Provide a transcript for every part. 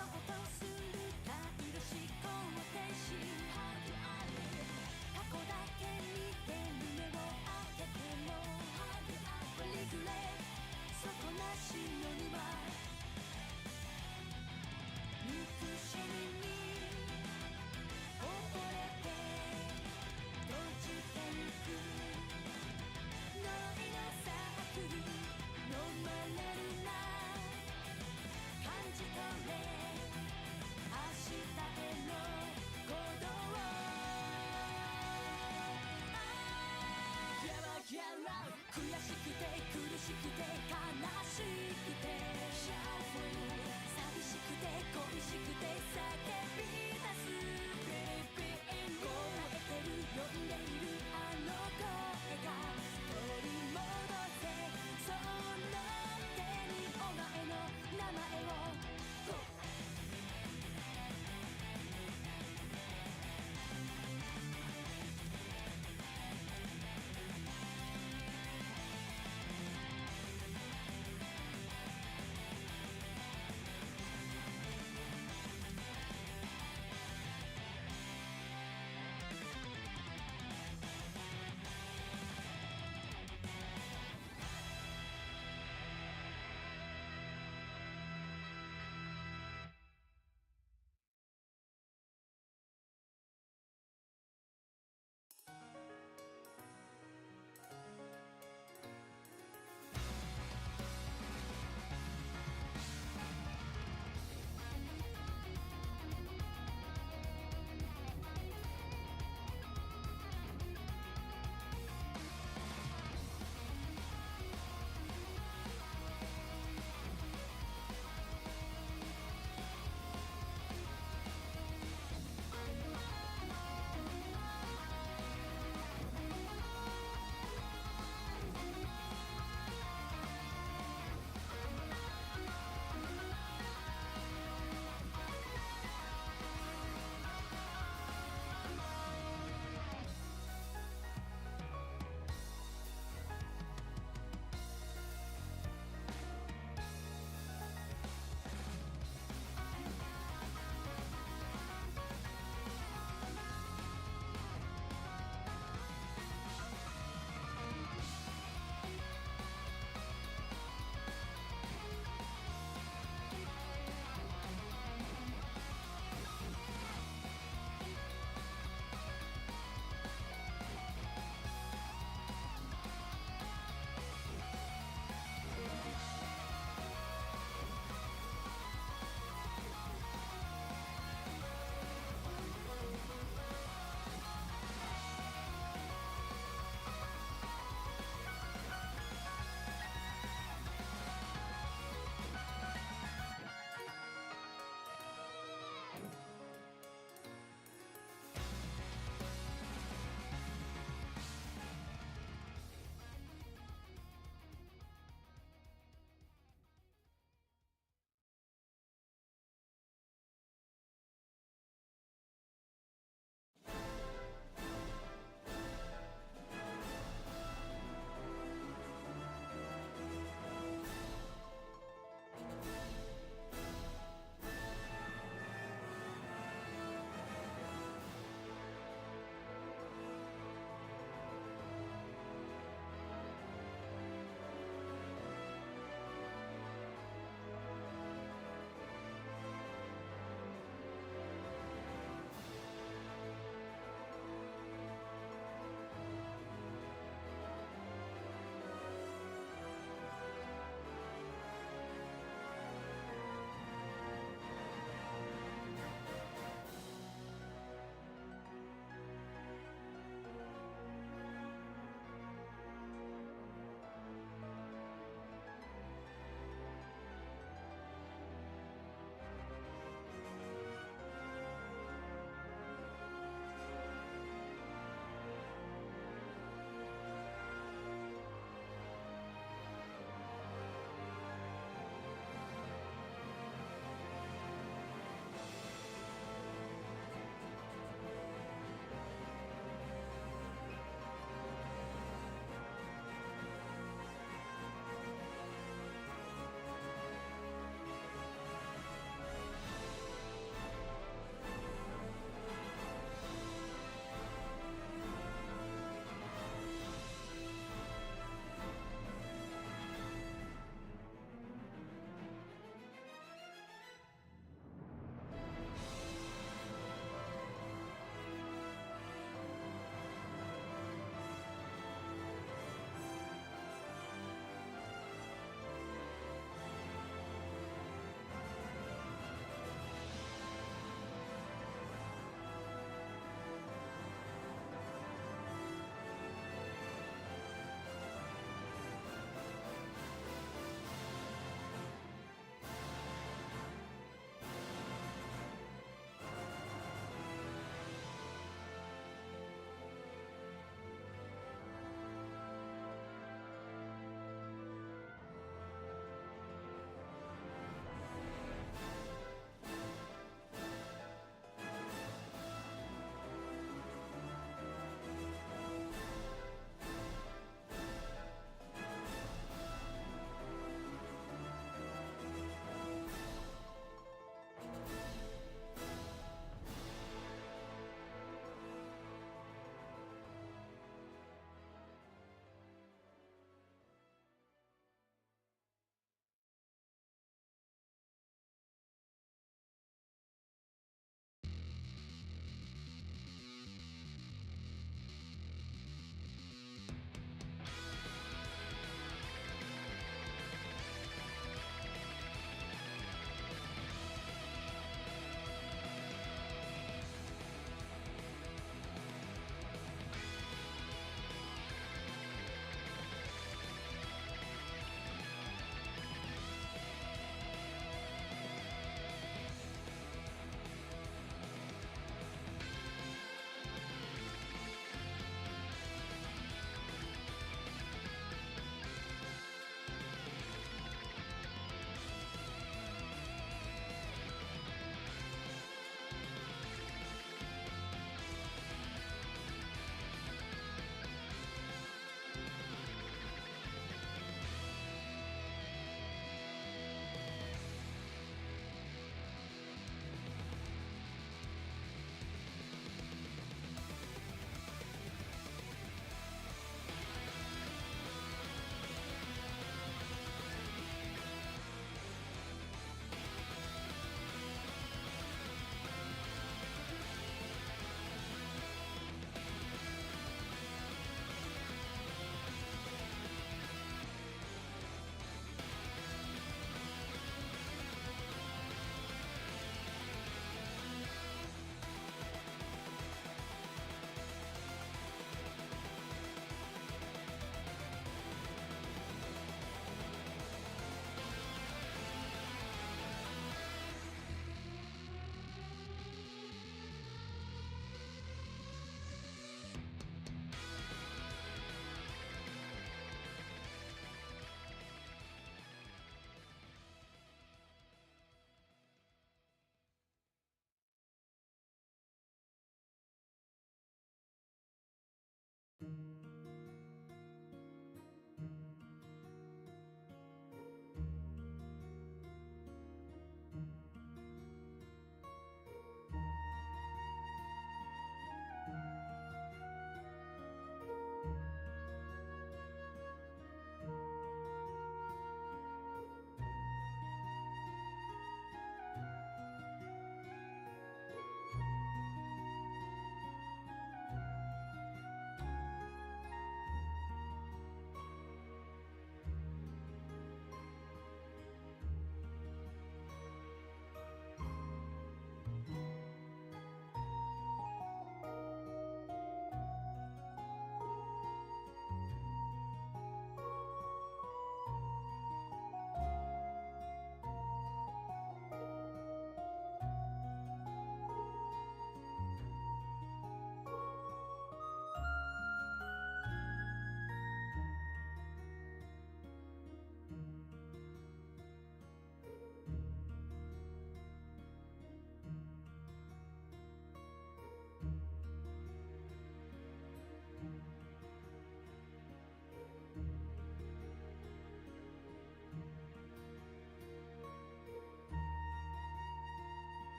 ショートする回路思考停止過去だけ見て胸を開けてもリグレ底なしのには憎しみに溺れて閉じてゆく呪いのサークル飲まれるな感じ取れ明日への鼓動ギャラ悔しくて苦しくて悲しくて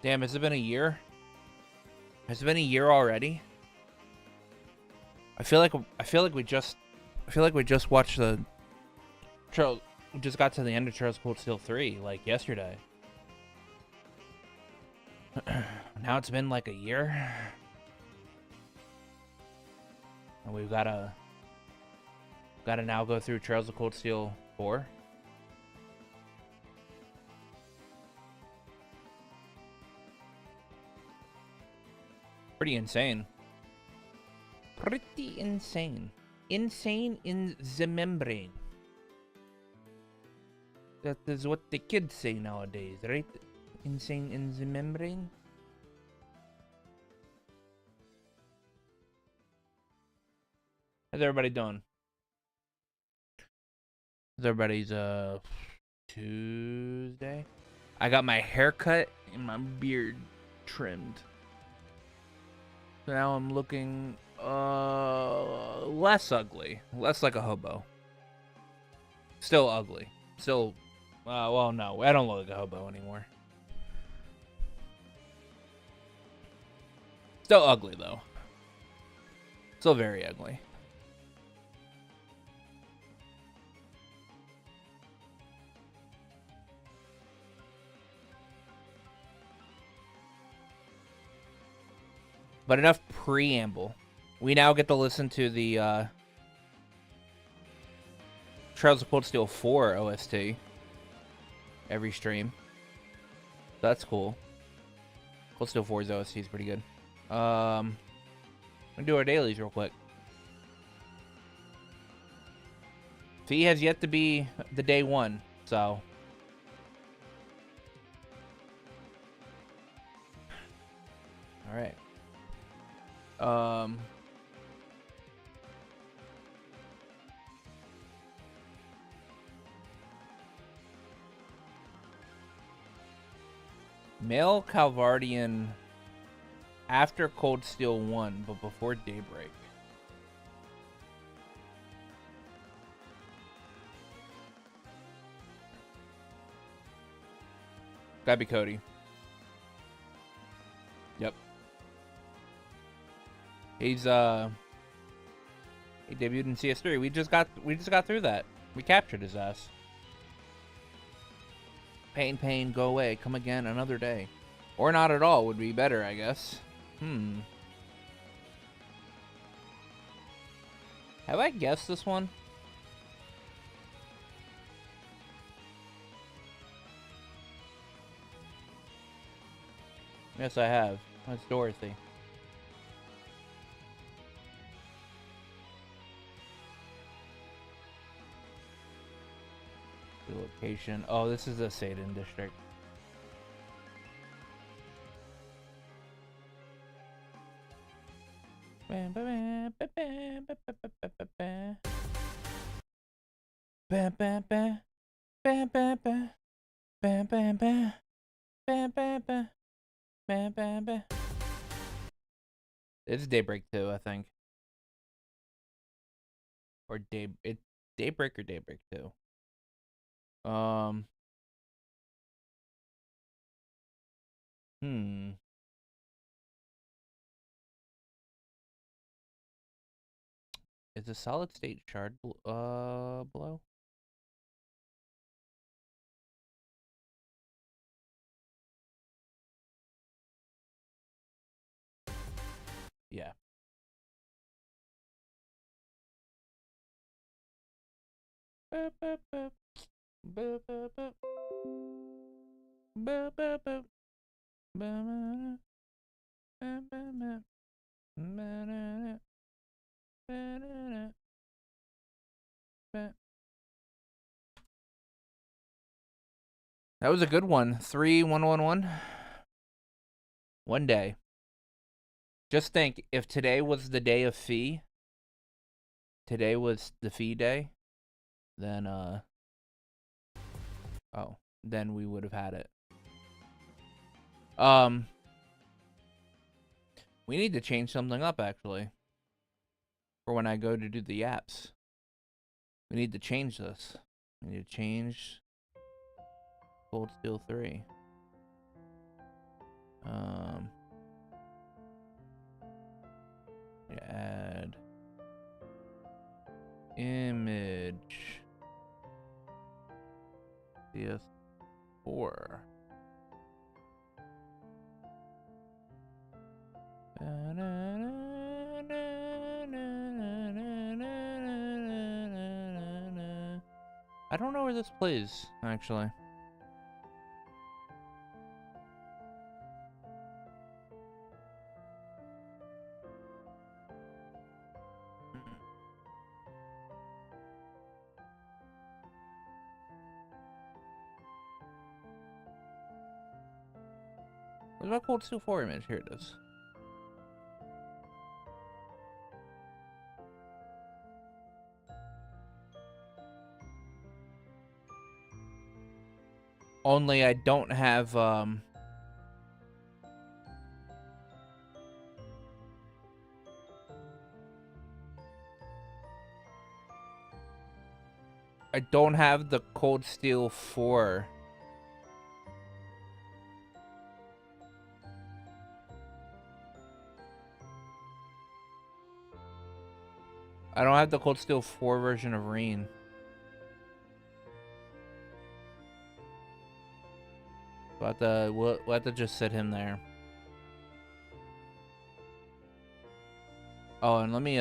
Damn, has it been a year? Has it been a year already? I feel like we just watched the Charles. We just got to the end of Charles Cold Steel 3 like yesterday. Now it's been like a year, and we've gotta now go through Trails of Cold Steel 4. Pretty insane. Pretty insane. Insane in the membrane. That is what the kids say nowadays, right? Insane in the membrane. How's everybody doing? How's everybody's Tuesday? I got my hair cut and my beard trimmed. So now I'm looking less ugly, less like a hobo. Still ugly. Still well, no, I don't look like a hobo anymore. Still ugly though. Still very ugly. But enough preamble. We now get to listen to the Trails of Cold Steel 4 OST every stream. That's cool. Cold Steel 4's OST is pretty good. We'll do our dailies real quick. Fee has yet to be the day one, so. Alright. Male Calvardian after Cold Steel 1, but before Daybreak. Gotta be Cody. Yep. He's he debuted in CS3. We just got through that. We captured his ass. Pain, pain, go away. Come again another day. Or not at all would be better, I guess. Have I guessed this one? Yes, I have. That's Dorothy. The location. Oh, this is the Satan district. It's Daybreak 2, I think. Or Daybreak or Daybreak 2. Is a solid state shard blow? Yeah. That was a good one. 3-1-1-1. One day. Just think, if today was the day of Fee, today was the Fee day, then then we would have had it. We need to change something up actually. For when I go to do the apps. We need to change this. We need to change Cold Steel 3. Add image CS4. I don't know where this plays, actually. What about Cold Steel 4 image? Here it is. Only I don't have, I don't have the Cold Steel 4. I don't have the Cold Steel 4 version of Reen. We'll have to just sit him there. Oh, and let me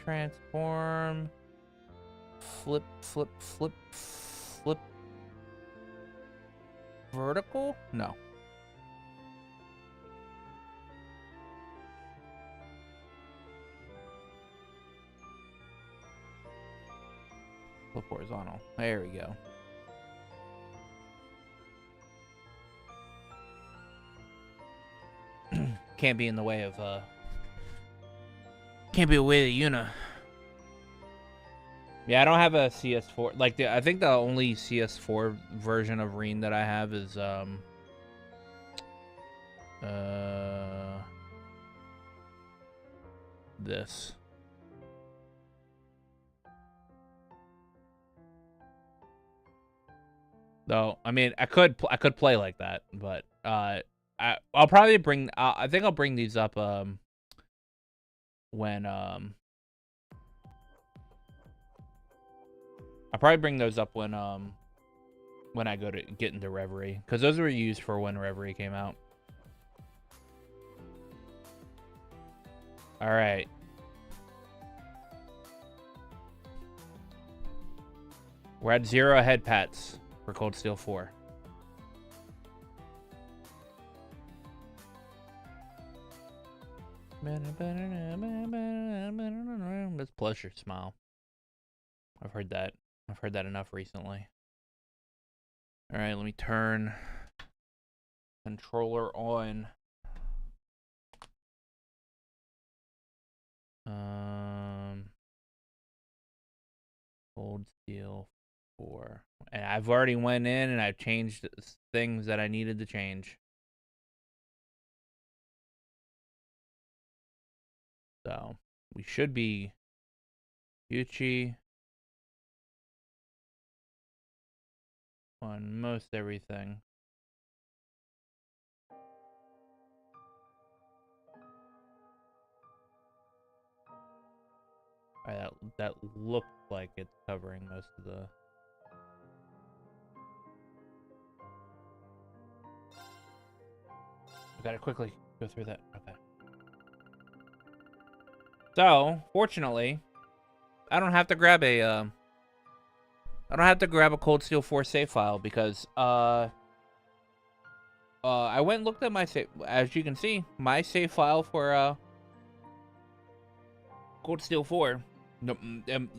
transform, flip, vertical? No. Flip horizontal. There we go. Can't be in the way of can't be in the way of Yuna. Yeah, I don't have a CS4. Like I think the only CS4 version of Reen that I have is this. Though, I mean, I could play like that, but I'll probably bring. I think I'll bring these up when I'll probably bring those up when I go to get into Reverie, because those were used for when Reverie came out. All right. We're at 0 head pats for Cold Steel 4. Let's plus your smile. I've heard that. I've heard that enough recently. All right, let me turn controller on. Cold Steel 4. And I've already went in and I've changed things that I needed to change. So we should be Gucci on most everything. Alright, that looks like it's covering most of the. I gotta quickly go through that. Okay. So, fortunately, I don't have to grab a Cold Steel 4 save file because I went and looked at my save. As you can see, my save file for Cold Steel 4, no,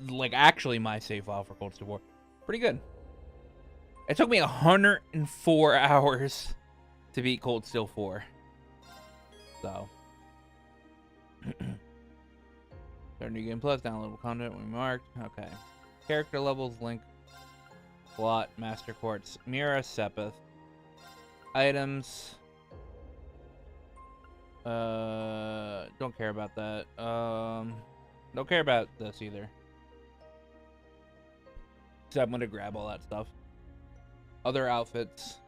like actually my save file for Cold Steel 4, pretty good. It took me 104 hours to beat Cold Steel 4. So. Start new game plus, downloadable content we marked. Okay. Character levels, link, plot, master quartz, Mira, Sepith. Items. Don't care about that. Don't care about this either. So I'm gonna grab all that stuff. Other outfits.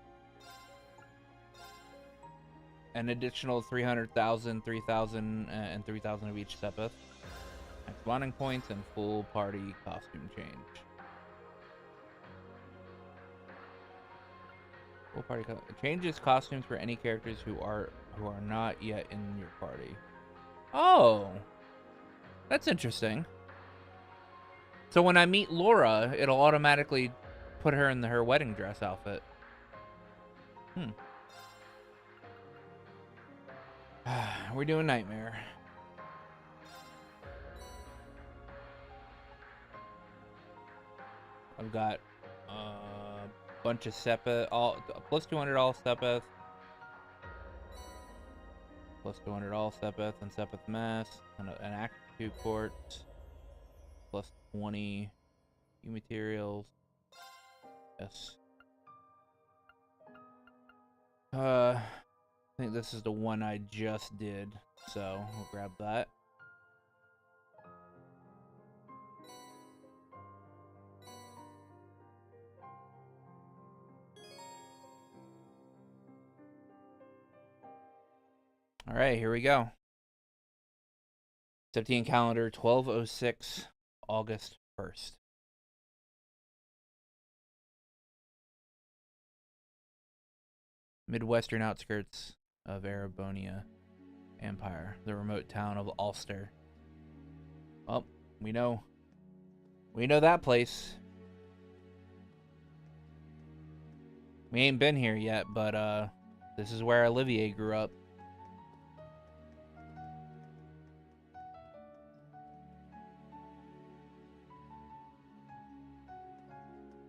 An additional 300,000, 3,000, and 3,000 of each Sepith. Spawning points and full party costume change. Full party changes costumes for any characters who are not yet in your party. Oh, that's interesting. So when I meet Laura, it'll automatically put her in her wedding dress outfit. We're doing Nightmare. I've got a bunch of Sepith, all plus 200 all Sepith, plus 200 all Sepith and Sepith Mass, and an Act 2 quartz, plus 20 new materials. Yes. I think this is the one I just did, so we'll grab that. All right, here we go. 17 calendar, 1206, August 1st. Midwestern outskirts of Erebonia Empire, the remote town of Ulster. Well, we know that place. We ain't been here yet, but this is where Olivier grew up.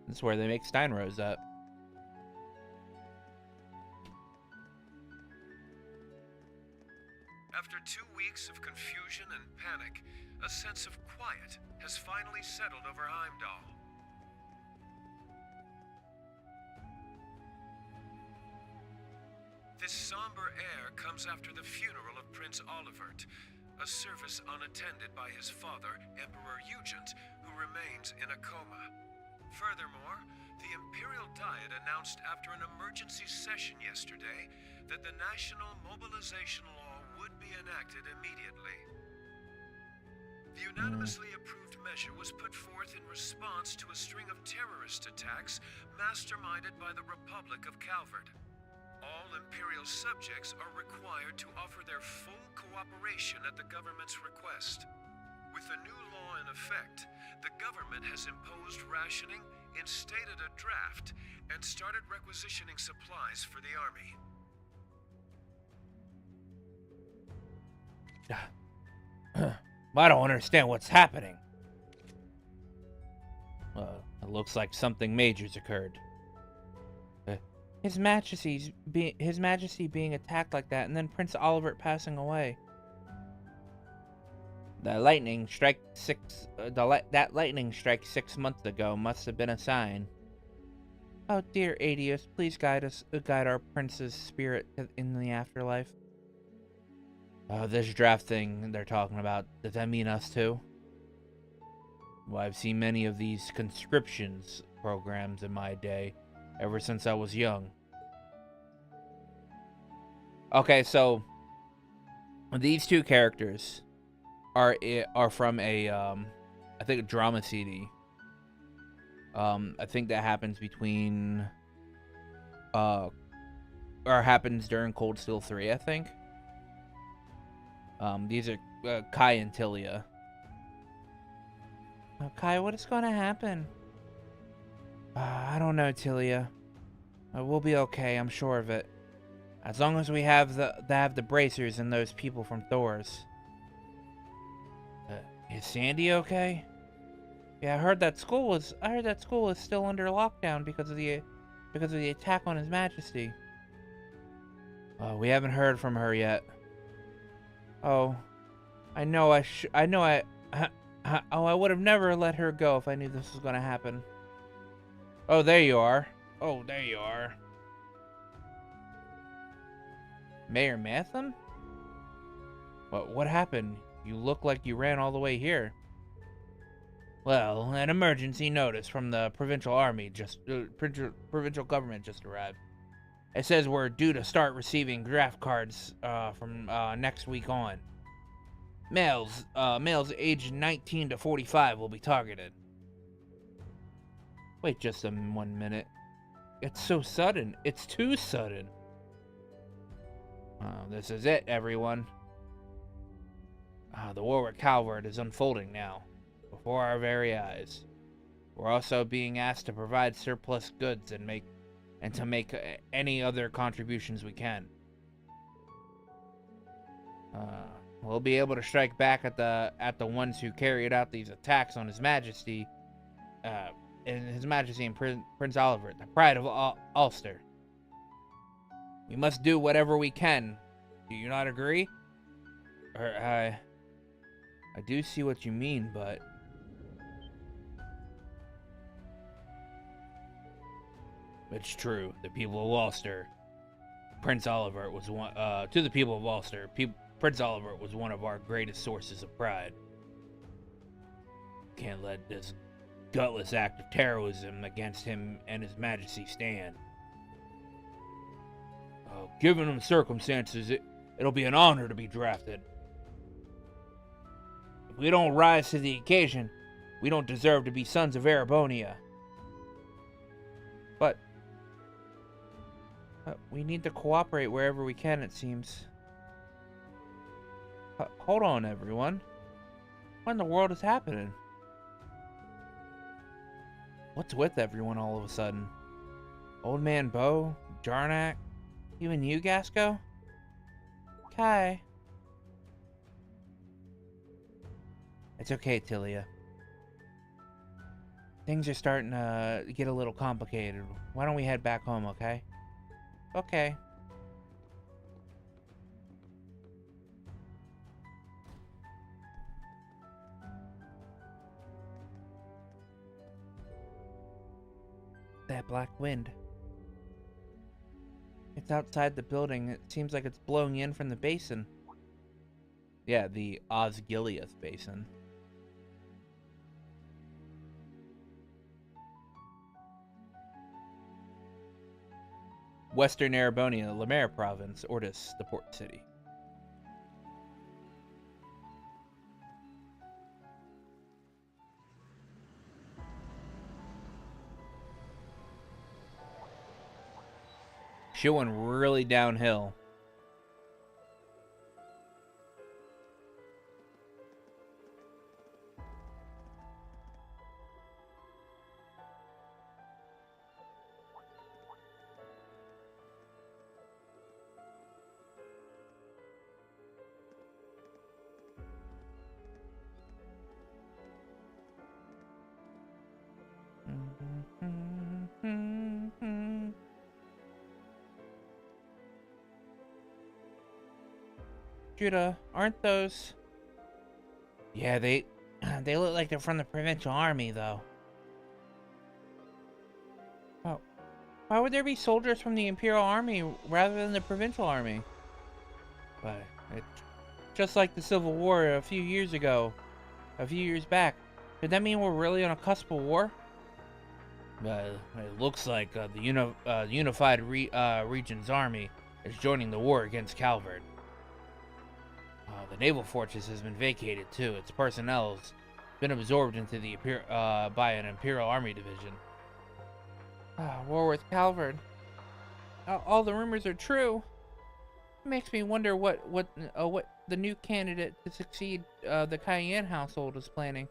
This is where they make Steinrose at. After 2 weeks of confusion and panic, a sense of quiet has finally settled over Heimdall. This somber air comes after the funeral of Prince Olivert, a service unattended by his father, Emperor Eugent, who remains in a coma. Furthermore, the Imperial Diet announced after an emergency session yesterday that the National Mobilization Law would be enacted immediately. The unanimously approved measure was put forth in response to a string of terrorist attacks masterminded by the Republic of Calvert. All Imperial subjects are required to offer their full cooperation at the government's request. With the new law in effect, the government has imposed rationing, instated a draft, and started requisitioning supplies for the army. I don't understand what's happening. It looks like something major's occurred. His Majesty being attacked like that, and then Prince Olivert passing away. That lightning strike 6 months ago must have been a sign. Oh dear Adius, please guide our prince's spirit in the afterlife. This draft thing they're talking about, does that mean us too? Well, I've seen many of these conscriptions programs in my day, ever since I was young. Okay, so these two characters are from a I think a drama CD. I think that happens between or happens during Cold Steel 3, I think. These are Kai and Tilia. Kai, what is going to happen? I don't know, Tilia. We'll be okay, I'm sure of it. As long as we have the bracers and those people from Thor's. Is Sandy okay? Yeah, I heard that school is still under lockdown because of the attack on His Majesty. We haven't heard from her yet. Oh, I would have never let her go if I knew this was going to happen. Oh, there you are. Oh, there you are. Mayor Matham? What happened? You look like you ran all the way here. Well, an emergency notice from the provincial government just arrived. It says we're due to start receiving draft cards from next week on. Males aged 19 to 45 will be targeted. Wait just 1 minute. It's so sudden. It's too sudden. This is it, everyone. The war with Calvert is unfolding now, before our very eyes. We're also being asked to provide surplus goods and to make any other contributions we can. We'll be able to strike back at the ones who carried out these attacks on His Majesty, and Prince Oliver, the pride of Ulster. We must do whatever we can. Do you not agree? I do see what you mean, but it's true. The people of Ulster, Prince Oliver was one. To the people of Ulster, Prince Oliver was one of our greatest sources of pride. Can't let this gutless act of terrorism against him and His Majesty stand. Given the circumstances, it'll be an honor to be drafted. If we don't rise to the occasion, we don't deserve to be sons of Erebonia. But we need to cooperate wherever we can, it seems. Hold on, everyone. What in the world is happening? What's with everyone all of a sudden? Old Man Bo, Jarnak, even you, Gasco? Kai. It's okay, Tilia. Things are starting to get a little complicated. Why don't we head back home, okay? Okay. That black wind. It's outside the building. It seems like it's blowing in from the basin. Yeah, the Osgiliath Basin. Western Erebonia, Lemaire Province, Ortis, the port city. She went really downhill. Judah, aren't those... Yeah, they look like they're from the provincial army, though. Oh, why would there be soldiers from the Imperial Army rather than the provincial army? But it's just like the Civil War a few years back. Did that mean we're really on a cusp of war? It looks like the Unified Region's army is joining the war against Calvert. The naval fortress has been vacated too. Its personnel has been absorbed into the by an Imperial Army division. War with Calvert. All the rumors are true. It makes me wonder what the new candidate to succeed the Cayenne household is planning.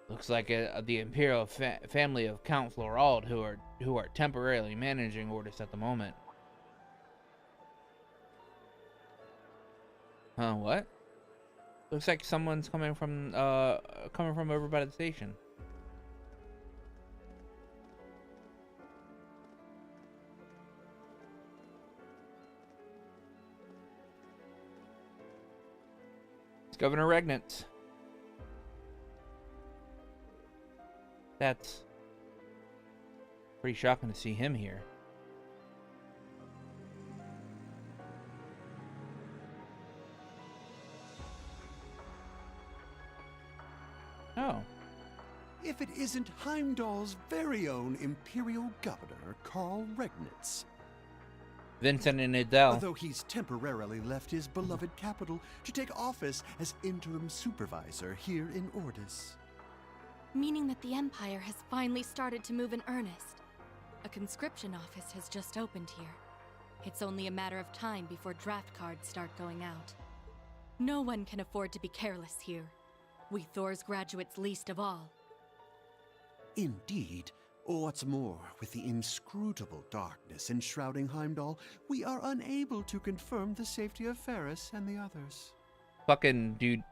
Looks like the Imperial family of Count Florald who are temporarily managing Ortis at the moment. What? Looks like someone's coming from over by the station. It's Governor Regnitz. That's pretty shocking to see him here. Oh. If it isn't Heimdall's very own Imperial Governor, Karl Regnitz. Vincent and Adele. Although he's temporarily left his beloved capital to take office as interim supervisor here in Ordis. Meaning that the Empire has finally started to move in earnest. A conscription office has just opened here. It's only a matter of time before draft cards start going out. No one can afford to be careless here. We Thor's graduates least of all. Indeed. What's more, with the inscrutable darkness enshrouding Heimdall, we are unable to confirm the safety of Ferris and the others. Fucking dude.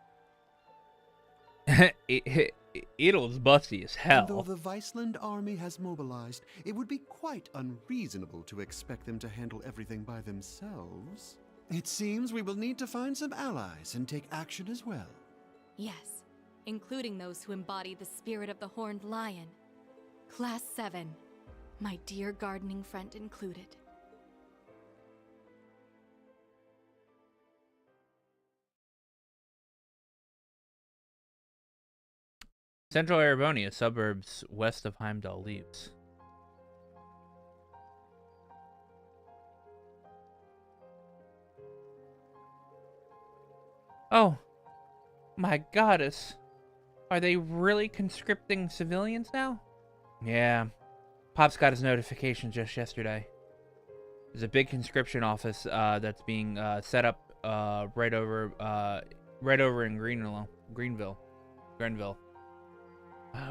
Edel's busty as hell. And though the Viceland army has mobilized, it would be quite unreasonable to expect them to handle everything by themselves. It seems we will need to find some allies and take action as well. Yes, including those who embody the spirit of the Horned Lion. Class 7, my dear gardening friend included. Central Erebonia, suburbs west of Heimdall, leaves. Oh, my goddess. Are they really conscripting civilians now? Yeah. Pop's got his notification just yesterday. There's a big conscription office that's being set up right over in Grenville.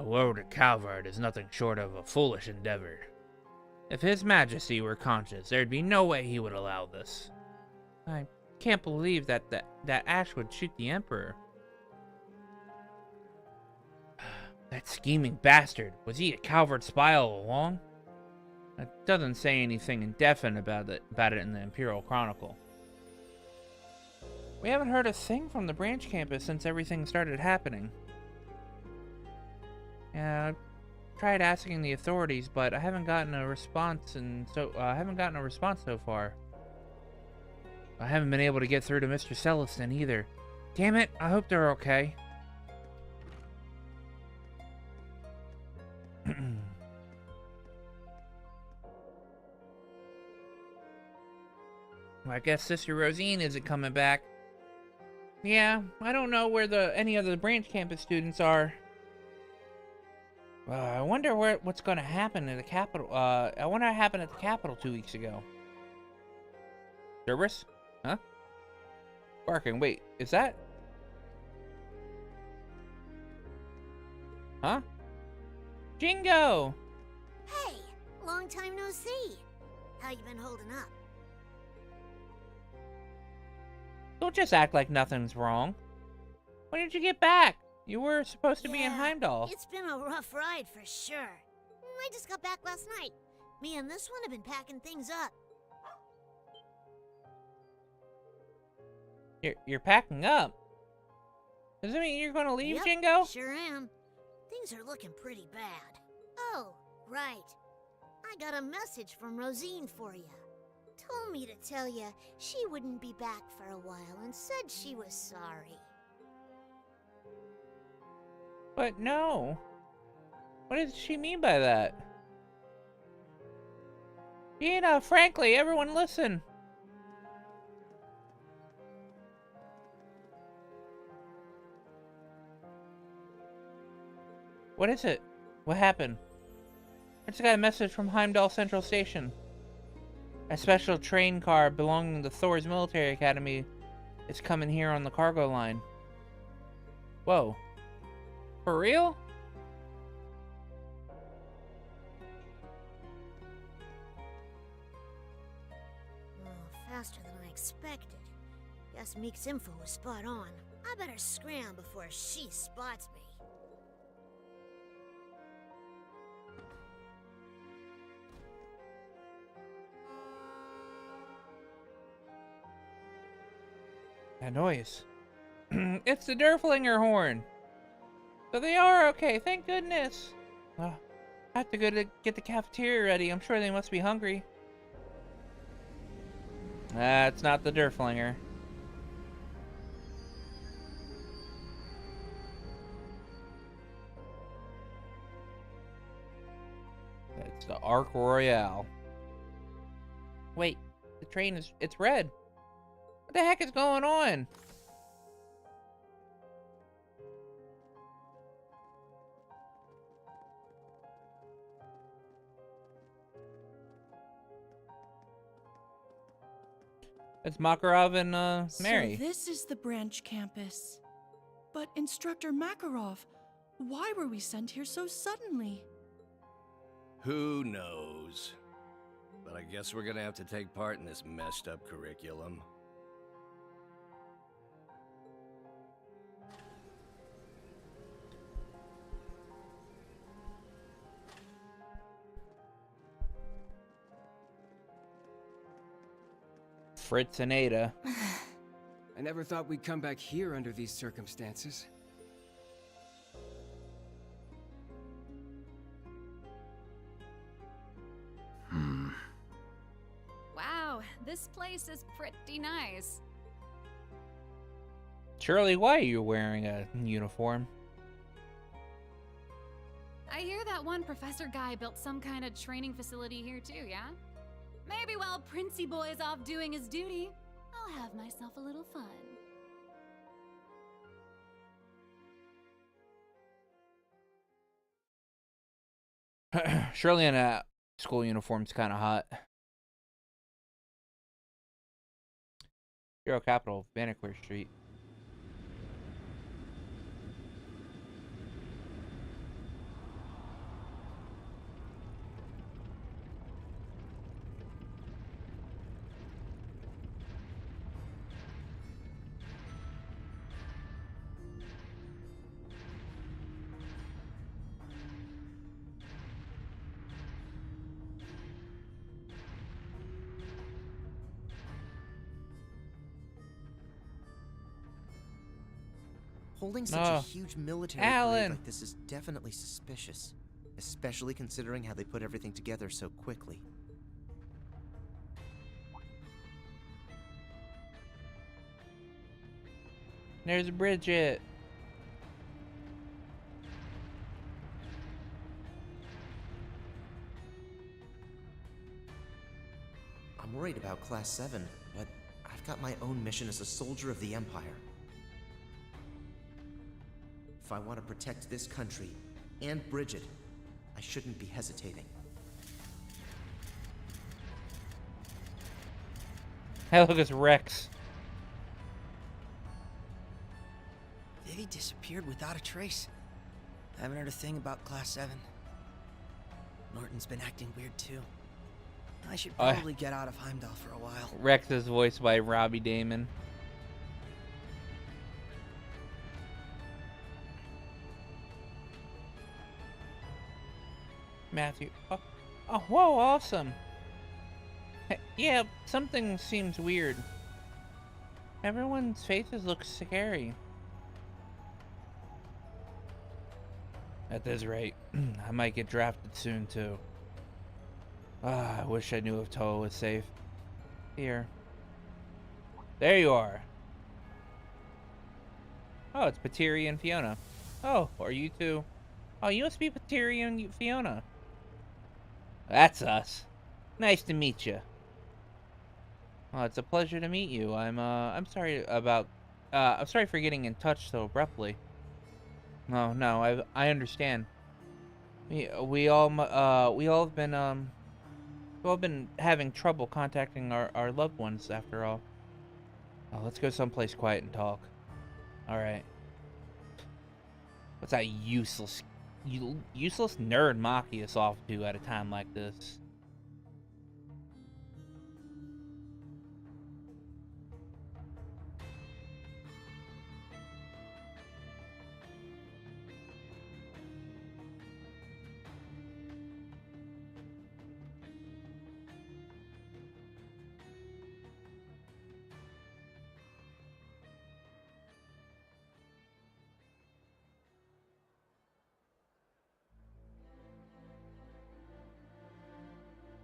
Woe to Calvard is nothing short of a foolish endeavor. If His Majesty were conscious, there'd be no way he would allow this. I can't believe that Ash would shoot the Emperor. That scheming bastard. Was he a Calvard spy all along? It doesn't say anything indefinite about it in the Imperial Chronicle. We haven't heard a thing from the branch campus since everything started happening. Yeah, I tried asking the authorities, but I haven't gotten a response, so far. I haven't been able to get through to Mr. Celestin either. Damn it! I hope they're okay. I guess Sister Rosine isn't coming back. Yeah, I don't know where any of the branch campus students are. I wonder what's going to happen in the capital. I wonder what happened at the capital 2 weeks ago. Cerberus? Huh? Barking. Wait, is that? Huh? Jingo! Hey, long time no see. How you been holding up? Don't just act like nothing's wrong. When did you get back? You were supposed to be in Heimdall. It's been a rough ride for sure. I just got back last night. Me and this one have been packing things up. You're packing up? Does it mean you're going to leave, Yep, Jingo? Sure am. Things are looking pretty bad. Oh, right. I got a message from Rosine for you. Told me to tell you she wouldn't be back for a while and said she was sorry. But no. What does she mean by that? Gina, frankly, everyone listen. What is it? What happened? I just got a message from Heimdall Central Station. A special train car belonging to Thor's military academy is coming here on the cargo line. Whoa. For real? Faster than I expected. Guess Meek's info was spot on. I better scram before she spots me. That noise. It's the Derflinger horn. So they are okay, thank goodness. I have to go to get the cafeteria ready. I'm sure they must be hungry. That's not the Derflinger. It's the Arc Royale. Wait, the train it's red. What the heck is going on? It's Makarov and Mary. So this is the branch campus. But Instructor Makarov, why were we sent here so suddenly? Who knows? But I guess we're gonna have to take part in this messed up curriculum. Fritz and Ada. I never thought we'd come back here under these circumstances. Wow, this place is pretty nice. Shirley, why are you wearing a uniform? I hear that one professor guy built some kind of training facility here too, yeah? Maybe while Princey Boy is off doing his duty, I'll have myself a little fun. Shirley in a school uniform's kind of hot. Hero Capital, Vanicquire Street. Holding such a huge military parade like this is definitely suspicious, especially considering how they put everything together so quickly. There's Bridget. I'm worried about Class 7, but I've got my own mission as a soldier of the Empire. If I want to protect this country and Bridget, I shouldn't be hesitating. Hey, look, it's Rex. Vivi disappeared without a trace. I haven't heard a thing about Class 7. Norton's been acting weird too. I should probably get out of Heimdall for a while. Rex is voiced by Robbie Damon. Matthew. Oh, whoa, awesome. Hey, yeah, something seems weird. Everyone's faces look scary. At this rate, I might get drafted soon, too. I wish I knew if Toa was safe. Here. There you are. Oh, it's Patiri and Fiona. Oh, are you two? Oh, you must be Patiri and Fiona. That's us. Nice to meet you. Oh, it's a pleasure to meet you. I'm sorry about, I'm sorry for getting in touch so abruptly. No, I understand. We all have been having trouble contacting our loved ones after all. Oh, let's go someplace quiet and talk. All right. What's that useless nerd mocking us off to at a time like this?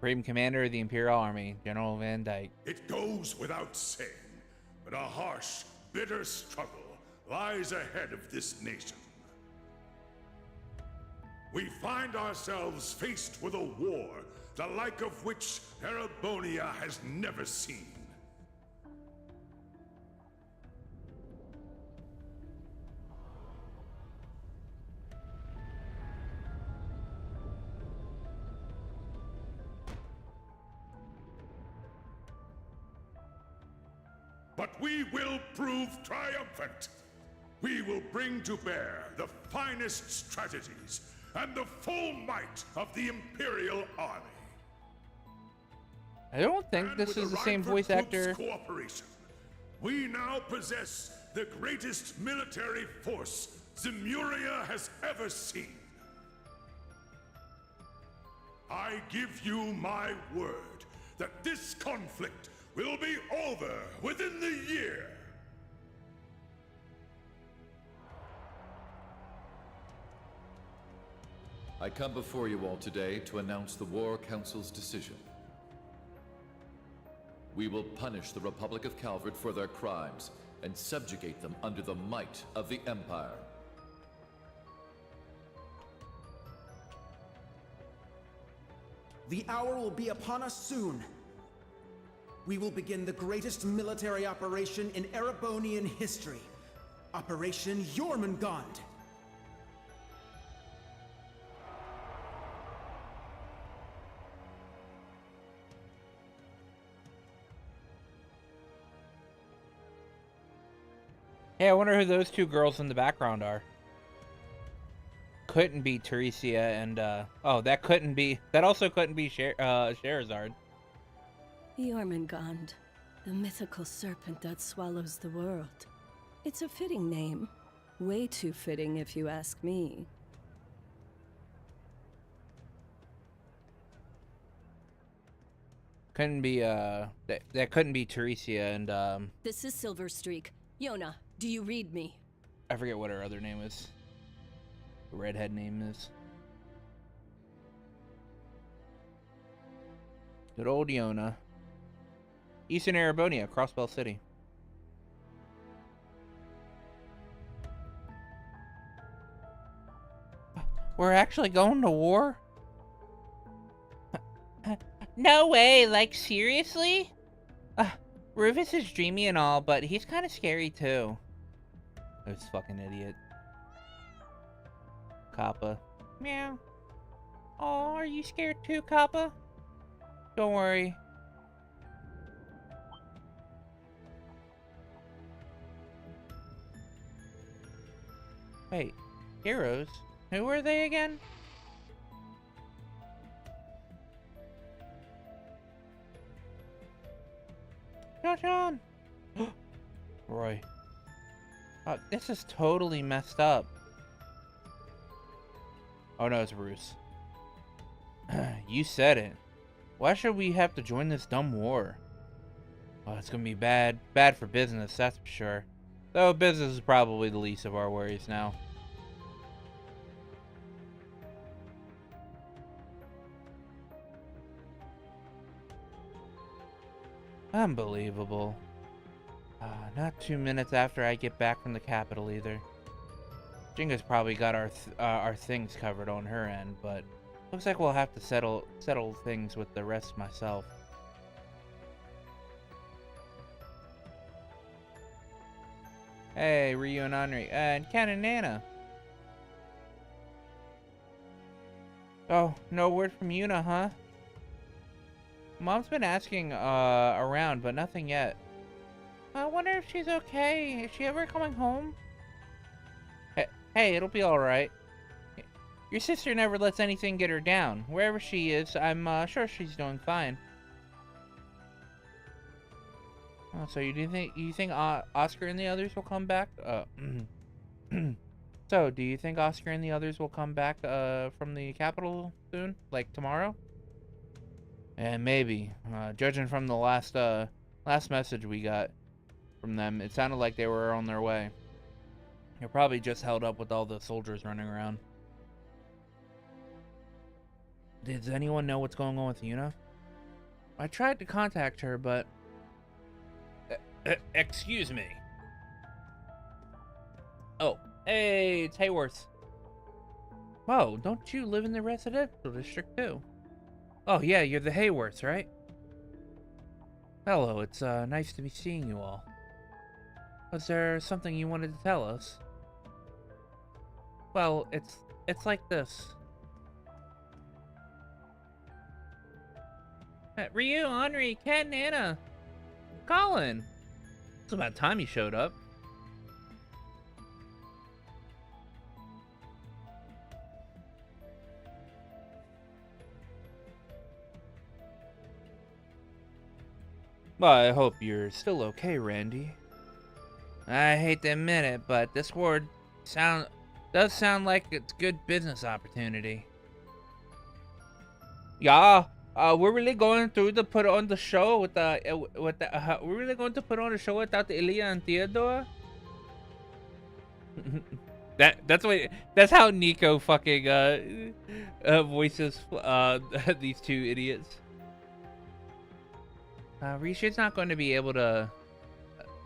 Supreme Commander of the Imperial Army, General Van Dyke. It goes without saying, but a harsh, bitter struggle lies ahead of this nation. we find ourselves faced with a war, the like of which Erebonia has never seen. But we will prove triumphant. We will bring to bear the finest strategies and the full might of the Imperial Army. I don't think And this with is the the same Reinford voice Group's actor. Cooperation, we now possess the greatest military force Zemuria has ever seen. I give you my word that this conflict will be over within the year. I come before you all today to announce the War Council's decision. We will punish the Republic of Calvert for their crimes and subjugate them under the might of the Empire. The hour will be upon us soon. We will begin the greatest military operation in Erebonian history. Operation Jormungand. Hey, I wonder who those two girls in the background are. Couldn't be Teresia and, oh, that also couldn't be Sherazard. Jormungand, the mythical serpent that swallows the world. It's a fitting name. Way too fitting, if you ask me. Couldn't be, that couldn't be Teresia and, This is Silverstreak. Yona, do you read me? I forget what her other name is. The redhead name is. Good old Yona. Eastern Erebonia, Crossbell City. We're actually going to war? No way, like seriously? Rufus is dreamy and all, but he's kind of scary too. This fucking idiot. Kappa. Meow. Oh, are you scared too, Kappa? Don't worry. Wait, heroes? Who are they again? John! Roy. This is totally messed up. Oh no, it's Bruce. You said it. Why should we have to join this dumb war? Oh, it's gonna be bad. Bad for business, that's for sure. Though business is probably the least of our worries now. Unbelievable. Not 2 minutes after I get back from the capital either. Jinga's probably got our things covered on her end, but looks like we'll have to settle things with the rest myself. Hey, Ryu and Henri, and Ken and Nana. Oh, no word from Yuna, huh? Mom's been asking around, but nothing yet. I wonder if she's okay. Is she ever coming home? Hey, it'll be alright. Your sister never lets anything get her down. Wherever she is, I'm sure she's doing fine. Oh, so you think Oscar and the others will come back? So, do you think Oscar and the others will come back from the capital soon? Like tomorrow? And maybe. Judging from the last message we got from them, it sounded like they were on their way. They're probably just held up with all the soldiers running around. Does anyone know what's going on with Yuna? I tried to contact her, but... excuse me. Oh, hey, it's Hayworth. Whoa, don't you live in the residential district too? Oh yeah, you're the Hayworths, right? Hello, it's nice to be seeing you all. Was there something you wanted to tell us? Well, it's like this. Ryu, Henri, Ken, Anna, Colin. It's about time you showed up. Well, I hope you're still okay, Randy. I hate to admit it, but this war does sound like it's a good business opportunity. Yeah, we're really going to put on the show with we're really going to put on a show without Ilya and Theodore. That's how Nico fucking voices these two idiots. Risha's not going to be able to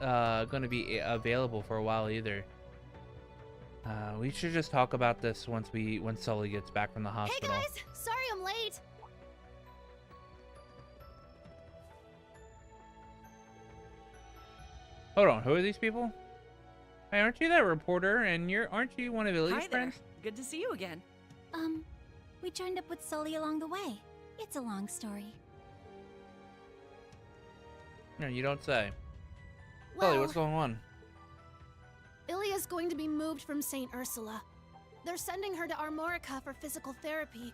available for a while either. We should just talk about this once Sully gets back from the hospital. Hey guys, sorry I'm late. Hold on, who are these people? Hey, aren't you that reporter? And aren't you one of Ilya's friends? Good to see you again. We joined up with Sully along the way. It's a long story. No, you don't say. Well, Sully, what's going on? Ilya's going to be moved from St. Ursula. They're sending her to Armorica for physical therapy.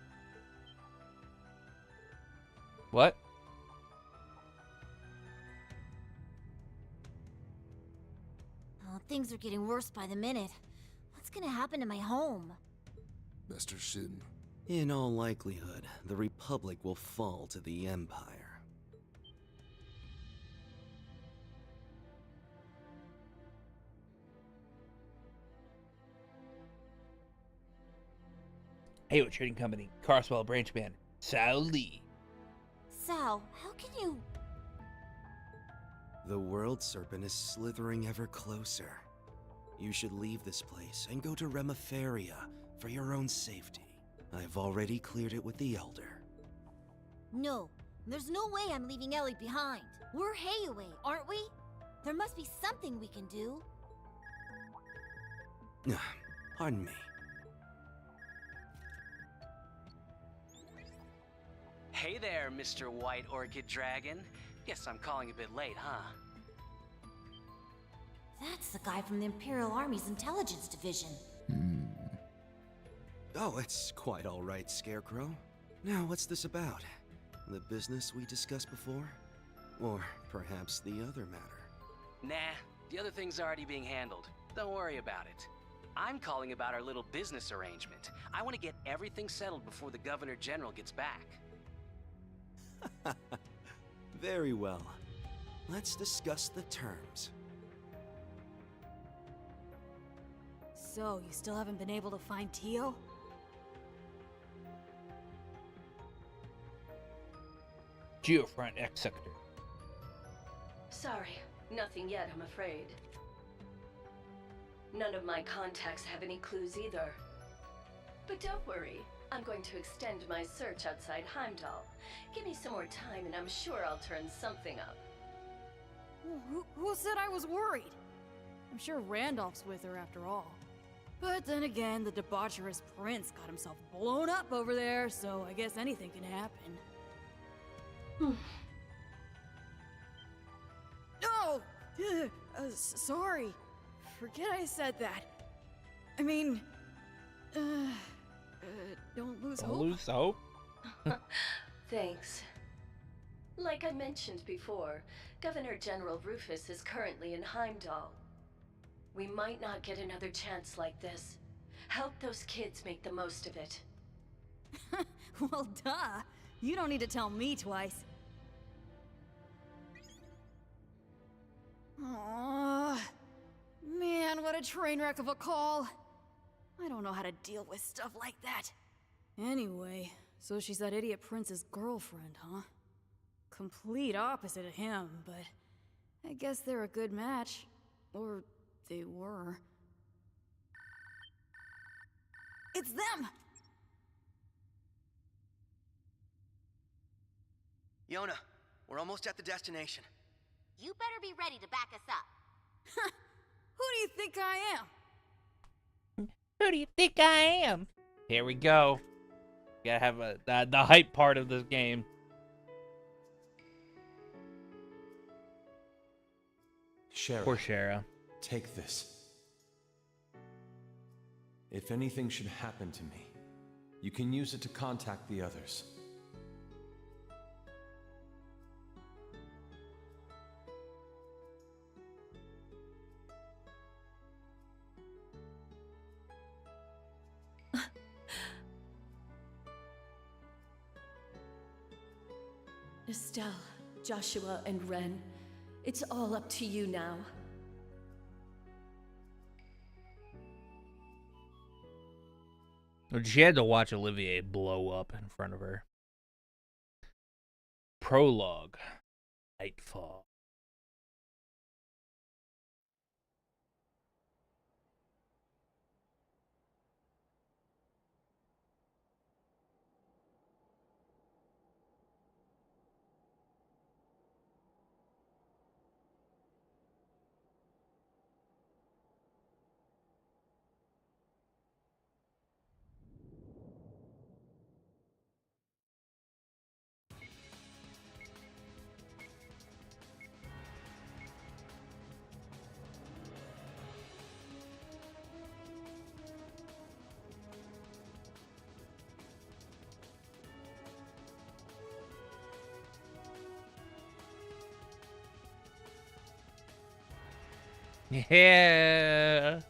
What? Oh, things are getting worse by the minute. What's gonna happen to my home? Master Shin. In all likelihood, the Republic will fall to the Empire. Hayward Trading Company, Carswell Branch Man, Sal Lee. Sal, how can you... The World Serpent is slithering ever closer. You should leave this place and go to Remiferia for your own safety. I've already cleared it with the Elder. No, there's no way I'm leaving Ellie behind. We're Hayaway, aren't we? There must be something we can do. Pardon me. Hey there, Mr. White Orchid Dragon. Guess I'm calling a bit late, huh? That's the guy from the Imperial Army's Intelligence Division. Oh, it's quite all right, Scarecrow. Now, what's this about? The business we discussed before? Or perhaps the other matter? Nah, the other thing's already being handled. Don't worry about it. I'm calling about our little business arrangement. I want to get everything settled before the Governor General gets back. Very well. Let's discuss the terms. So, you still haven't been able to find Tio? Geofront X Sector. Sorry, nothing yet, I'm afraid. None of my contacts have any clues either. But don't worry, I'm going to extend my search outside Heimdall. Give me some more time and I'm sure I'll turn something up. Who said I was worried? I'm sure Randolph's with her after all. But then again, the debaucherous prince got himself blown up over there, so I guess anything can happen. No! Sorry. Forget I said that. I mean, don't lose hope. Don't lose hope? Thanks. Like I mentioned before, Governor General Rufus is currently in Heimdall. We might not get another chance like this. Help those kids make the most of it. Well, duh. You don't need to tell me twice. Aww. Man, what a train wreck of a call. I don't know how to deal with stuff like that. Anyway, so she's that idiot prince's girlfriend, huh? Complete opposite of him, but I guess they're a good match. Or they were. It's them! Yona, we're almost at the destination. You better be ready to back us up. Who do you think I am? Who do you think I am? Here we go. Gotta have the hype part of this game. Shara, Poor Shara. take this. If anything should happen to me, you can use it to contact the others. Estelle, Joshua, and Ren, it's all up to you now. She had to watch Olivier blow up in front of her. Prologue. Nightfall. Yeah.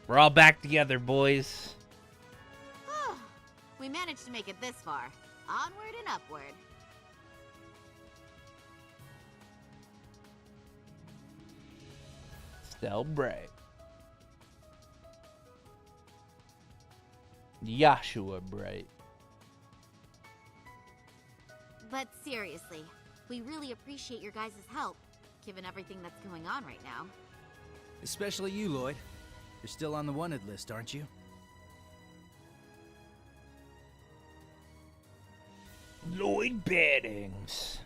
We're all back together, boys. We managed to make it this far. Onward and upward. Still bright. Joshua Bright. But seriously, we really appreciate your guys' help, given everything that's going on right now. Especially you, Lloyd. You're still on the wanted list, aren't you? Lloyd Bannings.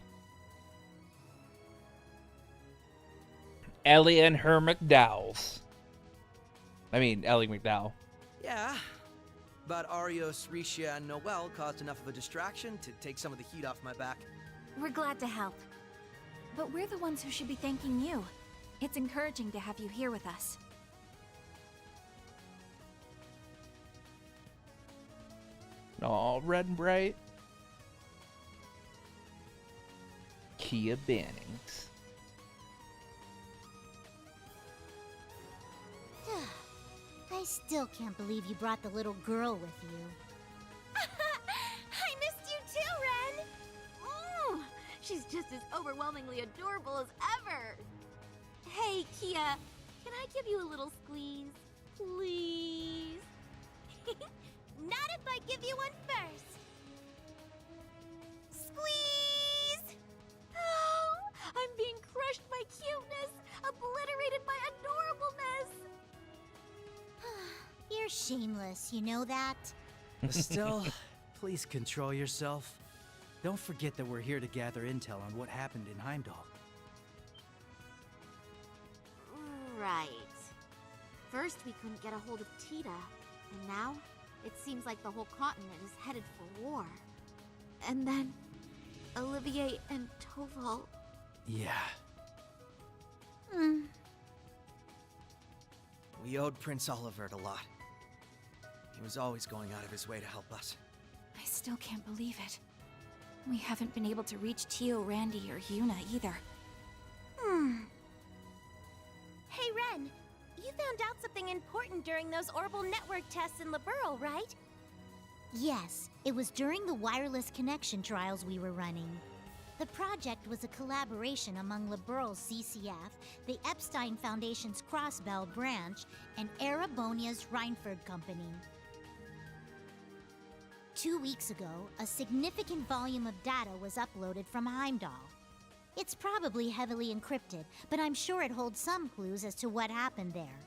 Ellie and her McDowells. I mean, Ellie McDowell. Yeah, but Arios, Risha, and Noel caused enough of a distraction to take some of the heat off my back. We're glad to help. But we're the ones who should be thanking you. It's encouraging to have you here with us. All red and bright. Kia Bannings. I still can't believe you brought the little girl with you. I missed you too, Ren! She's just as overwhelmingly adorable as ever! Hey, Kia, can I give you a little squeeze? Please? Not if I give you one first. Squeeze! Oh, I'm being crushed by cuteness, obliterated by adorableness! You're shameless, you know that? Estelle, please control yourself. Don't forget that we're here to gather intel on what happened in Heimdall. Right. First, we couldn't get a hold of Tita, and now it seems like the whole continent is headed for war. And then Olivier and Toval. Yeah. We owed Prince Olivert a lot. He was always going out of his way to help us. I still can't believe it. We haven't been able to reach Tio, Randy, or Yuna either. Hey, Ren, you found out something important during those orbital network tests in Liberl, right? Yes, it was during the wireless connection trials we were running. The project was a collaboration among Liberl's CCF, the Epstein Foundation's Crossbell branch, and Erebonia's Reinford Company. 2 weeks ago, a significant volume of data was uploaded from Heimdall. It's probably heavily encrypted, but I'm sure it holds some clues as to what happened there.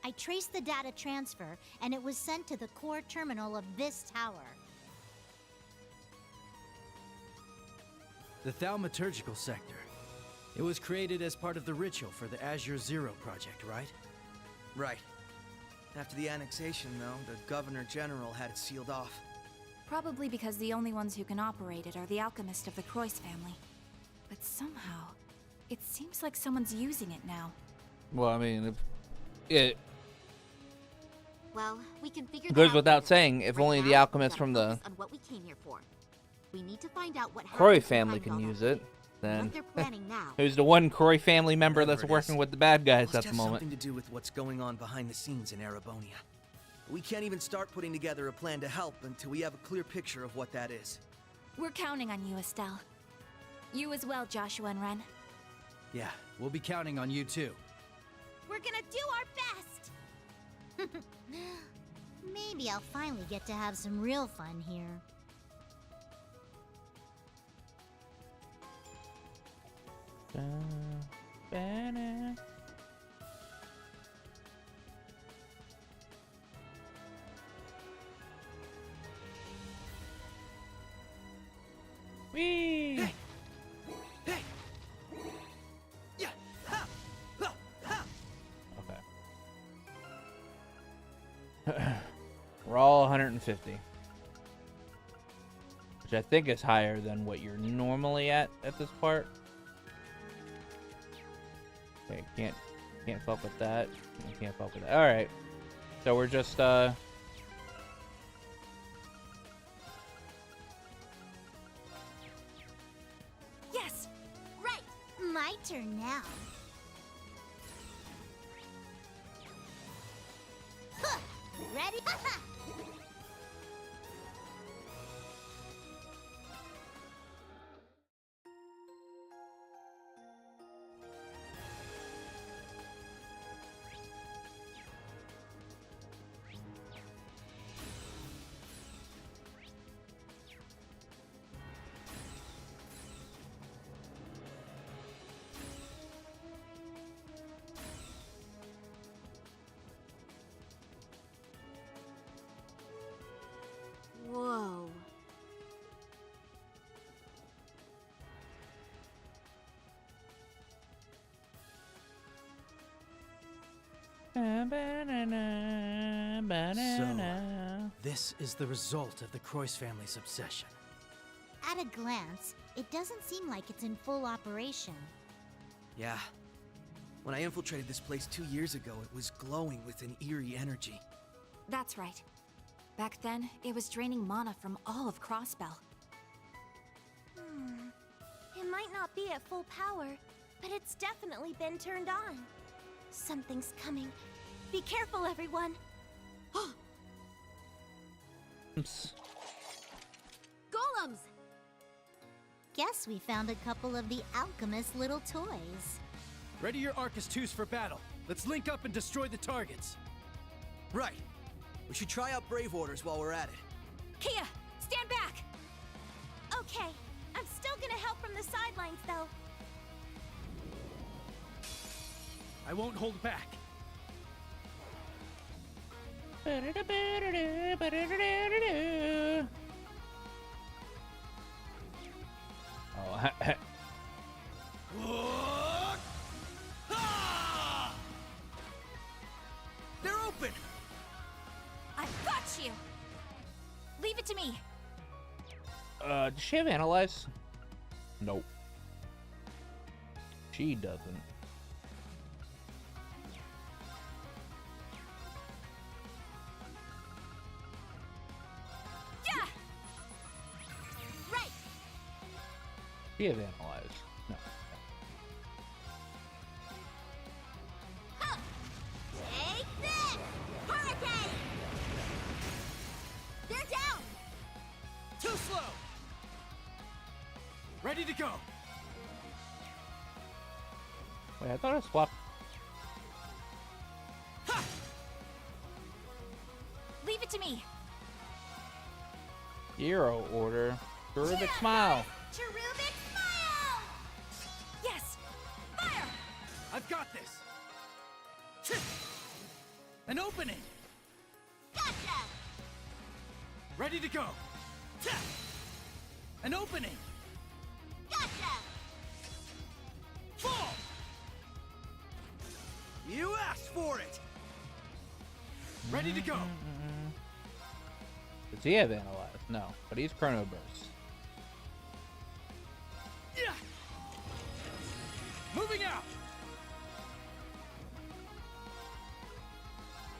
I traced the data transfer, and it was sent to the core terminal of this tower. The thaumaturgical sector. It was created as part of the ritual for the Azure Zero project, right? Right. After the annexation, though, the Governor General had it sealed off. Probably because the only ones who can operate it are the alchemists of the Croix family. But somehow, it seems like someone's using it now. Well, I mean, it Well, we can figure goes that out without later. saying, if Right only now, the we alchemists gotta from the focus on what we came here for. We need to find out what Croix happened family behind can all use that. it, then What they're planning now. who's the one Croix family member Whatever that's it working is, with the bad guys must at the have moment? something to do with what's going on behind the scenes in Erebonia. We can't even start putting together a plan to help until we have a clear picture of what that is. We're counting on you, Estelle. You as well, Joshua and Ren. Yeah, we'll be counting on you too. We're gonna do our best! Maybe I'll finally get to have some real fun here. Whee! Hey! Hey! Yeah! Ha! Ha! Ha! Okay. We're all 150. Which I think is higher than what you're normally at this part. Okay, can't fuck with that. Can't fuck with that. Alright. So we're just Yes! Right! My turn now. Huh. Ready? Whoa. So, this is the result of the Croix family's obsession. At a glance, it doesn't seem like it's in full operation. Yeah. When I infiltrated this place 2 years ago, it was glowing with an eerie energy. That's right. Back then, it was draining mana from all of Crossbell. It might not be at full power, but it's definitely been turned on. Something's coming. Be careful, everyone. Golems! Guess we found a couple of the alchemist's little toys. Ready your Arcus 2s for battle. Let's link up and destroy the targets. Right. We should try out Brave Orders while we're at it. Kia, stand back! Okay, I'm still gonna help from the sidelines, though. I won't hold back. They're open! I've got you! Leave it to me! does she have Analyze? Nope. She doesn't. Yeah! Right! She have Analyze. No. Huh. Take this! Hurricane! They're down! Too slow! Ready to go! Wait, I thought I swapped. Leave it to me! Hero order. Cherubic smile. Cherubic smile! Yes! Fire! I've got this! An opening! Gotcha! Ready to go! Ta! An opening! Gotcha! Fall! You asked for it! Ready to go! Does he have Analyze? No, but he's Chrono Burst. Yeah! Moving out!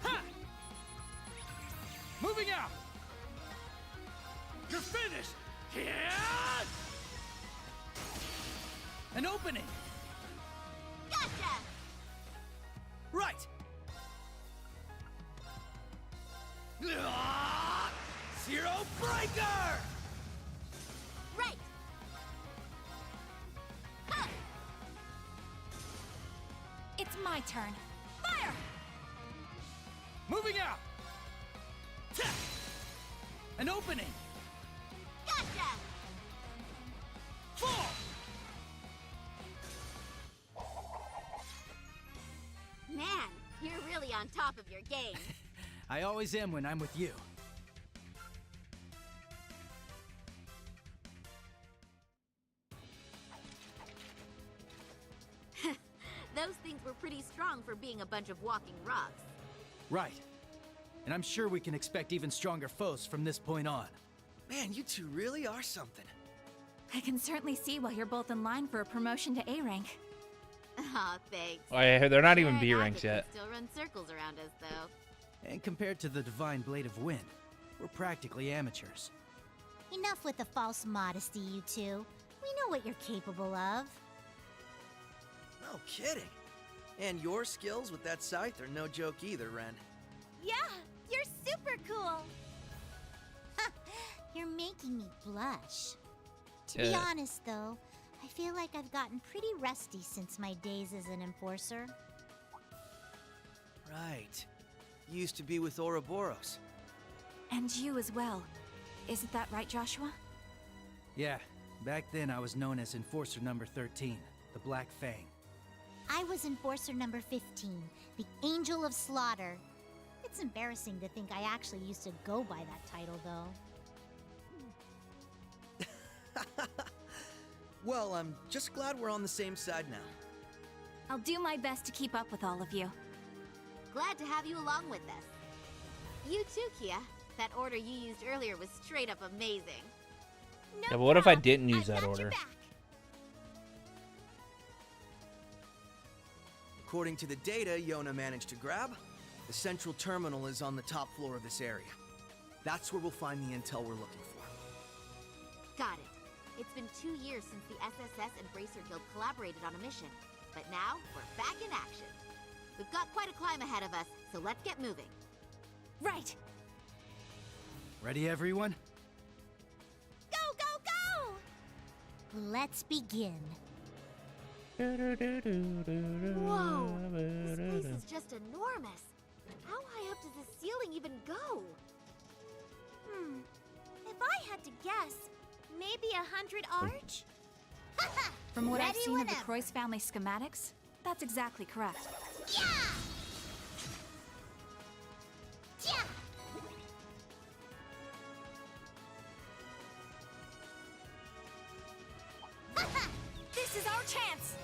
Ha! Moving out! You're finished! Yeah! An opening! Gotcha! Right! Zero Breaker! Right! Huh. It's my turn. Fire! Moving out! Ta! An opening! Gotcha! Fall! Man, you're really on top of your game. I always am when I'm with you. Those things were pretty strong for being a bunch of walking rocks. Right. And I'm sure we can expect even stronger foes from this point on. Man, you two really are something. I can certainly see why you're both in line for a promotion to A rank. Aw, thanks. Oh, yeah, they're not even Aaron B ranks Agatha yet. Still run circles around us, though. And compared to the Divine Blade of Wind, we're practically amateurs. Enough with the false modesty, you two. We know what you're capable of. No kidding. And your skills with that scythe are no joke either, Ren. Yeah, you're super cool. You're making me blush. To be honest, though, I feel like I've gotten pretty rusty since my days as an enforcer. Right. You used to be with Ouroboros. And you as well. Isn't that right, Joshua? Yeah, back then I was known as Enforcer number 13, the Black Fang. I was enforcer number 15, the Angel of Slaughter. It's embarrassing to think I actually used to go by that title, though. Well, I'm just glad we're on the same side now. I'll do my best to keep up with all of you. Glad to have you along with us. You too, Kia. That order you used earlier was straight up amazing. Yeah, but what if I didn't use that order? According to the data Yona managed to grab, the central terminal is on the top floor of this area. That's where we'll find the intel we're looking for. Got it. It's been 2 years since the SSS and Bracer Guild collaborated on a mission. But now, we're back in action. We've got quite a climb ahead of us, so let's get moving. Right. Ready, everyone? Go, go, go! Let's begin. Whoa! This place is just enormous. How high up does the ceiling even go? If I had to guess, maybe 100 arch? From what I've Ready seen of the whenever. Croix family schematics, that's exactly correct. Yeah! Yeah! This is our chance!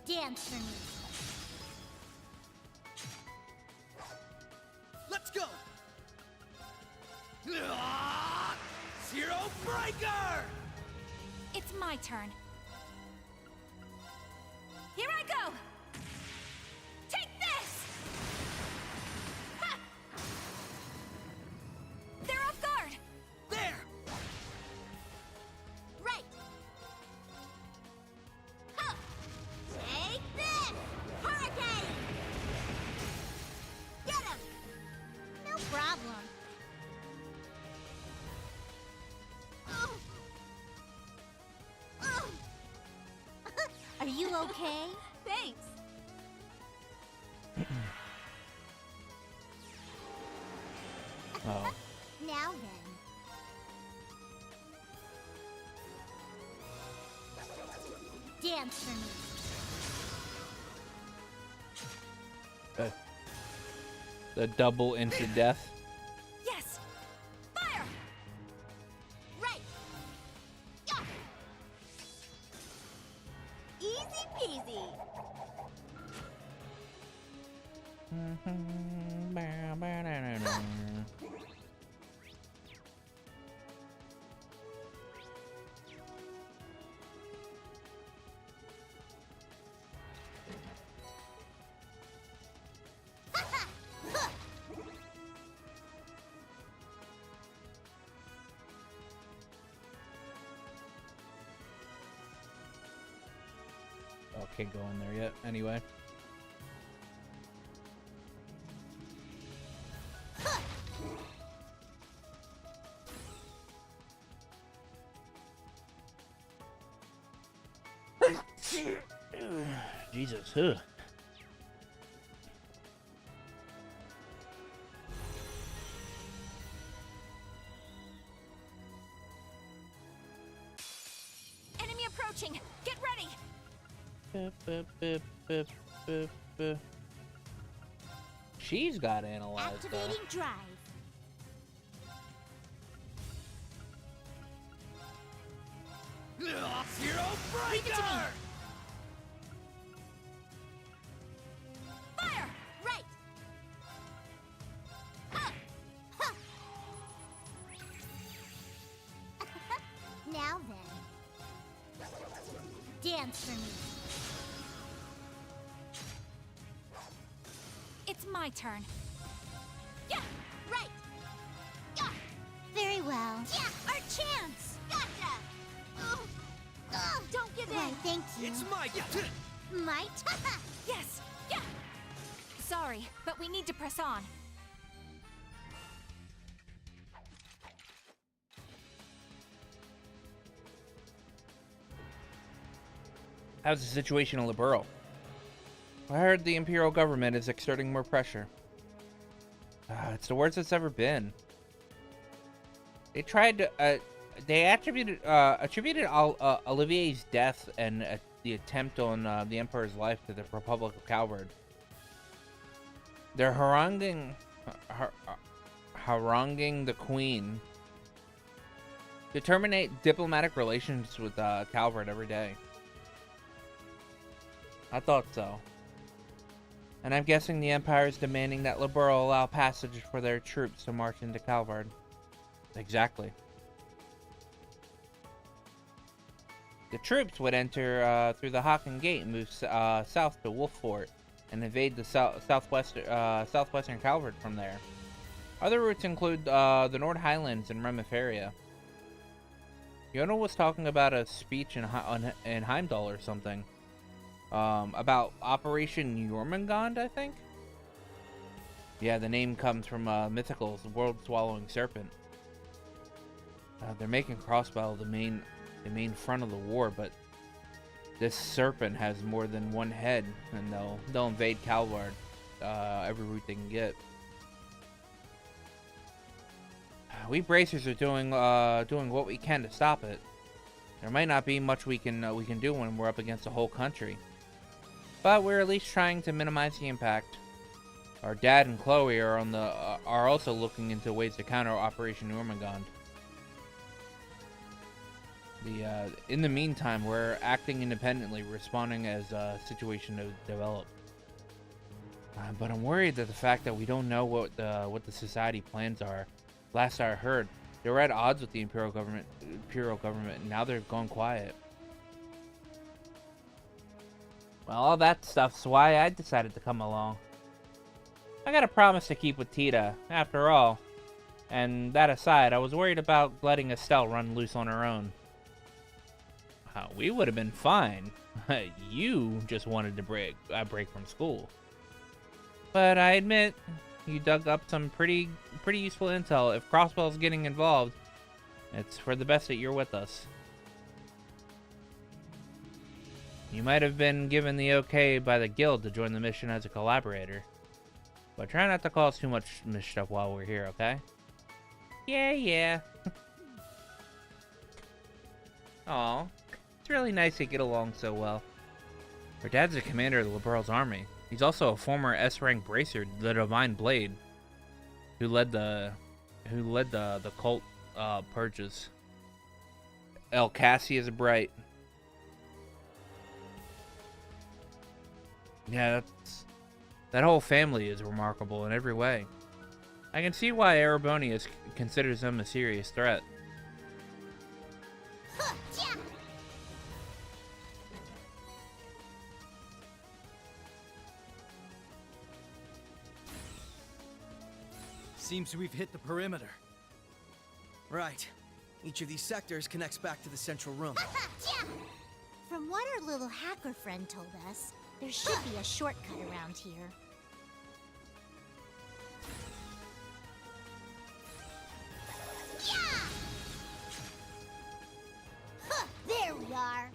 Dance for me. Let's go! Zero Breaker! It's my turn. Here I go! Take this! Ha! They're off guard! There! Right! Huh. Take this! Hurricane! Get him! No problem. Are you okay? Thanks. Oh. Now then. Dance for me. The double instant death. Yes! Fire! Right! Yeah! Easy peasy! Oh, can't go in there yet. Anyway. Jesus, huh. Enemy approaching! Get ready! She's got analyzed. Activating drive. Zero Leave it to me! Fire! Right! Huh! Huh! Now then. Dance for me. It's my turn. Yeah! Right! Yeah! Very well. Yeah! Our chance! Gotcha! Don't give Why, in! thank you. It's my Might? Yes! Yeah! Sorry, but we need to press on. How's the situation in Liberal? I heard the Imperial government is exerting more pressure. It's the worst it's ever been. They tried to, they attributed Olivier's death and the attempt on the Emperor's life to the Republic of Calvard. They're haranguing the Queen to terminate diplomatic relations with Calvard every day. I thought so. And I'm guessing the Empire is demanding that Liberal allow passage for their troops to march into Calvard. Exactly. The troops would enter through the Haken Gate and move south to Wolf Fort and invade the southwestern Calvard from there. Other routes include the Nord Highlands and Remiferia. Yono was talking about a speech in Heimdall or something. About Operation Jormungand, I think? Yeah, the name comes from Mythical's world-swallowing serpent. They're making Crossbow the main front of the war, but this serpent has more than one head, and they'll invade Calvard every route they can get. We bracers are doing what we can to stop it. There might not be much we can do when we're up against a whole country, but we're at least trying to minimize the impact. Our dad and Chloe are also looking into ways to counter Operation Jormungand. In the meantime, we're acting independently, responding as situation develop. But I'm worried that the fact that we don't know what the society plans are. Last I heard, they were at odds with the Imperial government, and now they've gone quiet. Well, all that stuff's why I decided to come along. I got a promise to keep with Tita, after all. And that aside, I was worried about letting Estelle run loose on her own. We would have been fine. You just wanted to break from school. But I admit, you dug up some pretty useful intel. If Crossbell's getting involved, it's for the best that you're with us. You might have been given the okay by the guild to join the mission as a collaborator. But try not to cause too much mischief while we're here, okay? Yeah. Aw. It's really nice they get along so well. Her dad's the commander of the Liberals' army. He's also a former S-rank bracer, the Divine Blade, who led the cult purges. El Cassie is bright. Yeah, that whole family is remarkable in every way. I can see why Erebonius considers them a serious threat. Seems we've hit the perimeter. Right. Each of these sectors connects back to the central room. From what our little hacker friend told us, there should be a shortcut around here. There we are.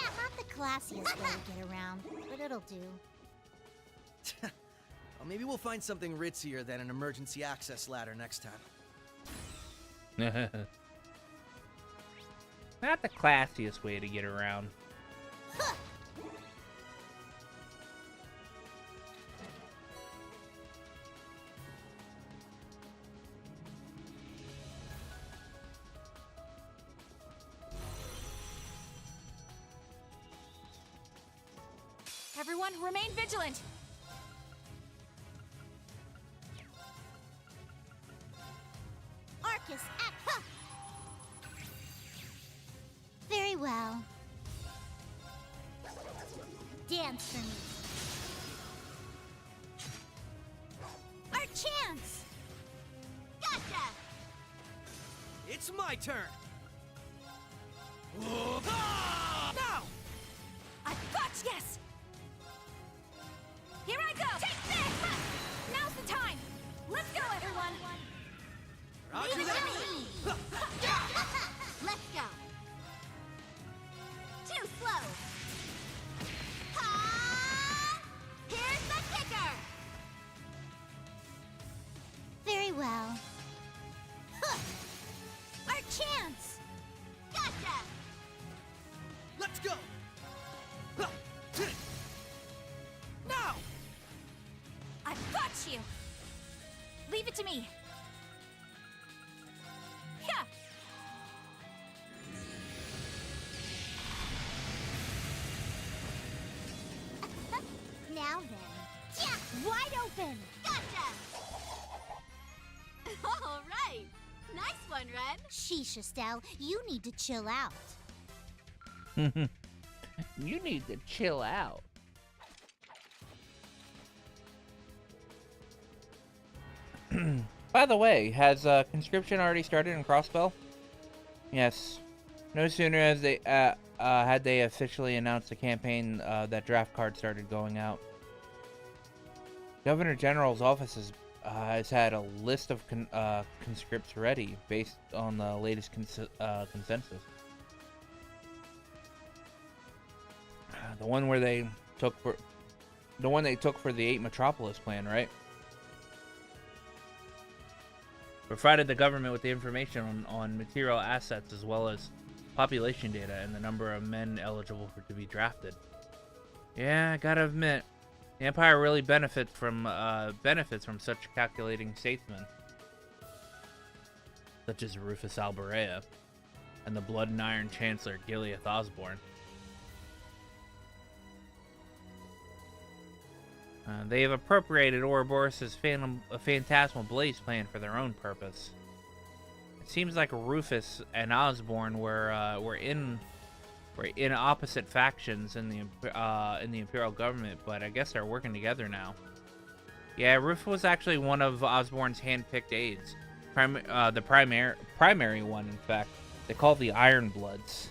Not the classiest way to get around, but it'll do. Well, maybe we'll find something ritzier than an emergency access ladder next time. Not the classiest way to get around. Everyone, remain vigilant! Arcus, act! Very well. Dance for me. Our chance! Gotcha! It's my turn! No! I've got yes! Here I go! Take this! Now's the time! Let's go, everyone! Roger that! Let's go! Too slow! Ha! Here's the kicker! Very well. Our chance! Gotcha! Let's go! No! I've got you! Leave it to me! Yeah! Now then. Yeah, wide open! Gotcha! All right! Nice one, Ren! Sheesh, Estelle, you need to chill out. You need to chill out. By the way, has conscription already started in Crossbell? Yes. No sooner as they had they officially announced the campaign that draft cards started going out. Governor General's office has had a list of conscripts ready based on the latest consensus. The one where they took for the 8 Metropolis plan, right? Provided the government with the information on material assets as well as population data and the number of men eligible to be drafted. Yeah, I gotta admit, the Empire really benefits from such calculating statesmen, such as Rufus Alberea and the Blood and Iron Chancellor Gileath Osborne. They have appropriated Ouroboros' Phantasmal Blaze plan for their own purpose. It seems like Rufus and Osborne were in opposite factions in the Imperial government, but I guess they're working together now. Yeah, Rufus was actually one of Osborne's hand-picked aides, the primary one, in fact. They call the Iron Bloods.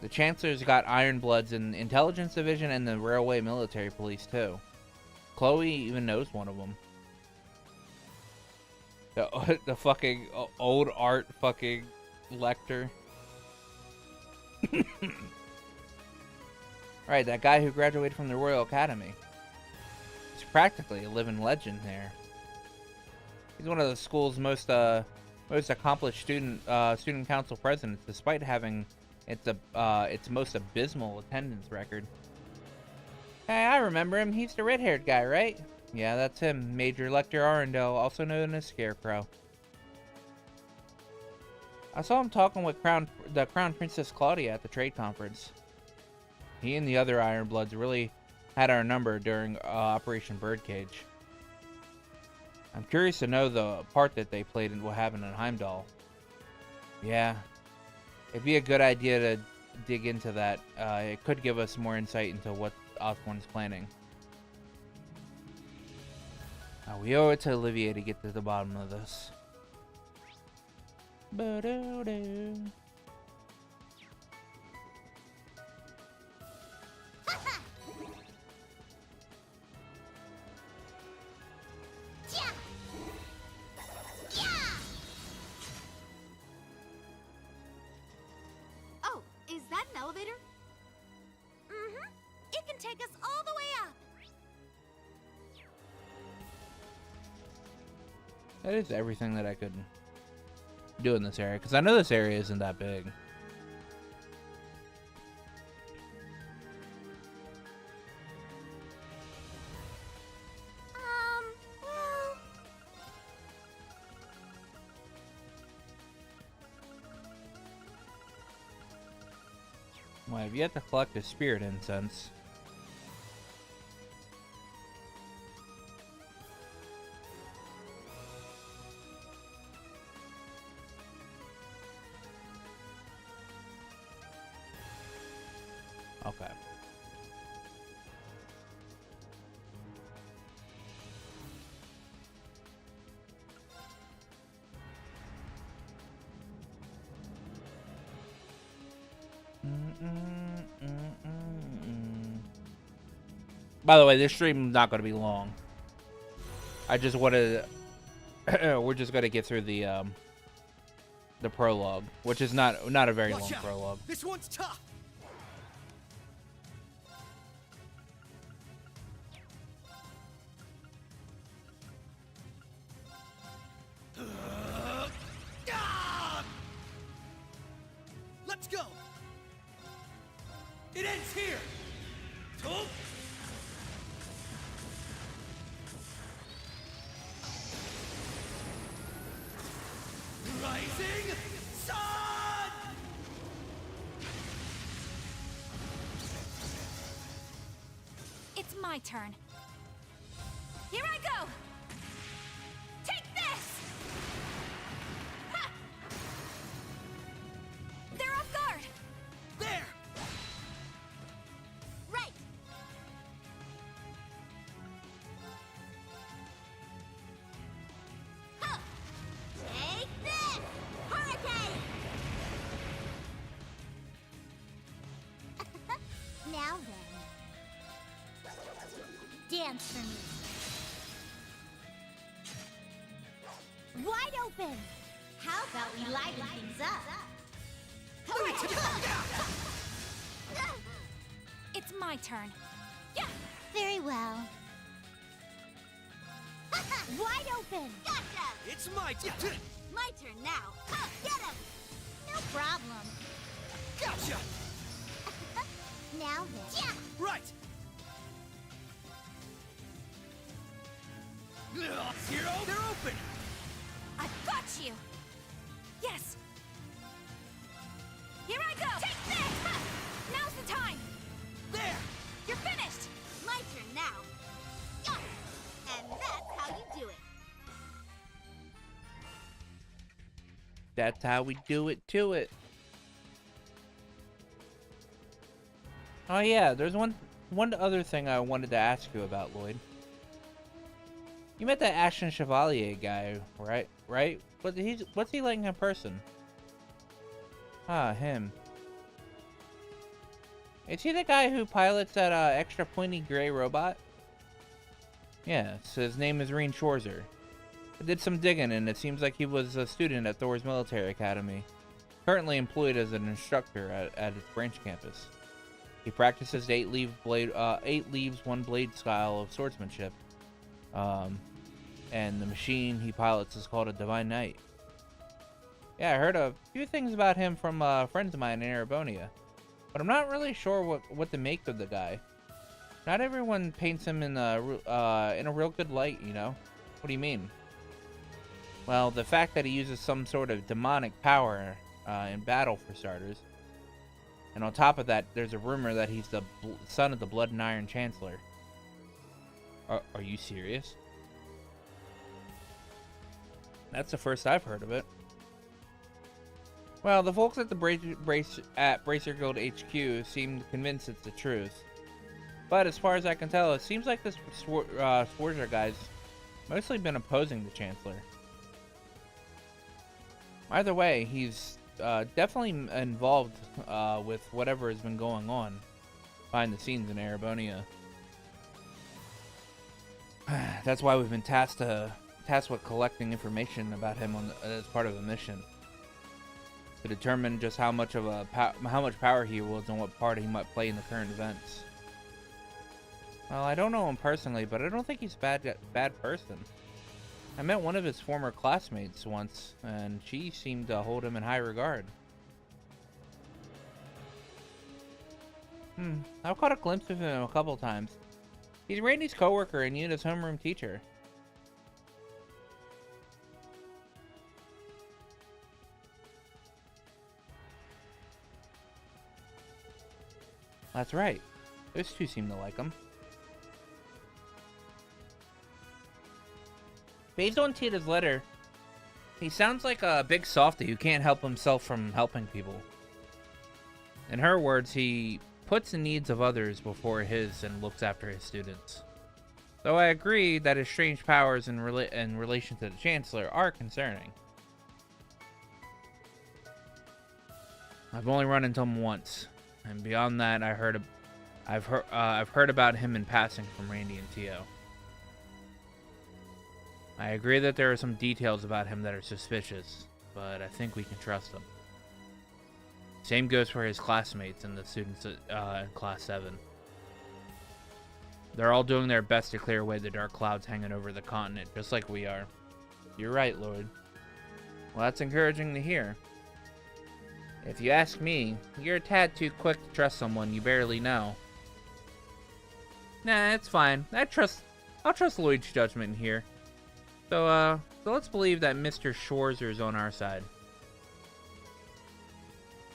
The Chancellor's got Iron Bloods in the Intelligence Division and the Railway Military Police, too. Chloe even knows one of them. The fucking old art fucking lector. Right, that guy who graduated from the Royal Academy. He's practically a living legend there. He's one of the school's most accomplished student council presidents, despite having its most abysmal attendance record. Hey, I remember him. He's the red-haired guy, right? Yeah, that's him, Major Lecter Arundel, also known as Scarecrow. I saw him talking with the Crown Princess Claudia at the trade conference. He and the other Ironbloods really had our number during Operation Birdcage. I'm curious to know the part that they played in what happened in Heimdall. Yeah, it'd be a good idea to dig into that. It could give us more insight into what Osborn's planning. We owe it to Olivier to get to the bottom of this. Ba-do-do. Oh, is that an elevator? Mm-hmm. It can take us all the way up. That is everything that I could do in this area, because I know this area isn't that big. Well, I've yet to collect a spirit incense. Okay. By the way, this stream is not going to be long. I just wanted to, we're just going to get through the prologue, which is not a very long prologue. This one's tough. Let's go. It ends here. Rising sun. It's my turn. Here I go. Take this. Ha! They're off guard. There. Right. Huh. Take this! Hurricane! Now then. Dance for me. Wide open. How about we liven things up? It's my turn. Yeah. Very well. Wide open. Gotcha! It's my turn. My turn now. Huh, get him! No problem. Gotcha. Now then. Yeah. Right. Zero. They're open. I've got you. Yes. Here I go. Take this. Ha! Now's the time. There. You're finished. My turn now. Got it! And that's how you do it. That's how we do it to it. Oh yeah, there's one other thing I wanted to ask you about, Lloyd. You met that Action Chevalier guy, right? But what's he like in person? Ah, him. Is he the guy who pilots that extra pointy gray robot? Yeah, so his name is Reen Schwarzer. I did some digging, and it seems like he was a student at Thor's military academy, currently employed as an instructor at its branch campus. He practices 8 leaves, 1 blade style of swordsmanship. And the machine he pilots is called a Divine Knight. Yeah, I heard a few things about him from friends of mine in Erebonia, but I'm not really sure what to make of the guy. Not everyone paints him in a real good light, you know? What do you mean? Well, the fact that he uses some sort of demonic power in battle, for starters. And on top of that, there's a rumor that he's the son of the Blood and Iron Chancellor. Are you serious? That's the first I've heard of it. Well, the folks at the Bracer Guild HQ seem convinced it's the truth. But as far as I can tell, it seems like this Sworzer guy's mostly been opposing the Chancellor. Either way, he's definitely involved with whatever has been going on behind the scenes in Erebonia. That's why we've been tasked with collecting information about him as part of the mission, to determine just how much power he wields and what part he might play in the current events. Well, I don't know him personally, but I don't think he's a bad person. I met one of his former classmates once, and she seemed to hold him in high regard. I've caught a glimpse of him a couple times. He's Randy's coworker and Yuna's homeroom teacher. That's right. Those two seem to like him. Based on Tita's letter, he sounds like a big softy who can't help himself from helping people. In her words, he puts the needs of others before his and looks after his students. Though I agree that his strange powers in relation to the Chancellor are concerning. I've only run into him once, and beyond that, I've heard about him in passing from Randy and Tio. I agree that there are some details about him that are suspicious, but I think we can trust him. Same goes for his classmates and the students in Class 7. They're all doing their best to clear away the dark clouds hanging over the continent, just like we are. You're right, Lord. Well, that's encouraging to hear. If you ask me, you're a tad too quick to trust someone you barely know. Nah, it's fine. I'll trust Lloyd's judgment here. So let's believe that Mr. Schwarzer's on our side.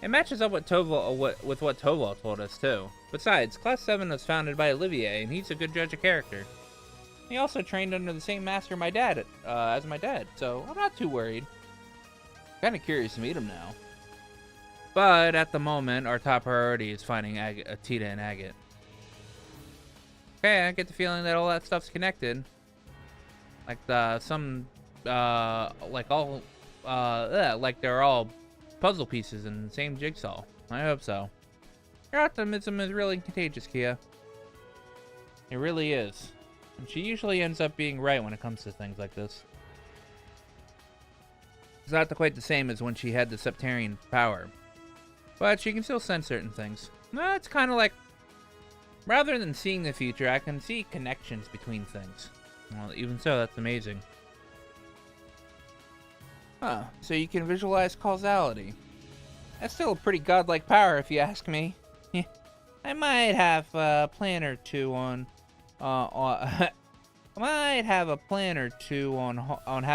It matches up with what Toval told us, too. Besides, Class 7 was founded by Olivier, and he's a good judge of character. He also trained under the same master as my dad, so I'm not too worried. Kinda curious to meet him now. But at the moment, our top priority is finding Tita and Agate. Okay, I get the feeling that all that stuff's connected. Like like they're all puzzle pieces in the same jigsaw. I hope so. Your optimism is really contagious, Kia. It really is. And she usually ends up being right when it comes to things like this. It's not quite the same as when she had the Septarian power, but she can still sense certain things. It's kind of like, rather than seeing the future, I can see connections between things. Well, even so, that's amazing. Huh, so you can visualize causality. That's still a pretty godlike power, if you ask me. I might have a plan or two on how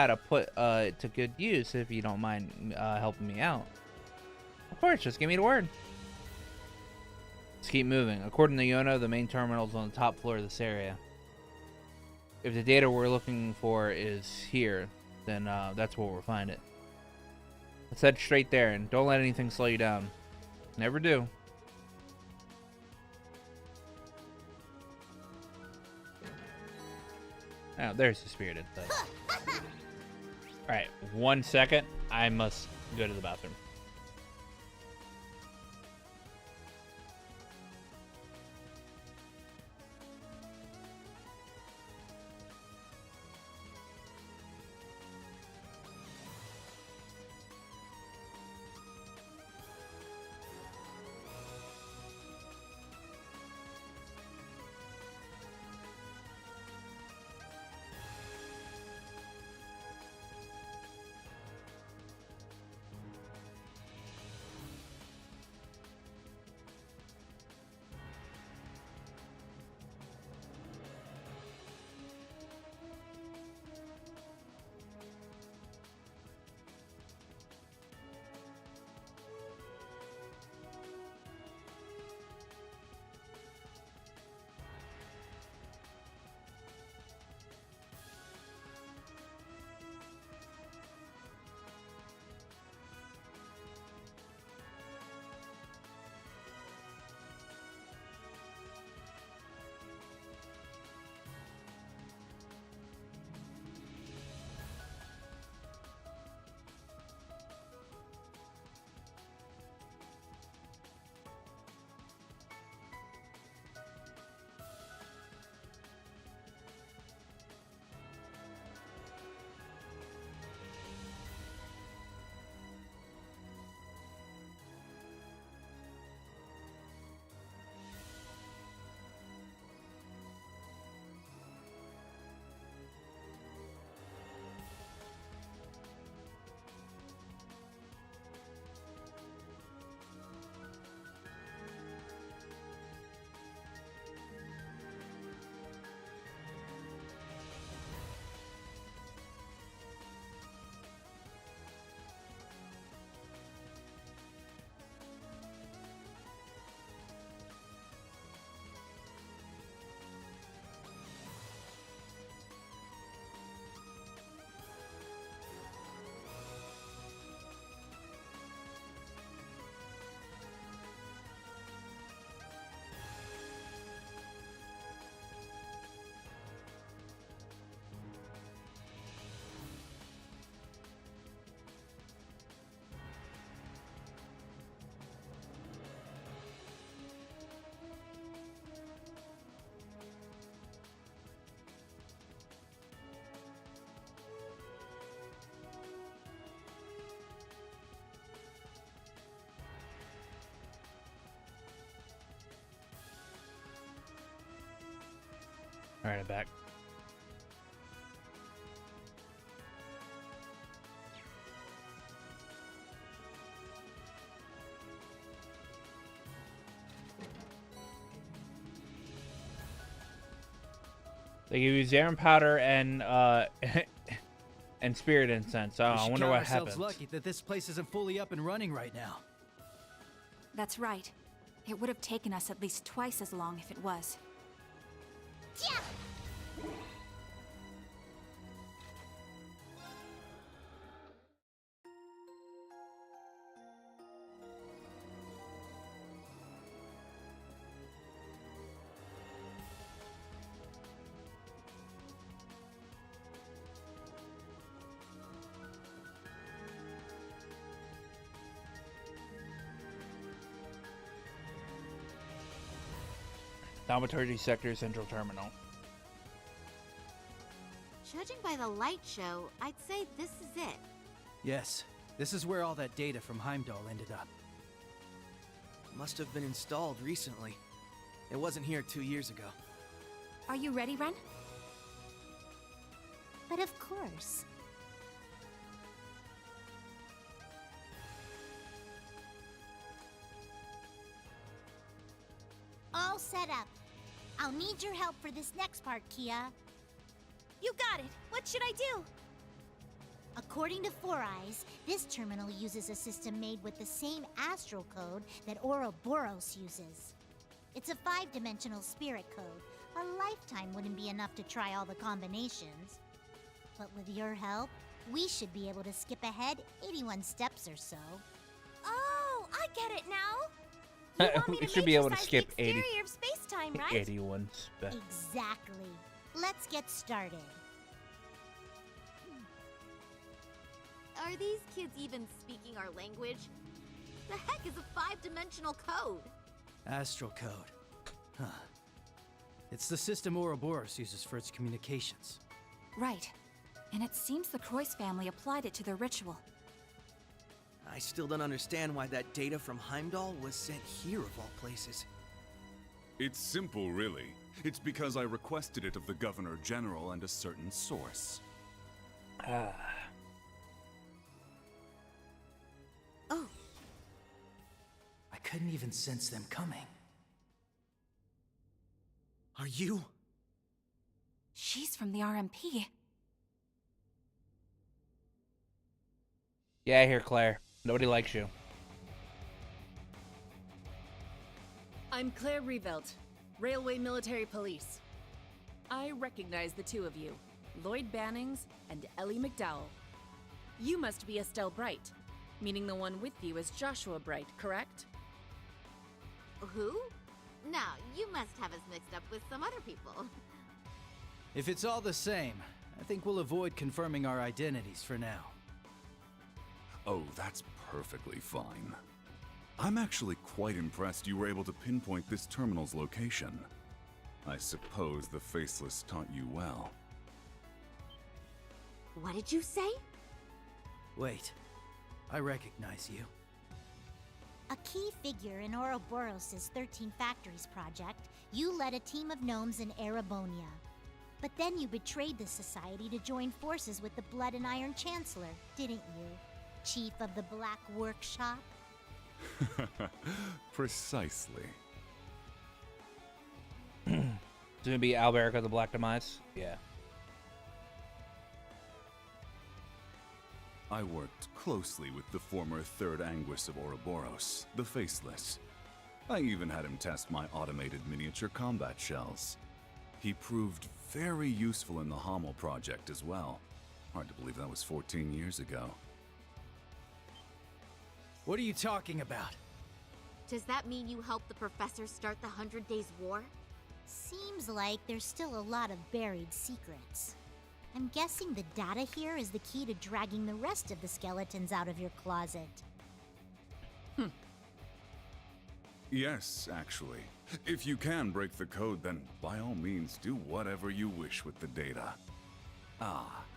to put it to good use, if you don't mind helping me out. Of course, just give me the word. Let's keep moving. According to Yono, the main terminal is on the top floor of this area. If the data we're looking for is here, then that's where we'll find it. Let's head straight there, and don't let anything slow you down. Never do. Oh, there's the spirited stuff. Alright, 1 second. I must go to the bathroom. Alright, I'm back. They give you Zarin powder and and spirit incense. Oh, I wonder what happens. Lucky that this place isn't fully up and running right now. That's right. It would have taken us at least twice as long if it was. Yeah. Thaumaturgy Sector Central Terminal. Judging by the light show, I'd say this is it. Yes, this is where all that data from Heimdall ended up. Must have been installed recently. It wasn't here 2 years ago. Are you ready, Ren? But of course. All set up. I'll need your help for this next part, Kia. You got it. What should I do? According to Four Eyes, this terminal uses a system made with the same astral code that Ouroboros uses. It's a 5-dimensional spirit code. A lifetime wouldn't be enough to try all the combinations. But with your help, we should be able to skip ahead 81 steps or so. Oh, I get it now. You want me We to should be able to matricize skip the 80. exterior of space-time, right? 81 spec. Exactly. Let's get started. Are these kids even speaking our language? The heck is a 5-dimensional code? Astral code. Huh. It's the system Ouroboros uses for its communications. Right. And it seems the Croix family applied it to their ritual. I still don't understand why that data from Heimdall was sent here of all places. It's simple, really. It's because I requested it of the Governor General and a certain source. Ah. Oh. I couldn't even sense them coming. Are you? She's from the RMP. Yeah, here, Claire. Nobody likes you. I'm Claire Revelt, Railway Military Police. I recognize the two of you, Lloyd Bannings and Ellie McDowell. You must be Estelle Bright, meaning the one with you is Joshua Bright, correct? Who? No, you must have us mixed up with some other people. If it's all the same, I think we'll avoid confirming our identities for now. Oh, that's perfectly fine. I'm actually quite impressed you were able to pinpoint this terminal's location. I suppose the Faceless taught you well. What did you say? Wait, I recognize you. A key figure in Ouroboros' 13 Factories project, you led a team of gnomes in Erebonia. But then you betrayed the society to join forces with the Blood and Iron Chancellor, didn't you? Chief of the Black Workshop? Precisely. It's gonna be Alberic of the Black Demise? Yeah. I worked closely with the former Third Anguis of Ouroboros, the Faceless. I even had him test my automated miniature combat shells. He proved very useful in the Hamel project as well. Hard to believe that was 14 years ago. What are you talking about? Does that mean you helped the professor start the 100 Days War? Seems like there's still a lot of buried secrets. I'm guessing the data here is the key to dragging the rest of the skeletons out of your closet. Yes, actually. If you can break the code, then by all means do whatever you wish with the data.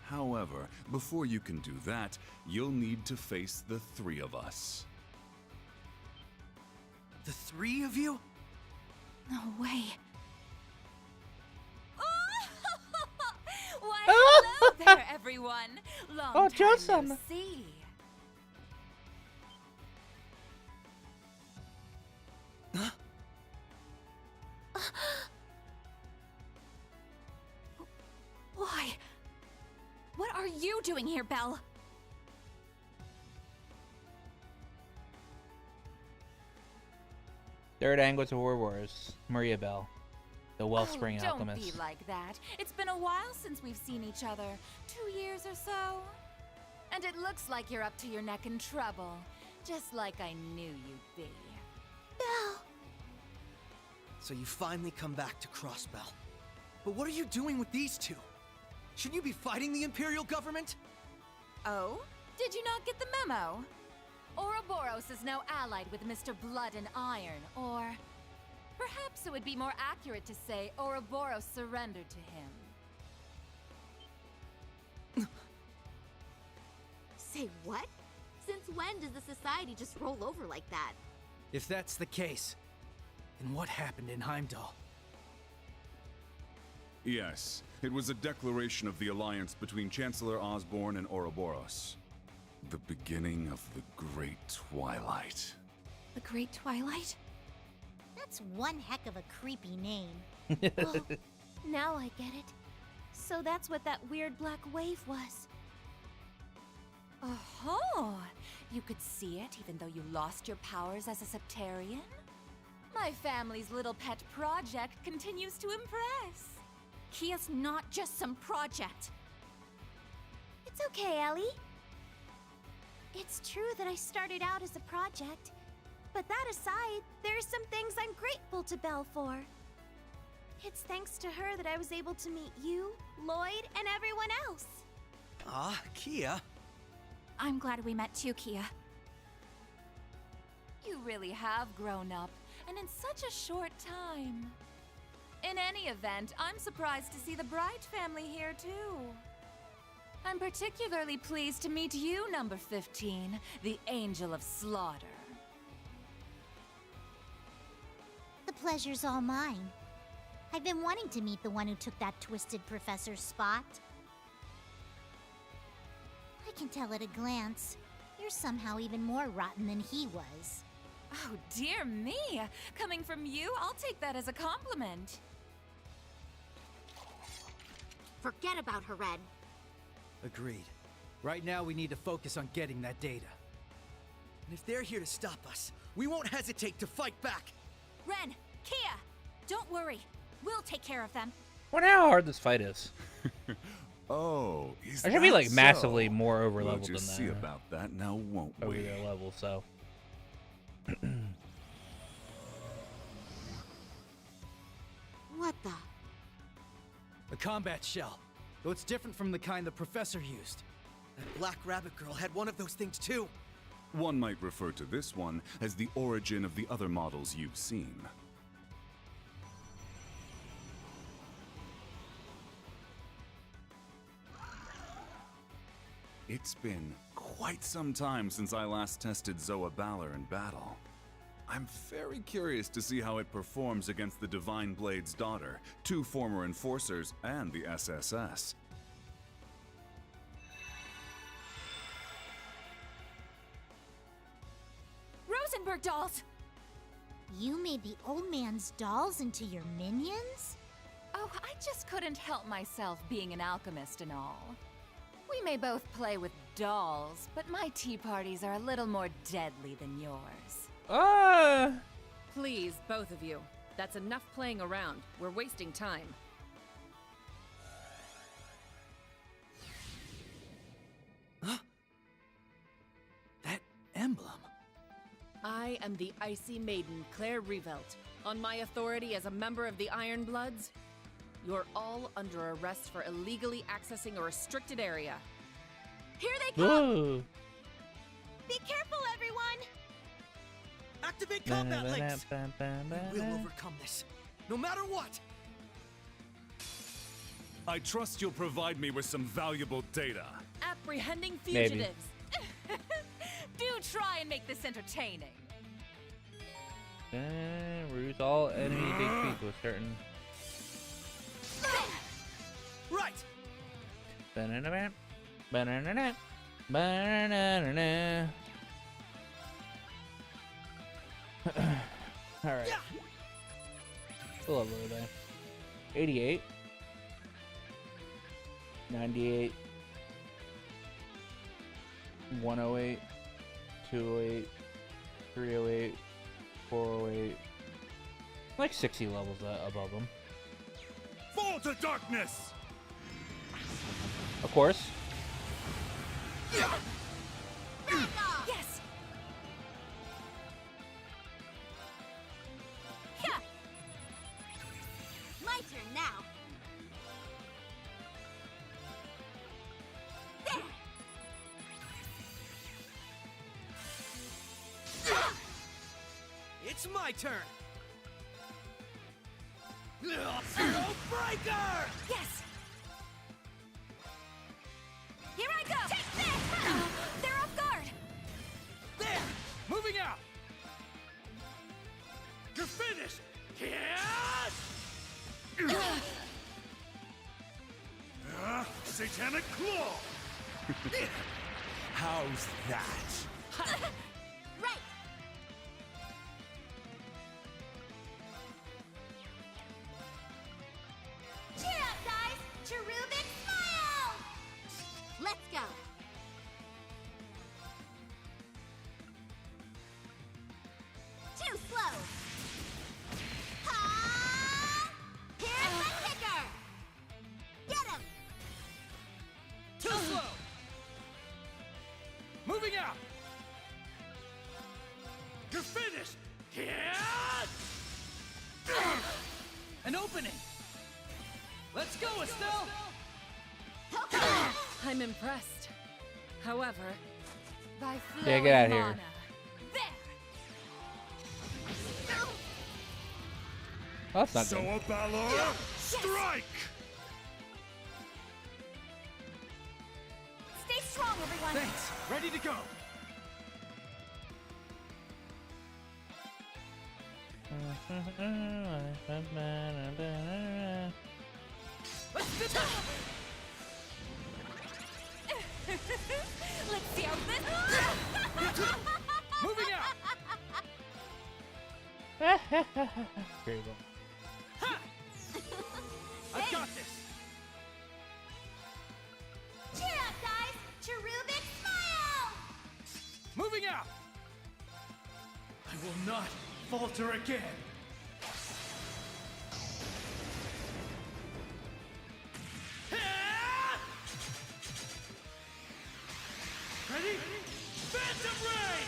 However, before you can do that, you'll need to face the 3 of us. The 3 of you? No way. Ah! everyone. Long Oh, time Joe-san. no see. Why? What are you doing here, Belle? Third Anguish of Ouroboros, Maria Bell, the Wellspring Don't Alchemist. be like that. It's been a while since we've seen each other. 2 years or so. And it looks like you're up to your neck in trouble. Just like I knew you'd be. Belle! So you finally come back to Crossbell. But what are you doing with these two? Shouldn't you be fighting the Imperial government? Oh? Did you not get the memo? Ouroboros is now allied with Mr. Blood and Iron, or perhaps it would be more accurate to say Ouroboros surrendered to him. Say what? Since when does the society just roll over like that? If that's the case, then what happened in Heimdall? Yes, it was a declaration of the alliance between Chancellor Osborne and Ouroboros. The beginning of the Great Twilight. The Great Twilight? That's one heck of a creepy name. Oh, now I get it. So that's what that weird black wave was. Oh, you could see it even though you lost your powers as a Septarian? My family's little pet project continues to impress. Kia's not just some project. It's okay, Ellie. It's true that I started out as a project, but that aside, there are some things I'm grateful to Belle for. It's thanks to her that I was able to meet you, Lloyd, and everyone else. Ah, Kia. I'm glad we met too, Kia. You really have grown up, and in such a short time. In any event, I'm surprised to see the Bright family here too. I'm particularly pleased to meet you, number 15, the Angel of Slaughter. The pleasure's all mine. I've been wanting to meet the one who took that twisted professor's spot. I can tell at a glance, you're somehow even more rotten than he was. Oh, dear me! Coming from you, I'll take that as a compliment. Forget about her, Red. Agreed. Right now, we need to focus on getting that data. And if they're here to stop us, we won't hesitate to fight back. Ren, Kia, don't worry. We'll take care of them. I wonder how hard this fight is. Oh, is I should be that like massively so? more over We'll leveled than just that. see about that now, won't Over we? their level, so. What the? A combat shell. Though it's different from the kind the professor used. That Black Rabbit girl had one of those things too. One might refer to this one as the origin of the other models you've seen. It's been quite some time since I last tested Zoa Balor in battle. I'm very curious to see how it performs against the Divine Blade's daughter, 2 former enforcers, and the SSS. Rosenberg dolls! You made the old man's dolls into your minions? Oh, I just couldn't help myself being an alchemist and all. We may both play with dolls, but my tea parties are a little more deadly than yours. Please, both of you. That's enough playing around. We're wasting time. That emblem. I am the Icy Maiden, Claire Revelt. On my authority as a member of the Iron Bloods, you're all under arrest for illegally accessing a restricted area. Here they come! Whoa. Be careful, everyone! Activate combat links! We will overcome this, no matter what! I trust you'll provide me with some valuable data. Apprehending Maybe. fugitives. Do try and make this entertaining. Reduce all enemy HP to a certain. Right! Ba-na-na-na. Ba-na-na-na. Ba-na-na-na-na. Alright. Still have a little day. 88. 98. 108. 208. 308. 408. Like 60 levels above them. Fall to darkness! Of course. Yes! Yeah. My turn now. There. It's my turn. Zero Breaker! Yes. Here I go. Take this. They're off guard. There! Moving out! You're finished! Satanic Claw! How's that? Right. Cheer up, guys. Cherubic smile. Let's go. Too slow. Ha! Here's the kicker. Get him. Too slow! Moving out! You're finished! An opening! Let's go, Estelle! I'm impressed. However, by Yeah, get out of here. mana. Oh, that's not So good. a Balor, strike! Stay strong, everyone. Thanks. Ready to go. Let's see how this. Moving out! Here you go. I've got this! Cheer up, guys! Cherubic smile! Moving out! I will not falter again! Ready? Phantom Ray!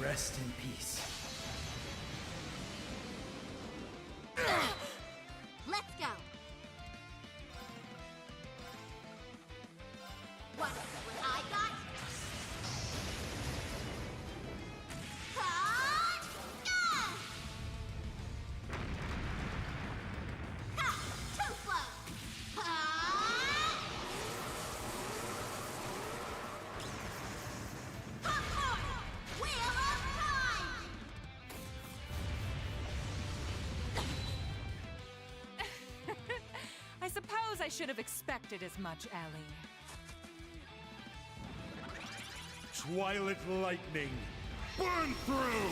Rest in peace. Let's go! What I got? Too slow! Popcorn! Wheel of time! I suppose I should have expected as much, Ellie. Twilight Lightning, burn through!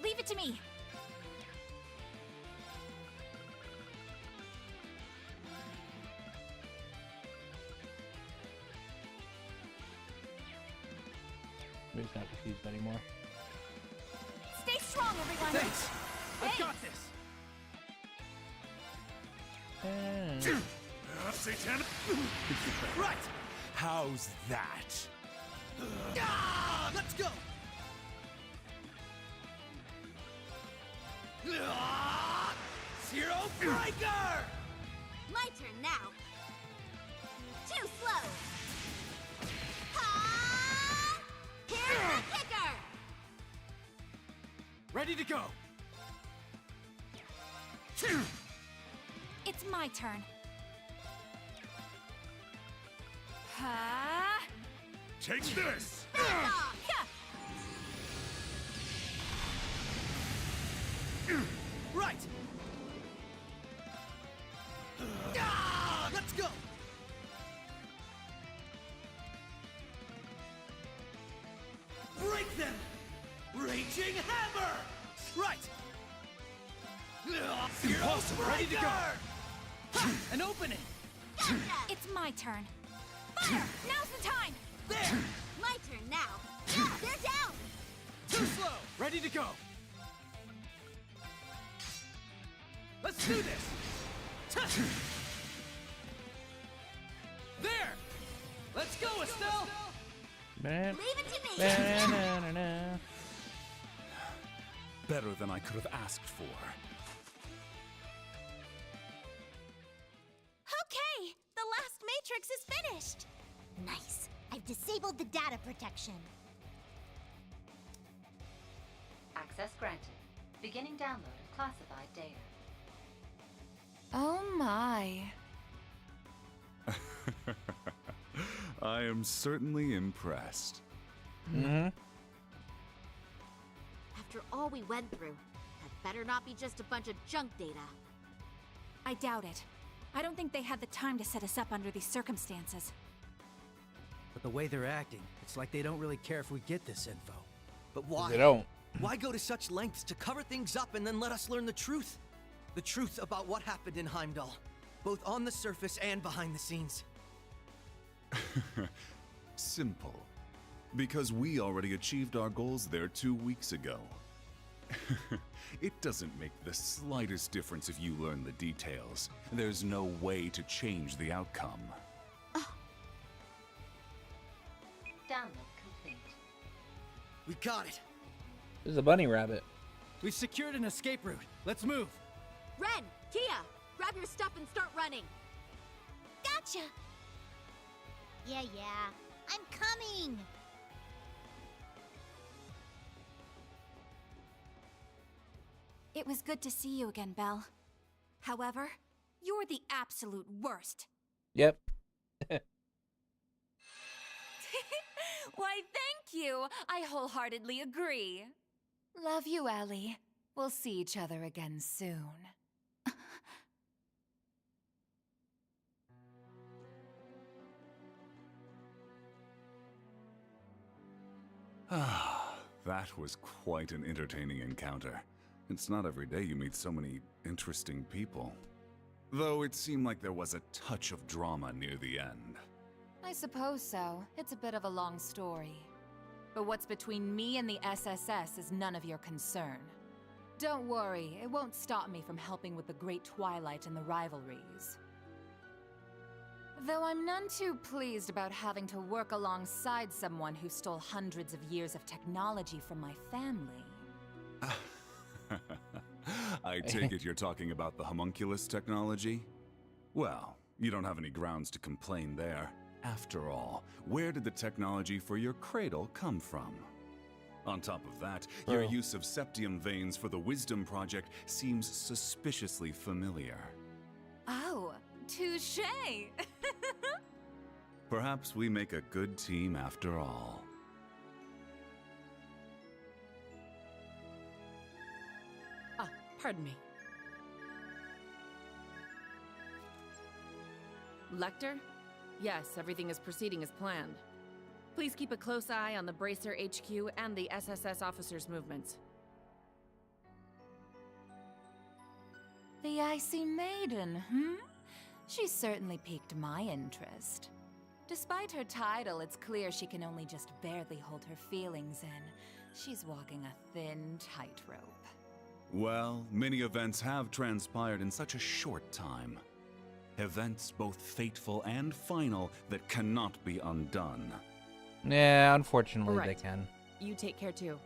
Leave it to me! We're just not confused anymore. Stay strong, everyone! Thanks! I've got this! Satanic... Right! How's that? Let's go! Zero Breaker! My turn now. Too slow. Ha! Here's the kicker. Ready to go! It's my turn. Ha! Take this! Right! go! Break them! Raging hammer! Right! Impossible! Ready to go! An opening! It's my turn. Fire! Now's the time! There! My turn now. They're down! Too slow! Ready to go! Let's do this! There! Let's go, Estelle! Leave it to me! Better than I could have asked for. Okay, the last matrix is finished. Nice. I've disabled the data protection. Access granted. Beginning download of classified data. Oh my. I am certainly impressed. Mm-hmm. After all we went through, that better not be just a bunch of junk data. I doubt it. I don't think they had the time to set us up under these circumstances. But the way they're acting, it's like they don't really care if we get this info. But why? They don't. Why go to such lengths to cover things up and then let us learn the truth? The truth about what happened in Heimdall, both on the surface and behind the scenes. Simple. Because we already achieved our goals there 2 weeks ago. It doesn't make the slightest difference if you learn the details. There's no way to change the outcome. Download complete. We got it. This is a bunny rabbit. We've secured an escape route. Let's move. Ren, Kia, grab your stuff and start running. Gotcha. Yeah, I'm coming. It was good to see you again, Belle. However, you're the absolute worst. Yep. Why, thank you. I wholeheartedly agree. Love you, Ellie. We'll see each other again soon. Ah, that was quite an entertaining encounter. It's not every day you meet so many interesting people. Though it seemed like there was a touch of drama near the end. I suppose so. It's a bit of a long story. But what's between me and the SSS is none of your concern. Don't worry, it won't stop me from helping with the Great Twilight and the rivalries. Though I'm none too pleased about having to work alongside someone who stole hundreds of years of technology from my family. I take it you're talking about the homunculus technology? Well, you don't have any grounds to complain there. After all, where did the technology for your cradle come from? On top of that, your use of septium veins for the Wisdom Project seems suspiciously familiar. Oh, touché! Perhaps we make a good team after all. Ah, pardon me. Lecter? Yes, everything is proceeding as planned. Please keep a close eye on the Bracer HQ and the SSS officers' movements. The Icy Maiden, She certainly piqued my interest. Despite her title, it's clear she can only just barely hold her feelings in. She's walking a thin tightrope. Well, many events have transpired in such a short time. Events both fateful and final that cannot be undone. Yeah, unfortunately Right. they can. You take care too.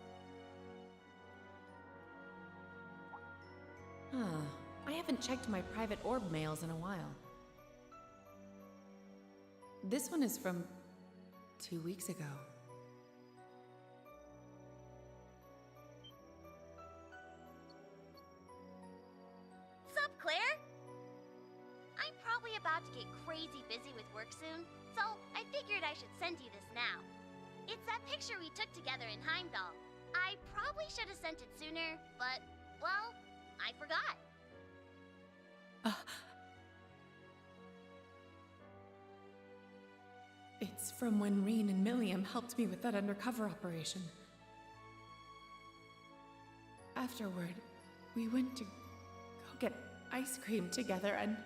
Huh. I haven't checked my private orb mails in a while. This one is from 2 weeks ago. Sup, Claire? I'm probably about to get crazy busy with work soon, so I figured I should send you this now. It's that picture we took together in Heimdall. I probably should have sent it sooner, but, well, I forgot. It's from when Reen and Milliam helped me with that undercover operation. Afterward, we went to go get ice cream together and...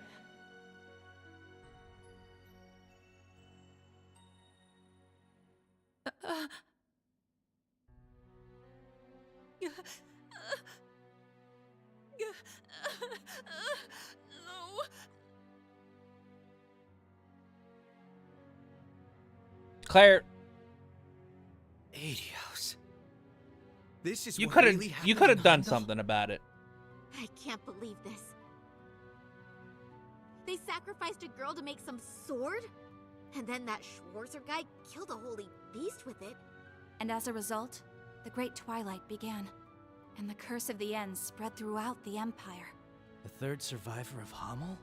No. Claire, Adios. This is you what could really have happened in done Heimdall? something about it. I can't believe this. They sacrificed a girl to make some sword? And then that Schwarzer guy killed a holy beast with it. And as a result, the Great Twilight began, and the curse of the Ends spread throughout the Empire. The third survivor of Hamel?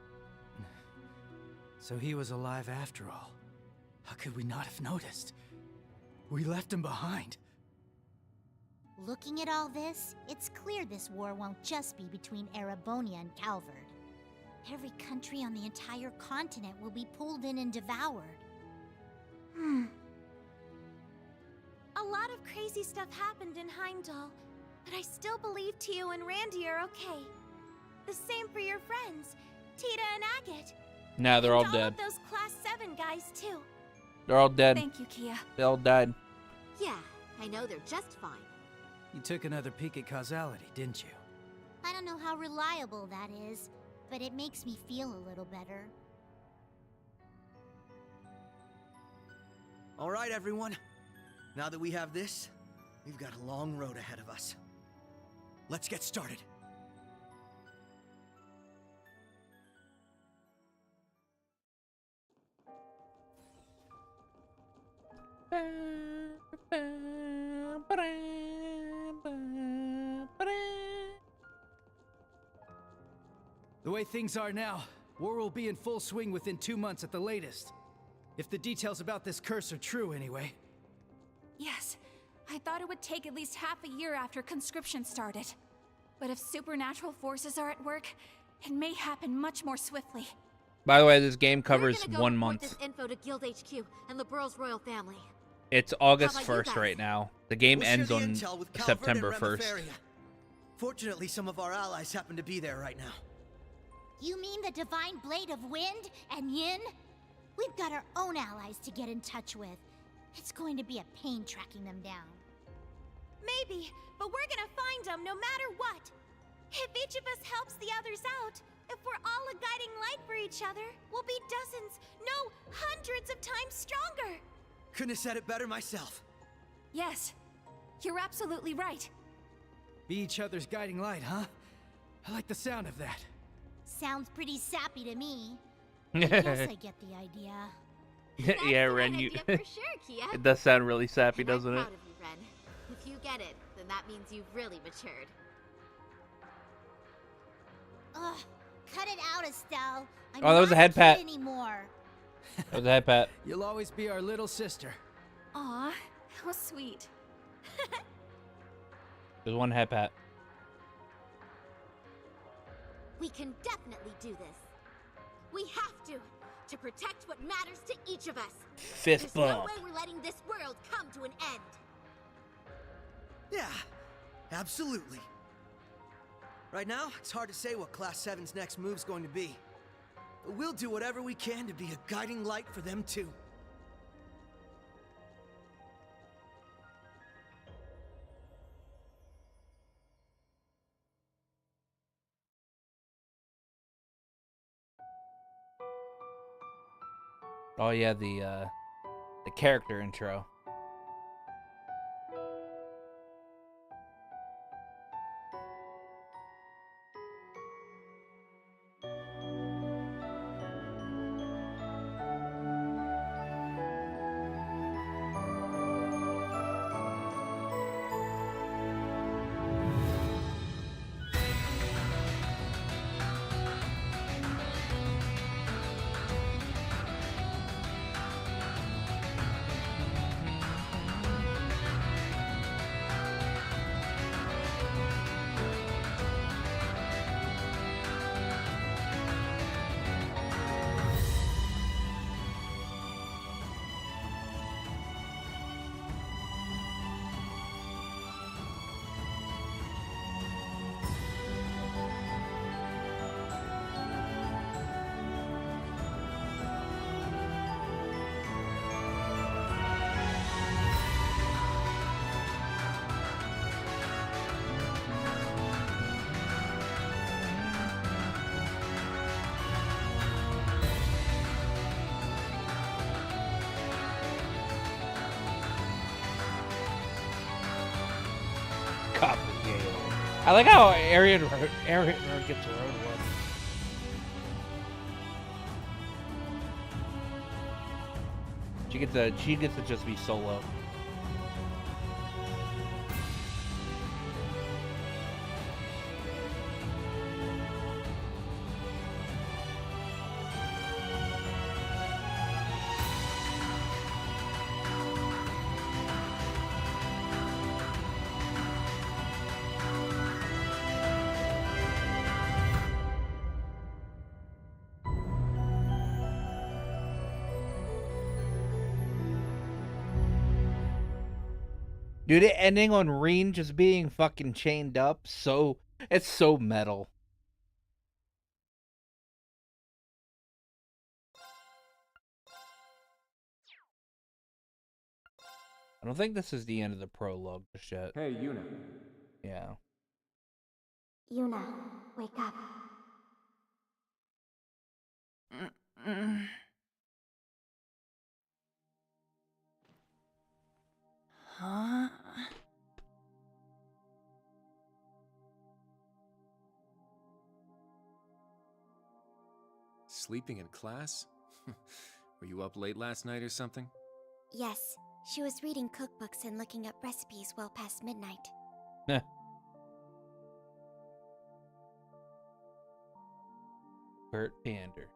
So he was alive after all. How could we not have noticed? We left him behind. Looking at all this, it's clear this war won't just be between Erebonia and Calvard. Every country on the entire continent will be pulled in and devoured. A lot of crazy stuff happened in Heimdall, but I still believe Tio and Randy are okay. The same for your friends, Tita and Agate. Nah, they're all and dead. all of those Class 7 guys, too. They're all dead. Thank you, Kia. They all died. Yeah, I know they're just fine. You took another peek at causality, didn't you? I don't know how reliable that is, but it makes me feel a little better. All right, everyone. Now that we have this, we've got a long road ahead of us. Let's get started. The way things are now, war will be in full swing within 2 months at the latest. If the details about this curse are true, anyway. Yes, I thought it would take at least half a year after conscription started. But if supernatural forces are at work, it may happen much more swiftly. By the way, this game covers We're gonna go 1 report month. this info to Guild HQ and the Burrow's royal family. It's August How about you 1st guys? right now. The game We'll ends share the on intel with Calvert September and 1st. Remiferia. Fortunately, some of our allies happen to be there right now. You mean the Divine Blade of Wind and Yin? We've got our own allies to get in touch with. It's going to be a pain tracking them down. Maybe, but we're gonna find them no matter what. If each of us helps the others out, if we're all a guiding light for each other, we'll be dozens, no, hundreds of times stronger. Couldn't have said it better myself. Yes, you're absolutely right. Be each other's guiding light, huh? I like the sound of that. Sounds pretty sappy to me. I guess I get the idea. Yeah, Ren, you. idea for sure, Kia. It does sound really sappy, doesn't I'm it? proud of you, Ren. If you get it, then that means you've really matured. Ugh, cut it out, Estelle. I'm Oh, that was not a head pat. kid anymore. That was a head pat. You'll always be our little sister. Aw, how sweet. There's one head pat. We can definitely do this. We have to protect what matters to each of us. Fist There's no bump. way we're letting this world come to an end. Yeah, absolutely. Right now, it's hard to say what Class 7's next move's going to be. But we'll do whatever we can to be a guiding light for them too. Oh yeah, the character intro. complicated. I like how Aaron gets her own one. She gets to just be solo. Dude, it ending on Reen just being fucking chained up, it's so metal. I don't think this is the end of the prologue just yet. Hey, Yuna. Yeah. Yuna, wake up. Huh? Sleeping in class? Were you up late last night or something? Yes, she was reading cookbooks and looking up recipes well past midnight. Nah. Bert Pander.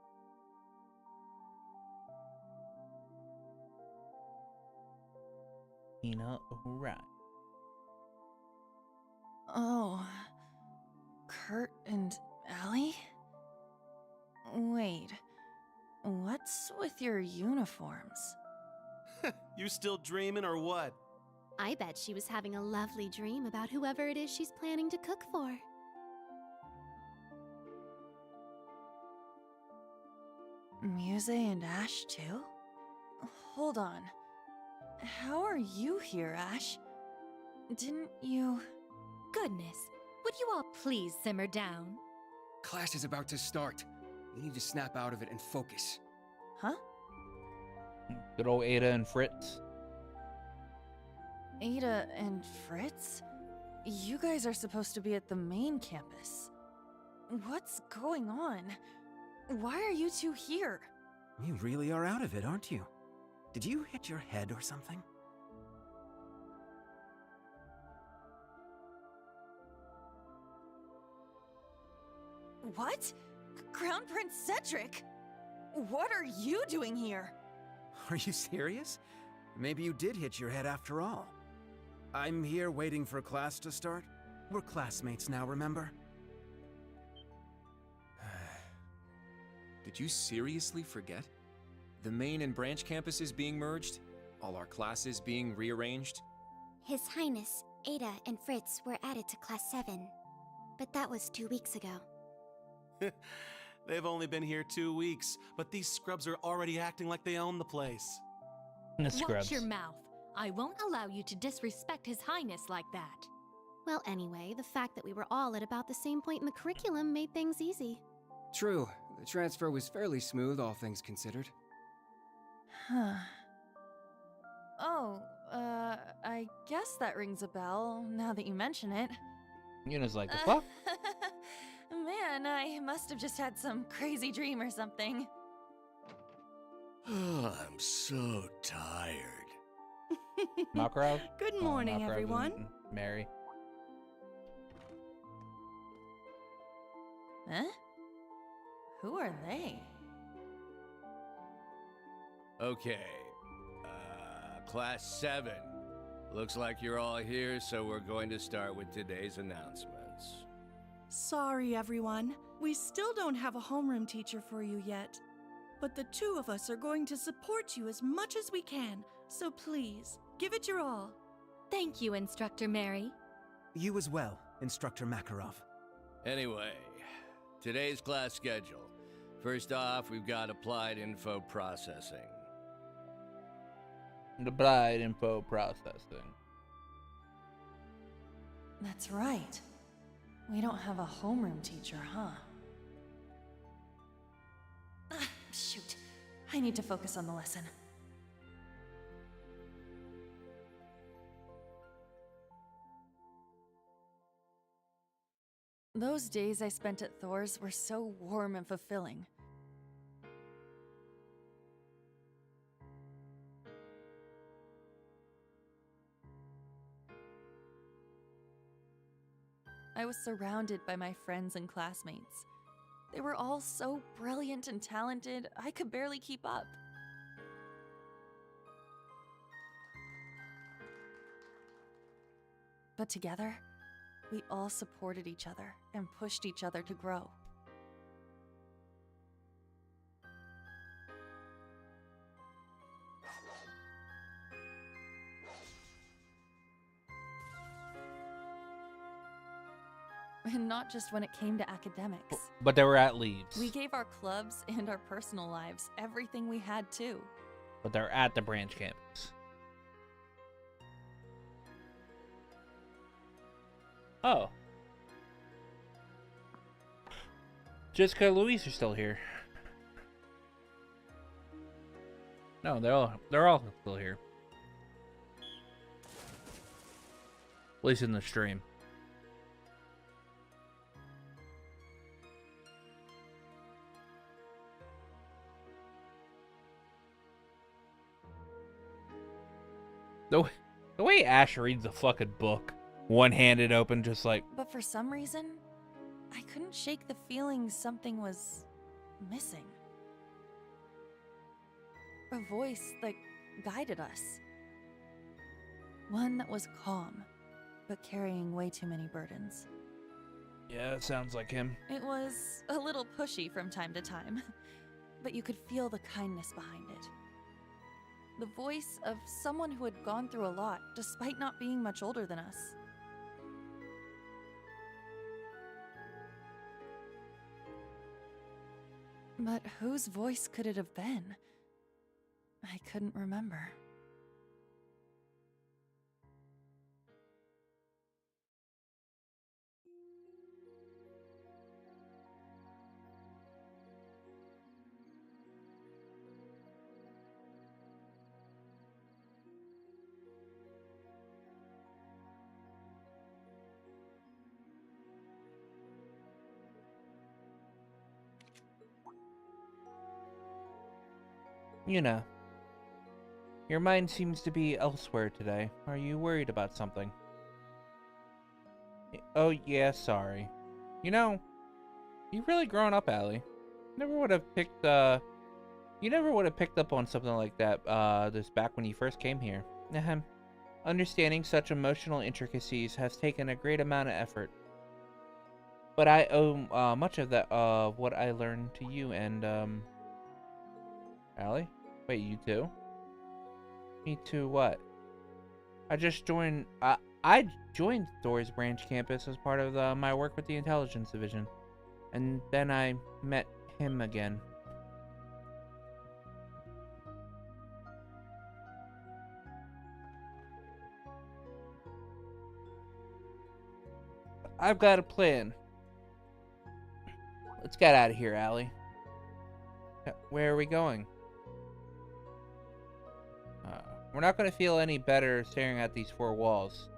Tina O'Reilly. Oh. Kurt and Ellie? Wait. What's with your uniforms? You still dreaming or what? I bet she was having a lovely dream about whoever it is she's planning to cook for. Muse and Ash, too? Hold on. How are you here, Ash? Didn't you... Goodness, would you all please simmer down? Class is about to start. We need to snap out of it and focus. Huh? Good old Ada and Fritz. Ada and Fritz? You guys are supposed to be at the main campus. What's going on? Why are you two here? You really are out of it, aren't you? Did you hit your head or something? What? Crown Prince Cedric? What are you doing here? Are you serious? Maybe you did hit your head after all. I'm here waiting for class to start. We're classmates now, remember? Did you seriously forget? The main and branch campuses being merged? All our classes being rearranged? His Highness, Ada, and Fritz were added to Class 7. But that was 2 weeks ago. They've only been here 2 weeks, but these scrubs are already acting like they own the place. Watch your mouth. I won't allow you to disrespect His Highness like that. Well, anyway, the fact that we were all at about the same point in the curriculum made things easy. True. The transfer was fairly smooth, all things considered. Huh. Oh, I guess that rings a bell, now that you mention it. Yuna's like, the fuck? Man, I must have just had some crazy dream or something. I'm so tired. Makarov? Good morning, Makarov everyone. and Mary. Huh? Who are they? Okay. Class 7. Looks like you're all here, so we're going to start with today's announcements. Sorry, everyone. We still don't have a homeroom teacher for you yet. But the two of us are going to support you as much as we can, so please, give it your all. Thank you, Instructor Mary. You as well, Instructor Makarov. Anyway, today's class schedule. First off, we've got applied info processing. Applied info processing. That's right. We don't have a homeroom teacher, huh? Shoot. I need to focus on the lesson. Those days I spent at Thor's were so warm and fulfilling. I was surrounded by my friends and classmates. They were all so brilliant and talented, I could barely keep up. But together, we all supported each other and pushed each other to grow. And not just when it came to academics. But they were at Leaves. We gave our clubs and our personal lives everything we had too. But they're at the branch campus. Oh. Jessica and Luis are still here. No, they're all still here. At least in the stream. The way Ash reads the fucking book, one-handed open, just like... But for some reason, I couldn't shake the feeling something was missing. A voice that guided us. One that was calm, but carrying way too many burdens. Yeah, it sounds like him. It was a little pushy from time to time, but you could feel the kindness behind it. The voice of someone who had gone through a lot, despite not being much older than us. But whose voice could it have been? I couldn't remember. Yuna, your mind seems to be elsewhere today. Are you worried about something? Oh, yeah, sorry. You know, you've really grown up, Allie. You never would have picked up on something like that, this back when you first came here. Ahem. Understanding such emotional intricacies has taken a great amount of effort. But I owe, much of that, what I learned to you and, Allie? Wait, you too? Me too what? I just joined, I joined Thor's branch campus as part of my work with the intelligence division. And then I met him again. I've got a plan. Let's get out of here, Allie. Where are we going? We're not going to feel any better staring at these four walls.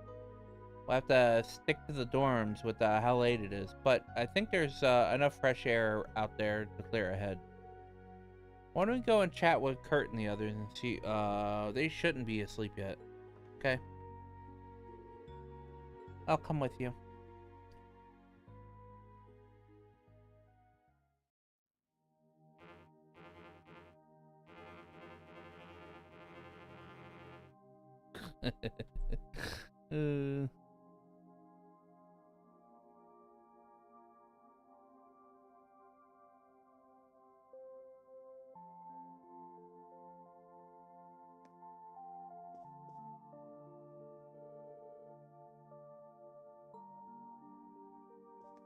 We'll have to stick to the dorms with how late it is, but I think there's enough fresh air out there to clear ahead. Why don't we go and chat with Kurt and the others and see, they shouldn't be asleep yet. Okay? I'll come with you.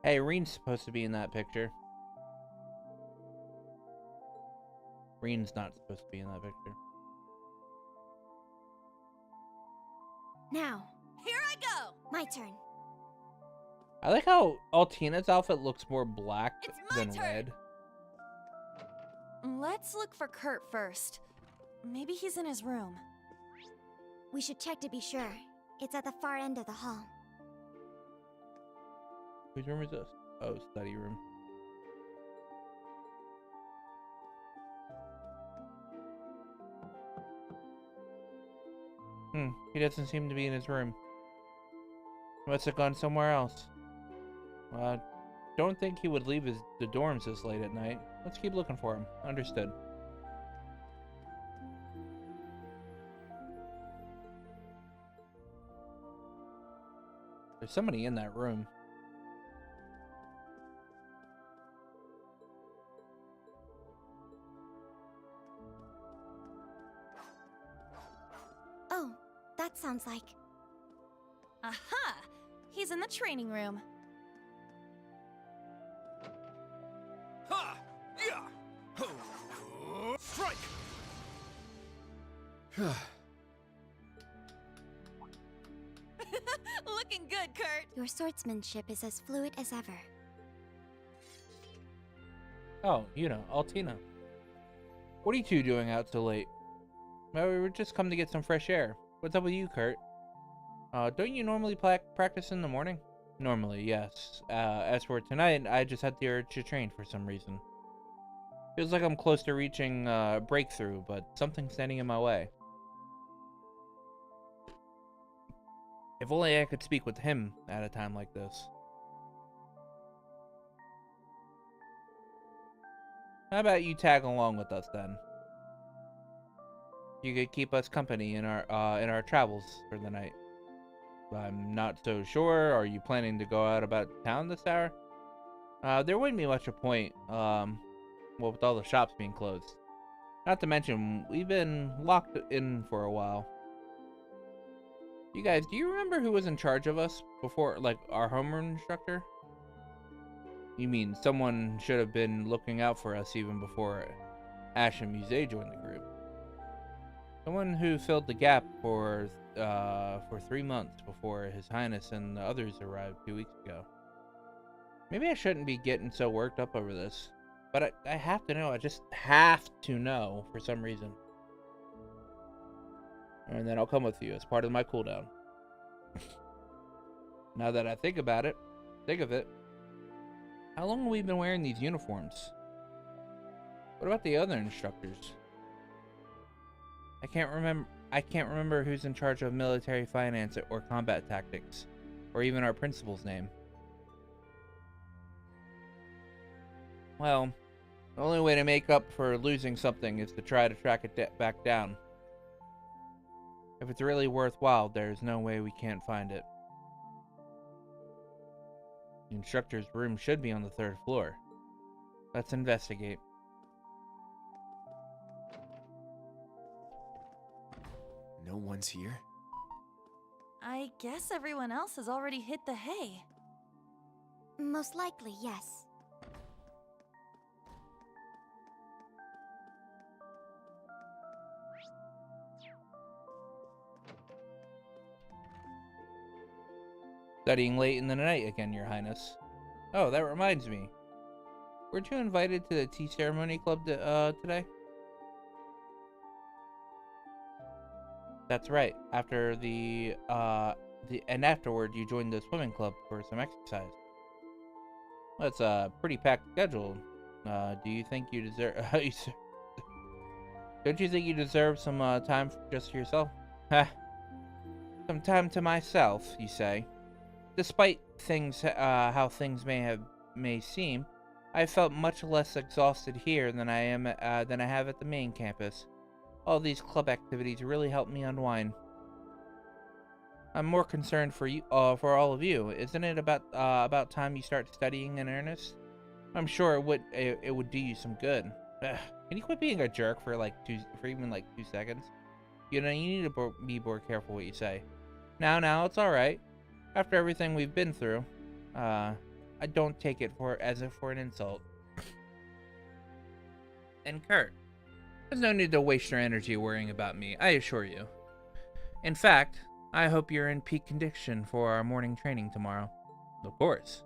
Hey, Reen's supposed to be in that picture. Reen's not supposed to be in that picture. Now, here I go! My turn. I like how Altina's outfit looks more black than red. Let's look for Kurt first. Maybe he's in his room. We should check to be sure. It's at the far end of the hall. Whose room is this? Oh, study room. He doesn't seem to be in his room. He must have gone somewhere else. Don't think he would leave the dorms this late at night. Let's keep looking for him. Understood. There's somebody in that room. Oh, that sounds like... Aha! He's in the training room. Ha! Yeah! Strike! Looking good, Kurt. Your swordsmanship is as fluid as ever. Oh, you know, Altina. What are you two doing out so late? Well, we were just come to get some fresh air. What's up with you, Kurt? Don't you normally practice in the morning? Normally, yes. As for tonight, I just had the urge to train for some reason. Feels like I'm close to reaching breakthrough, but something's standing in my way. If only I could speak with him at a time like this. How about you tag along with us then? You could keep us company in our travels for the night. I'm not so sure. Are you planning to go out about town this hour? There wouldn't be much a point, well, with all the shops being closed. Not to mention, we've been locked in for a while. You guys, do you remember who was in charge of us before, like, our homeroom instructor? You mean someone should have been looking out for us even before Ash and Muse joined the group. Someone who filled the gap for 3 months before His Highness and the others arrived 2 weeks ago. Maybe I shouldn't be getting so worked up over this, but I have to know. I just have to know for some reason. And then I'll come with you as part of my cooldown. Now that I think of it, how long have we been wearing these uniforms? What about the other instructors? I can't remember who's in charge of military finance or combat tactics, or even our principal's name. Well, the only way to make up for losing something is to try to track it back down. If it's really worthwhile, there's no way we can't find it. The instructor's room should be on the 3rd floor. Let's investigate. No one's here? I guess everyone else has already hit the hay. Most likely, yes. Studying late in the night again, Your Highness. Oh, that reminds me. Weren't you invited to the tea ceremony club today? That's right. After and afterward, you joined the swimming club for some exercise. That's a pretty packed schedule. Do you think you deserve? Don't you think you deserve some time just for yourself? Some time to myself, you say? Despite things, how things may seem, I felt much less exhausted here than I have at the main campus. All these club activities really help me unwind. I'm more concerned for you, for all of you. Isn't it about time you start studying in earnest? I'm sure it would do you some good. Can you quit being a jerk for even 2 seconds? You know, you need to be more careful what you say. Now, it's all right. After everything we've been through, I don't take it as if for an insult. And Kurt, there's no need to waste your energy worrying about me, I assure you. In fact, I hope you're in peak condition for our morning training tomorrow. Of course.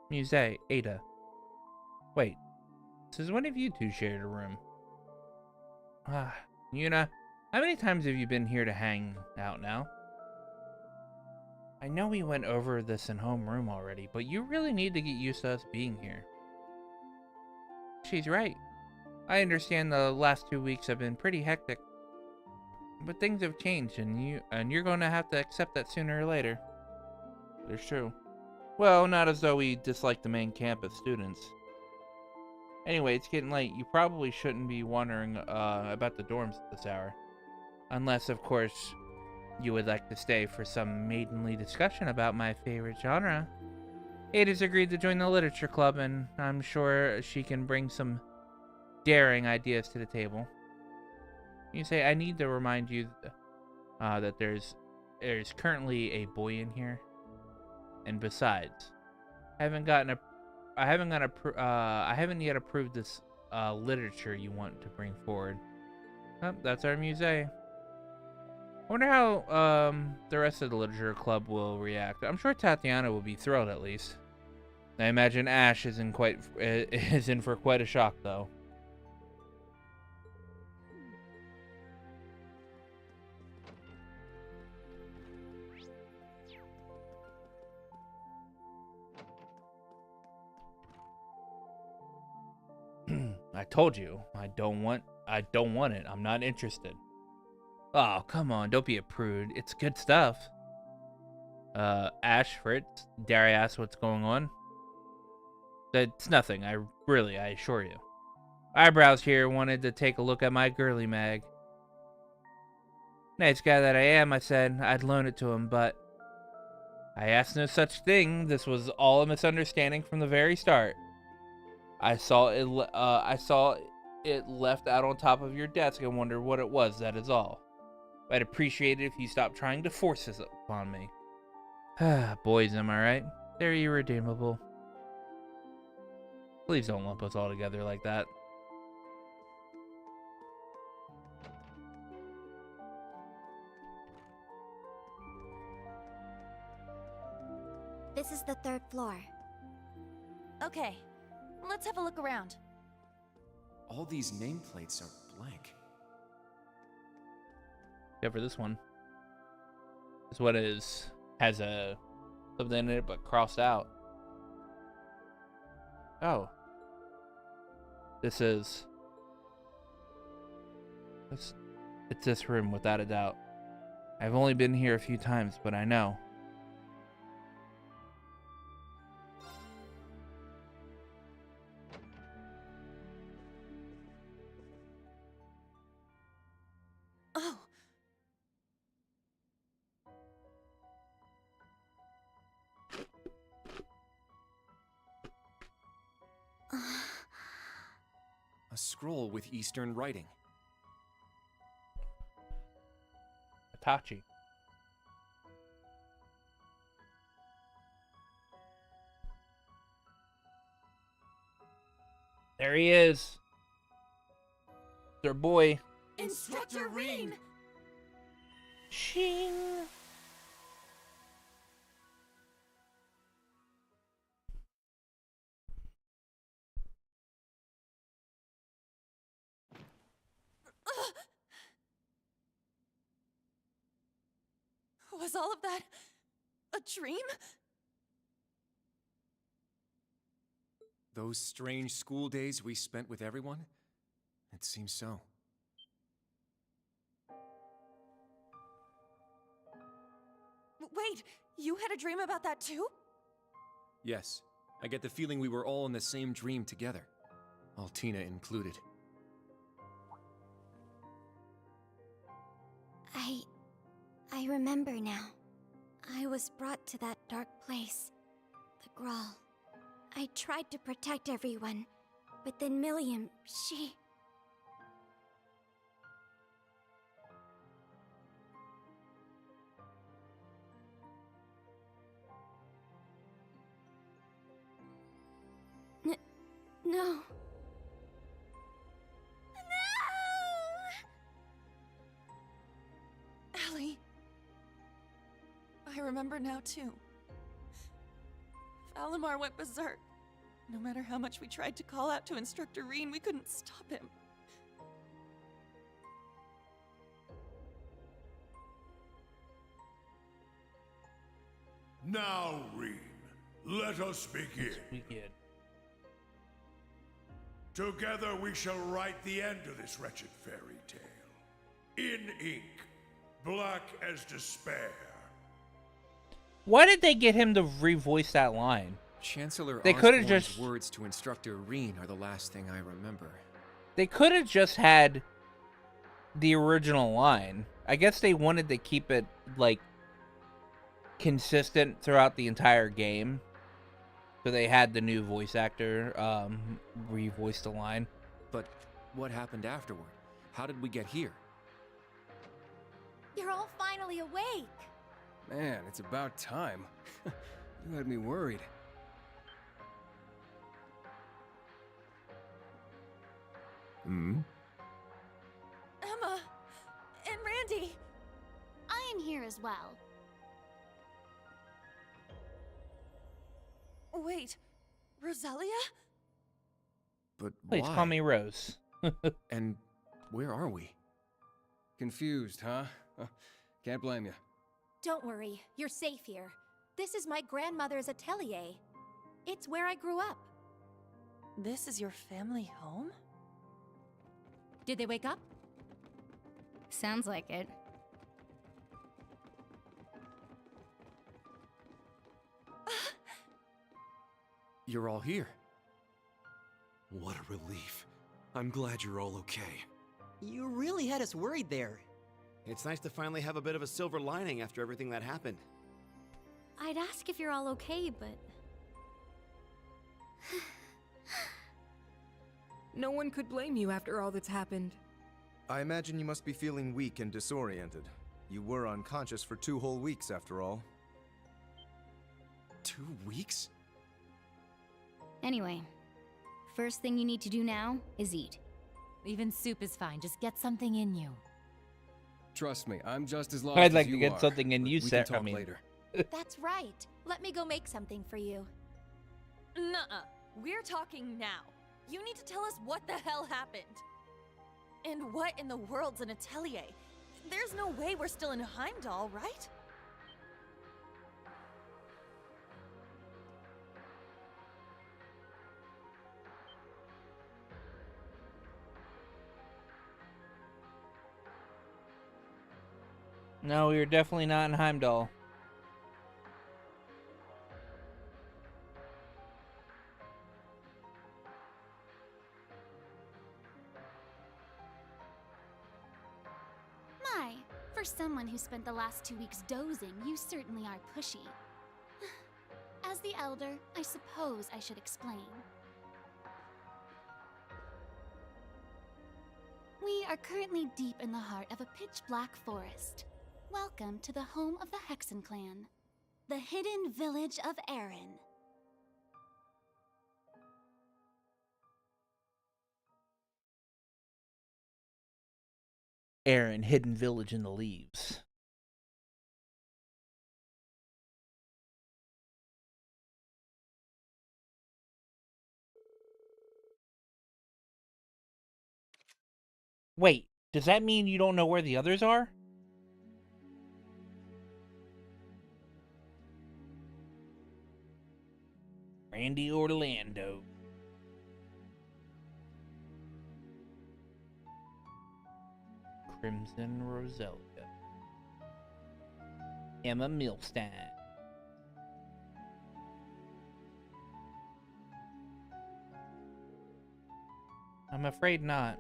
Muse, Ada. Wait, since when have you two shared a room? Yuna, how many times have you been here to hang out now? I know we went over this in homeroom already, but you really need to get used to us being here. She's right. I understand the last 2 weeks have been pretty hectic. But things have changed, and you're going to have to accept that sooner or later. It's true. Well, not as though we dislike the main campus students. Anyway, it's getting late. You probably shouldn't be wondering about the dorms at this hour. Unless, of course, you would like to stay for some maidenly discussion about my favorite genre. Ada's agreed to join the literature club, and I'm sure she can bring some daring ideas to the table. You say, I need to remind you that there's currently a boy in here, and besides, I haven't yet approved this literature you want to bring forward. Oh, that's our musée. I wonder how the rest of the literature club will react. I'm sure Tatiana will be thrilled at least. I imagine Ash is in for quite a shock though. I told you, I don't want it. I'm not interested. Oh, come on, don't be a prude. It's good stuff. Ash, Fritz, dare I ask what's going on? That's nothing, I assure you. Eyebrows here wanted to take a look at my girly mag. Nice guy that I am, I said I'd loan it to him, but I asked no such thing. This was all a misunderstanding from the very start. I saw it left out on top of your desk and wondered what it was, that is all. I'd appreciate it if you stopped trying to force this upon me. Boys, am I right? They're irredeemable. Please don't lump us all together like that. This is the 3rd floor. Okay, let's have a look around. All these nameplates are blank. Except for this one. This one has a something in it but crossed out. Oh. It's this room without a doubt. I've only been here a few times, but I know. Oh. A scroll with Eastern writing. Itachi. There he is. Their boy. Instructor Ring! Shing. Was all of that a dream? Those strange school days we spent with everyone? It seems so. Wait, you had a dream about that too? Yes, I get the feeling we were all in the same dream together. Altina included. I remember now. I was brought to that dark place, the Grawl. I tried to protect everyone, but then Milliam, she... No. Allie. I remember now too. Valimar went berserk. No matter how much we tried to call out to Instructor Reen, we couldn't stop him. Now, Reen, let us begin. Together we shall write the end of this wretched fairy tale. In ink, black as despair. Why did they get him to revoice that line? Chancellor They could have Osborne's just words to Instructor Reen are the last thing I remember. They could have just had the original line. I guess they wanted to keep it like consistent throughout the entire game. So they had the new voice actor revoice the line. But what happened afterward? How did we get here? You're all finally awake. Man, it's about time. You had me worried. Hmm? Emma and Randy. I am here as well. Wait, Roselia? But Please why? call me Rose. And where are we? Confused, huh? Can't blame you. Don't worry, you're safe here. This is my grandmother's atelier. It's where I grew up. This is your family home? Did they wake up? Sounds like it. You're all here. What a relief. I'm glad you're all okay. You really had us worried there. It's nice to finally have a bit of a silver lining after everything that happened. I'd ask if you're all okay, but... No one could blame you after all that's happened. I imagine you must be feeling weak and disoriented. You were unconscious for 2 whole weeks, after all. 2 weeks? Anyway, first thing you need to do now is eat. Even soup is fine, just get something in you. Trust me, I'm just as lost I'd as like you to get are, something in but you, we Sarah. can talk I mean, later. That's right. Let me go make something for you. Nuh-uh. We're talking now. You need to tell us what the hell happened. And what in the world's an atelier? There's no way we're still in Heimdall, right? No, we were definitely not in Heimdall. My, for someone who spent the last 2 weeks dozing, you certainly are pushy. As the elder, I suppose I should explain. We are currently deep in the heart of a pitch-black forest. Welcome to the home of the Hexen clan, the hidden village of Erin. Erin, hidden village in the leaves. Wait, does that mean you don't know where the others are? Randy Orlando. Crimson Roselia. Emma Milstein. I'm afraid not.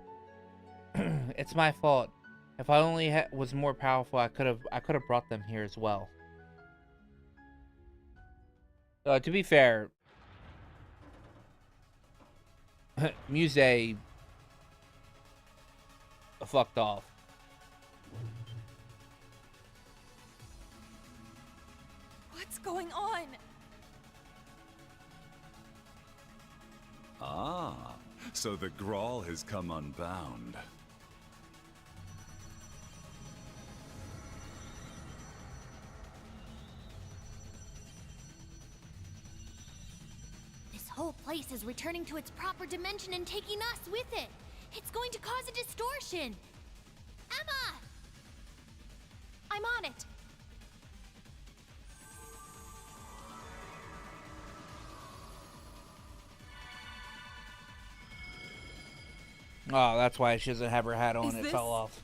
It's my fault. If I only was more powerful, I could have brought them here as well. To be fair, Muse fucked off. What's going on? Ah, so the Grawl has come unbound. This whole place place is returning to its proper dimension and taking us with it. It's going to cause a distortion. Emma! I'm on it. Oh, that's why she doesn't have her hat on. It fell off.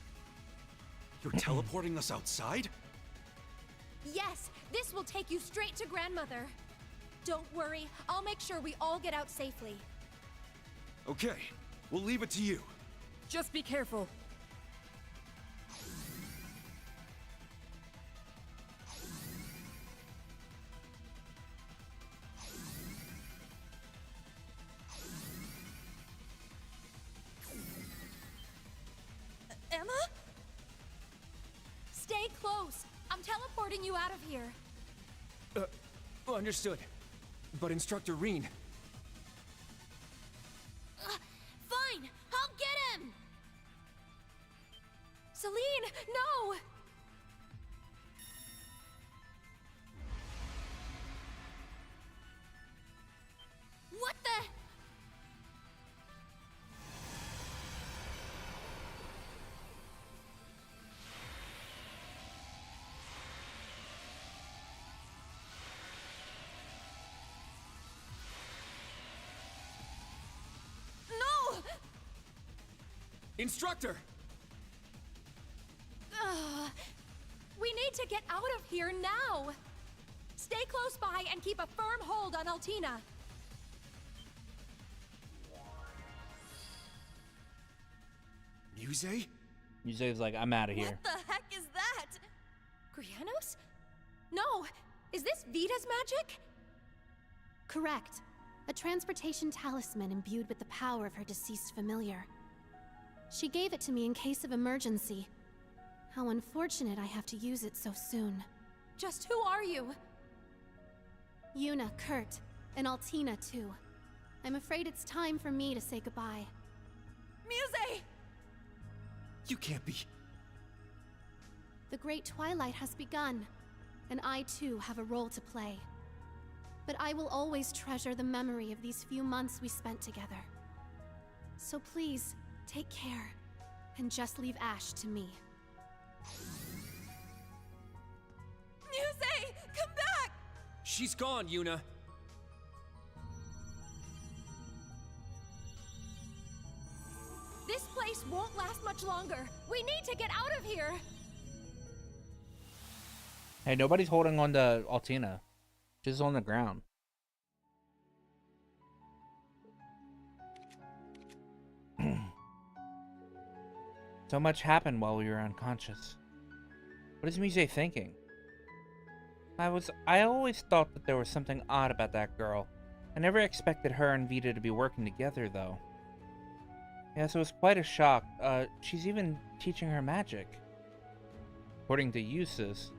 You're teleporting us outside? Yes, this will take you straight to Grandmother. Don't worry, I'll make sure we all get out safely. Okay, we'll leave it to you. Just be careful. Emma? Stay close. I'm teleporting you out of here. Understood. But Instructor Reen... Fine, I'll get him! Celine, no! What the? No! Instructor! We need to get out of here now! Stay close by and keep a firm hold on Altina. Muse? Muse's like, I'm out of here. What the heck is that? Grianos? No! Is this Vita's magic? Correct. A transportation talisman imbued with the power of her deceased familiar. She gave it to me in case of emergency. How unfortunate I have to use it so soon. Just who are you? Yuna, Kurt, and Altina too. I'm afraid it's time for me to say goodbye. Muse! You can't be... The Great Twilight has begun, and I too have a role to play. But I will always treasure the memory of these few months we spent together. So please, take care, and just leave Ash to me. Muse! Come back! She's gone, Yuna. This place won't last much longer. We need to get out of here. Hey, nobody's holding on to Altina. She's on the ground. So much happened while we were unconscious. What is Muse thinking? I always thought that there was something odd about that girl. I never expected her and Vita to be working together, though. Yes, it was quite a shock. She's even teaching her magic. According to Eustace.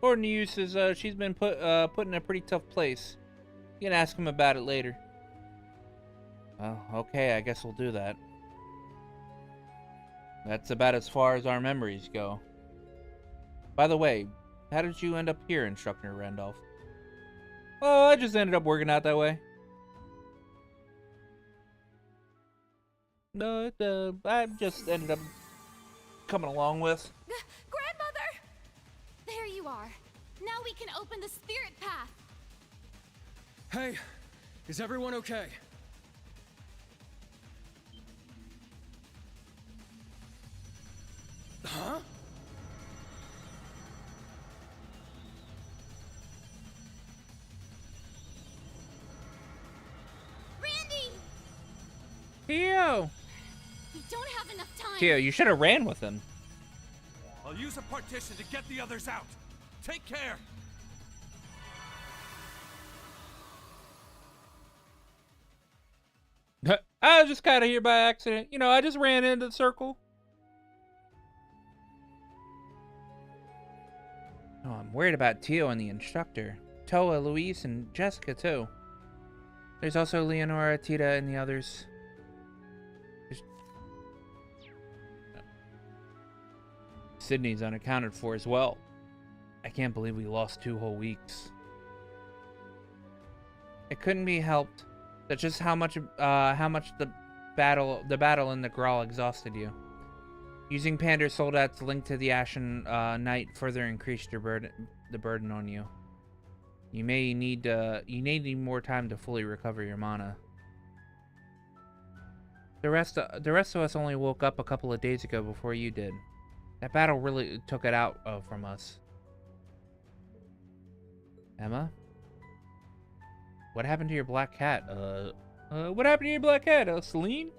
She's been put in a pretty tough place. You can ask him about it later. Well, okay, I guess we'll do that. That's about as far as our memories go. By the way, how did you end up here, Instructor Randolph? Oh, I just ended up working out that way. No, I just ended up coming along with. Grandmother! There you are. Now we can open the spirit path. Hey, is everyone okay? Huh? Randy! Theo! We don't have enough time. Theo, you should have ran with him. I'll use a partition to get the others out. Take care. I was just kind of here by accident. You know, I just ran into the circle. Oh, I'm worried about Tio and the instructor. Toa, Luis, and Jessica, too. There's also Leonora, Tita, and the others. Sydney's unaccounted for as well. I can't believe we lost 2 whole weeks. It couldn't be helped. That's just how much the battle in the Grawl exhausted you. Using Pander Soldat's link to the Ashen Knight further increased the burden on you. You may need more time to fully recover your mana. The rest of us only woke up a couple of days ago before you did. That battle really took it out from us. Emma? What happened to your black cat? What happened to your black cat, Celine?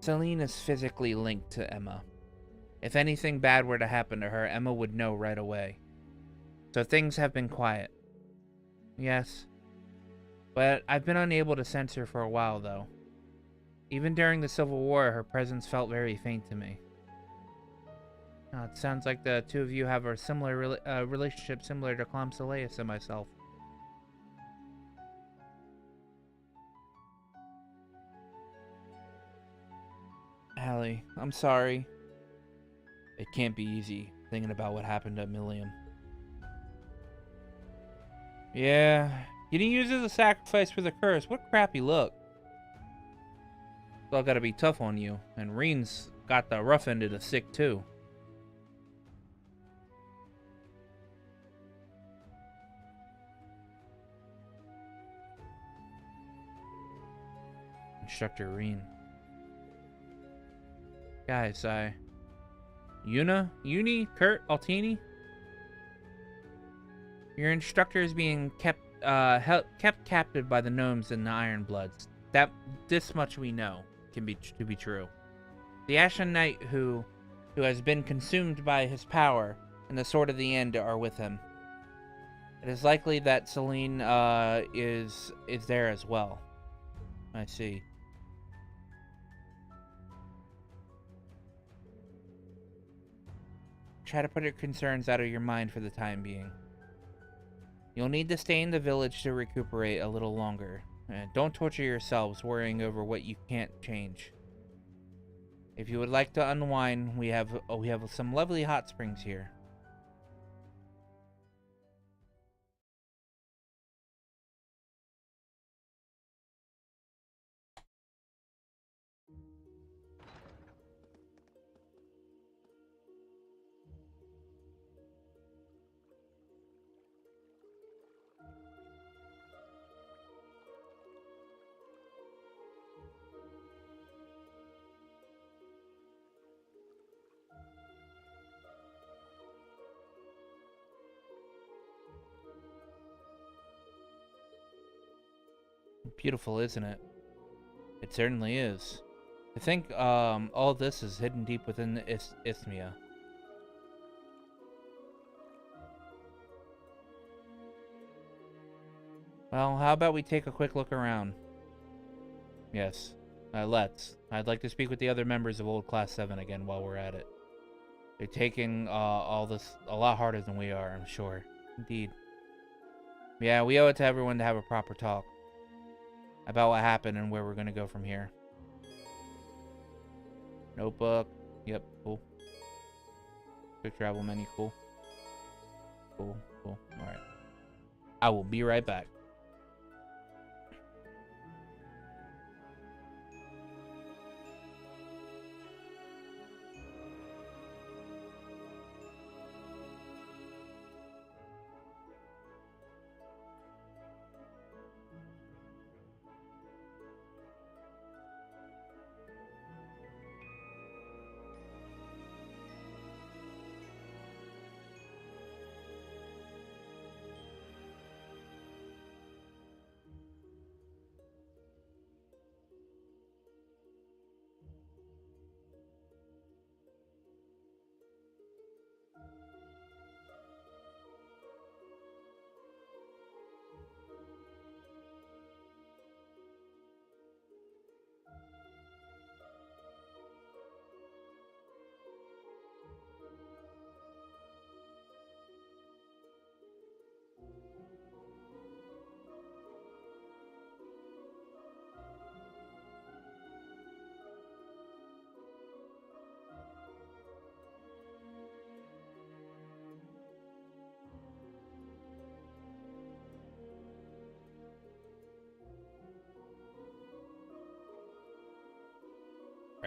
Celine is physically linked to Emma. If anything bad were to happen to her, Emma would know right away. So things have been quiet. Yes. But I've been unable to sense her for a while, though. Even during the Civil War, her presence felt very faint to me. It sounds like the two of you have a similar relationship similar to Clom Soleus and myself. Allie, I'm sorry. It can't be easy thinking about what happened to Milliam. Yeah, getting used as a sacrifice for the curse. What a crappy look. It's all gotta be tough on you, and Reen's got the rough end of the stick too. Instructor Reen. Guys, Uni, Kurt, Altini? Your instructor is being kept captive by the gnomes and the Iron Bloods. This much we know to be true. The Ashen Knight who has been consumed by his power and the Sword of the End are with him. It is likely that Celine is there as well. I see. Try to put your concerns out of your mind for the time being. You'll need to stay in the village to recuperate a little longer. Don't torture yourselves worrying over what you can't change. If you would like to unwind, we have some lovely hot springs here. Beautiful, isn't it? It certainly is. I think all this is hidden deep within the Isthmia. Well, how about we take a quick look around? Yes, let's. I'd like to speak with the other members of Old Class 7 again while we're at it. They're taking all this a lot harder than we are, I'm sure. Indeed. Yeah, we owe it to everyone to have a proper talk about what happened and where we're going to go from here. Notebook. Yep, cool. Quick travel menu, cool. Cool. Alright. I will be right back.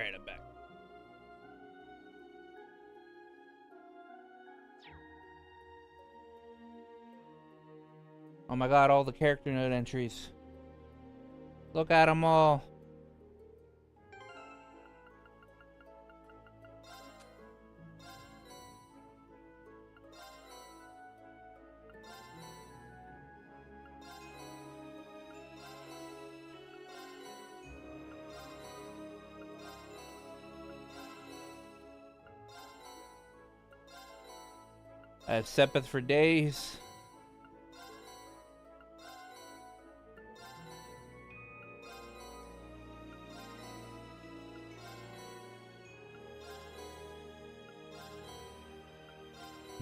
Alright, I'm back. Oh my god, all the character note entries. Look at them all. I have Sepith for days.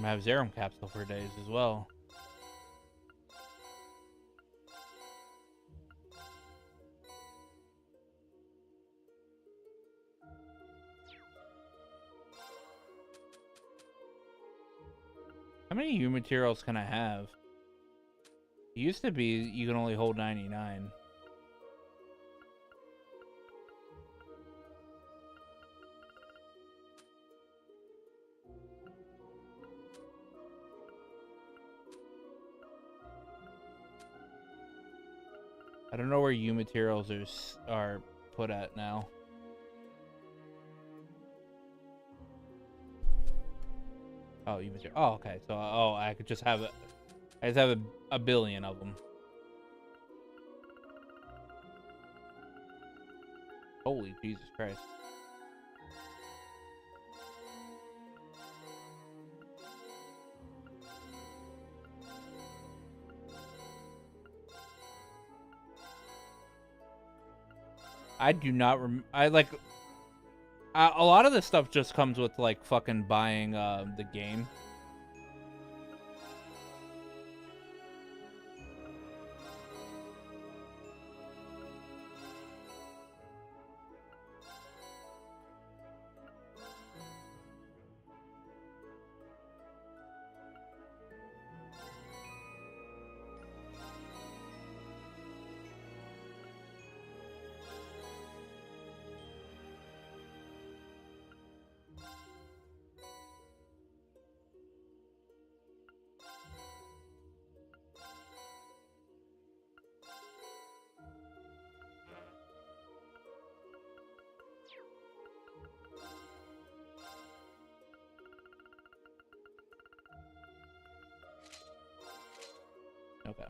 I have Zerum Capsule for days as well. How many U materials can I have? It used to be you can only hold 99. I don't know where U materials are put at now. Oh, U material. Oh, okay. So, I could just have it. I just have a billion of them. Holy Jesus Christ. I do not a lot of this stuff just comes with like fucking buying the game. Okay.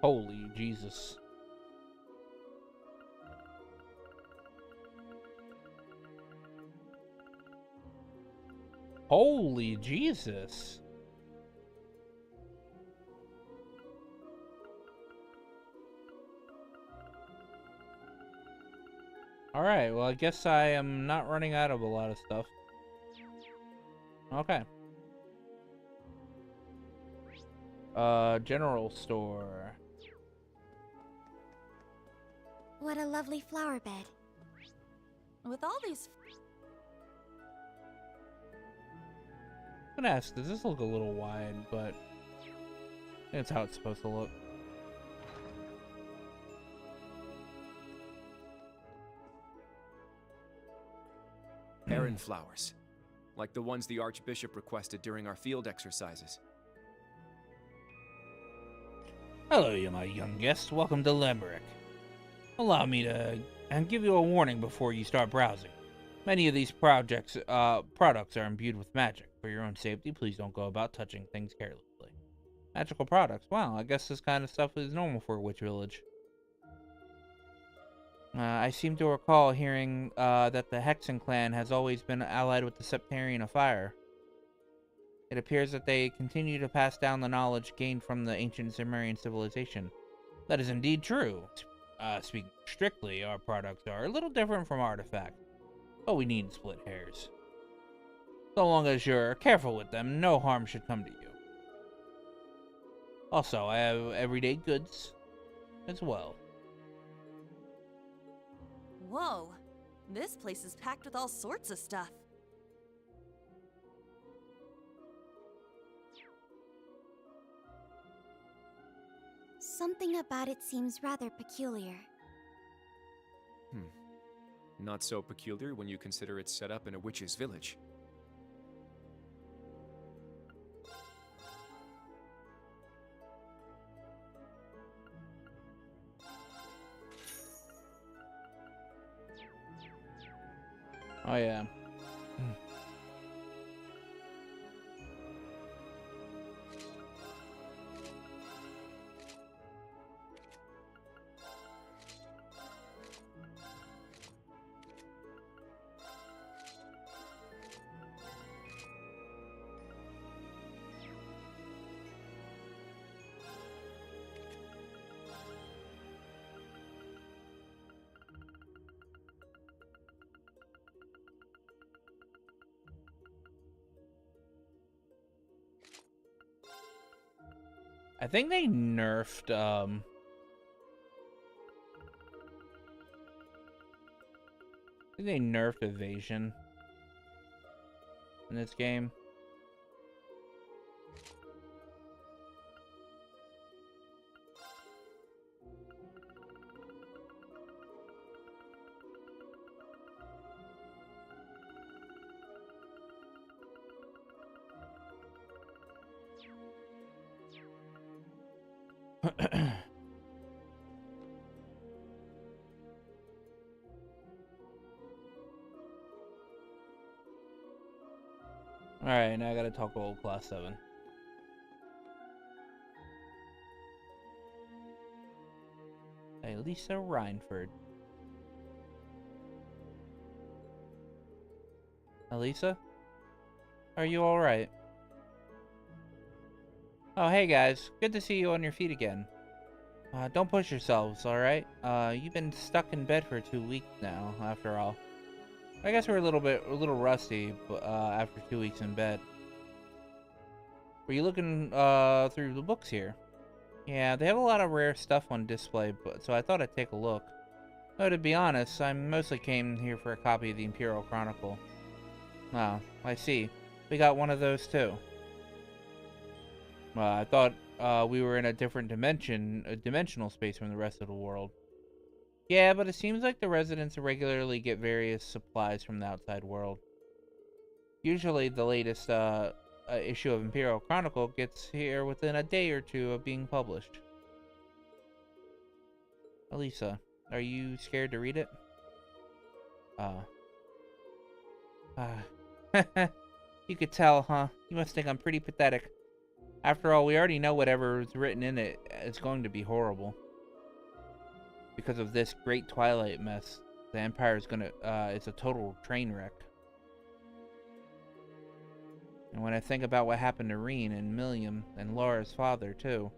Holy Jesus. Holy Jesus. Alright, well I guess I am not running out of a lot of stuff. Okay. General store. What a lovely flower bed. With all these... I'm gonna ask, does this look a little wide, but that's how it's supposed to look. Errand flowers, like the ones the Archbishop requested during our field exercises. Hello, you my young guest. Welcome to Limerick. Allow me to give you a warning before you start browsing. Many of these products are imbued with magic. For your own safety, please don't go about touching things carelessly. Magical products? Wow, I guess this kind of stuff is normal for a witch village. I seem to recall hearing that the Hexen clan has always been allied with the Septarian of Fire. It appears that they continue to pass down the knowledge gained from the ancient Cimmerian civilization. That is indeed true. Speaking strictly, our products are a little different from artifacts, but we need to split hairs. So long as you're careful with them, no harm should come to you. Also, I have everyday goods as well. Whoa, this place is packed with all sorts of stuff. Something about it seems rather peculiar. Not so peculiar when you consider it's set up in a witch's village. Oh yeah. I think they nerfed, I think they nerfed evasion in this game. Alright, now I gotta talk to old Class 7. Hey, Lisa Rhineford. Elisa? Are you alright? Oh, hey guys. Good to see you on your feet again. Don't push yourselves, alright? You've been stuck in bed for 2 weeks now, after all. I guess we're a little rusty, but, after 2 weeks in bed. Were you looking, through the books here? Yeah, they have a lot of rare stuff on display, but so I thought I'd take a look. Though, to be honest, I mostly came here for a copy of the Imperial Chronicle. Oh, I see. We got one of those, too. I thought, we were in a different dimensional space from the rest of the world. Yeah, but it seems like the residents regularly get various supplies from the outside world. Usually the latest issue of Imperial Chronicle gets here within a day or two of being published. Elisa, are you scared to read it? You could tell, huh? You must think I'm pretty pathetic. After all, we already know whatever is written in it is going to be horrible. Because of this great Twilight mess, the Empire is gonna, it's a total train wreck. And when I think about what happened to Reen and Milliam and Laura's father, too.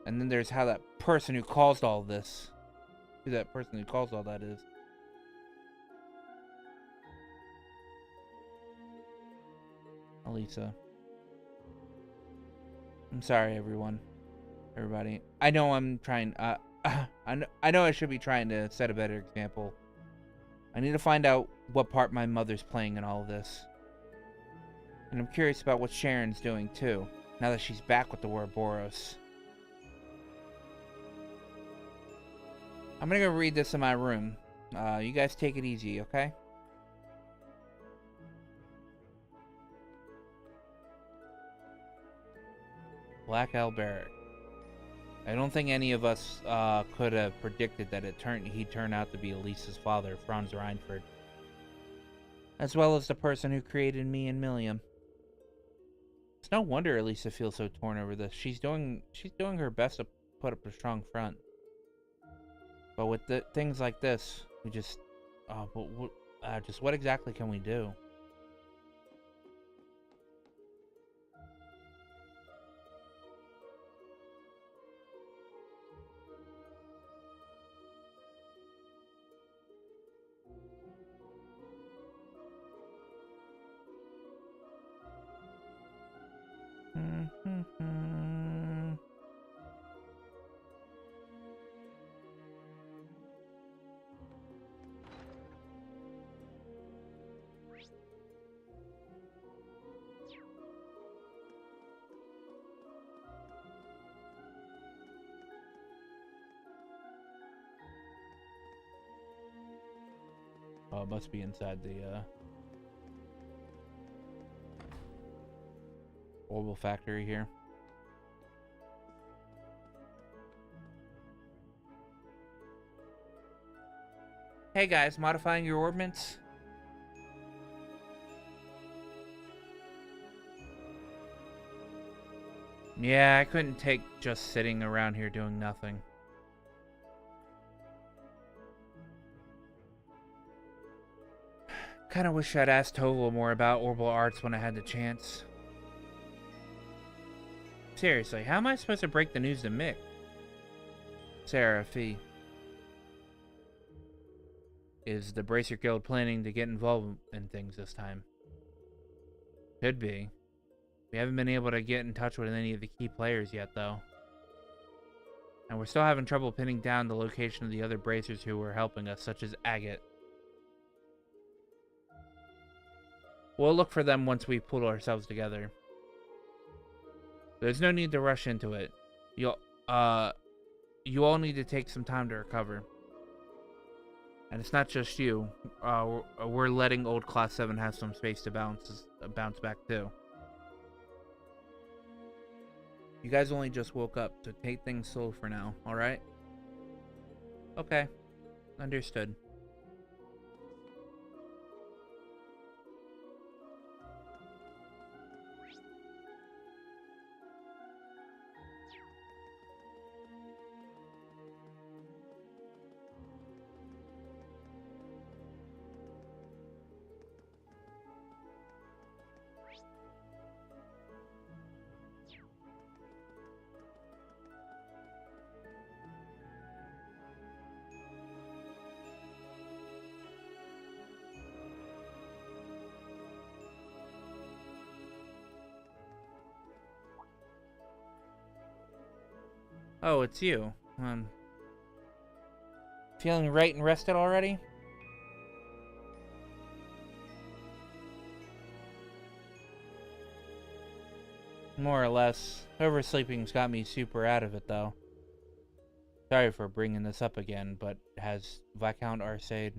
And then there's how that person who caused all this. Who that person who caused all that is. Elisa. I'm sorry, everybody. I know I'm trying, I know I should be trying to set a better example. I need to find out what part my mother's playing in all of this. And I'm curious about what Sharon's doing, too, now that she's back with the Ouroboros. I'm gonna go read this in my room. You guys take it easy, okay? Black Alberic. I don't think any of us could have predicted that he'd turn out to be Elisa's father, Franz Reinfeld. As well as the person who created me and Milliam. It's no wonder Elisa feels so torn over this. She's doing her best to put up a strong front. But with things like this, we just what exactly can we do? Oh, it must be inside the orbital factory here. Hey guys, modifying your orbits? Yeah, I couldn't take just sitting around here doing nothing. Kinda wish I'd asked Toval more about orbital arts when I had the chance. Seriously, how am I supposed to break the news to Mick? Sarah, Fee. Is the Bracer Guild planning to get involved in things this time? Could be. We haven't been able to get in touch with any of the key players yet, though. And we're still having trouble pinning down the location of the other Bracers who were helping us, such as Agate. We'll look for them once we've pulled ourselves together. There's no need to rush into it. You all need to take some time to recover. And it's not just you. We're letting old Class 7 have some space to bounce back too. You guys only just woke up, so take things slow for now, alright? Okay. Understood. Oh, it's you. Feeling right and rested already? More or less. Oversleeping's got me super out of it, though. Sorry for bringing this up again, but has Viscount Arcade...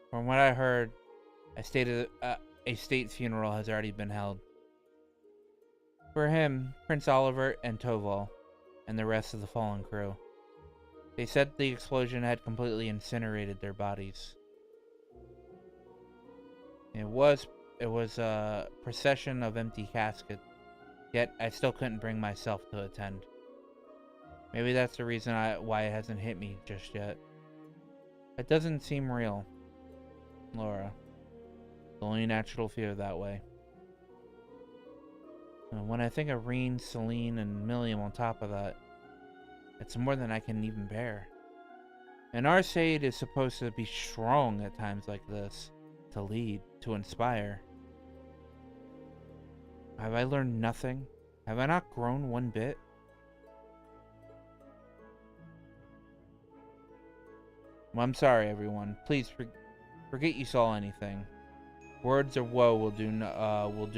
From what I heard, a state funeral has already been held. For him, Prince Oliver, and Toval, and the rest of the fallen crew. They said the explosion had completely incinerated their bodies. It was a procession of empty caskets, yet I still couldn't bring myself to attend. Maybe that's the reason why it hasn't hit me just yet. It doesn't seem real, Laura. It's only natural to feel that way. And when I think of Reen, Celine, and Milliam on top of that, it's more than I can even bear. And Arcade is supposed to be strong at times like this, to lead, to inspire. Have I learned nothing? Have I not grown one bit? Well, I'm sorry, everyone. Please forget you saw anything. Words of woe will do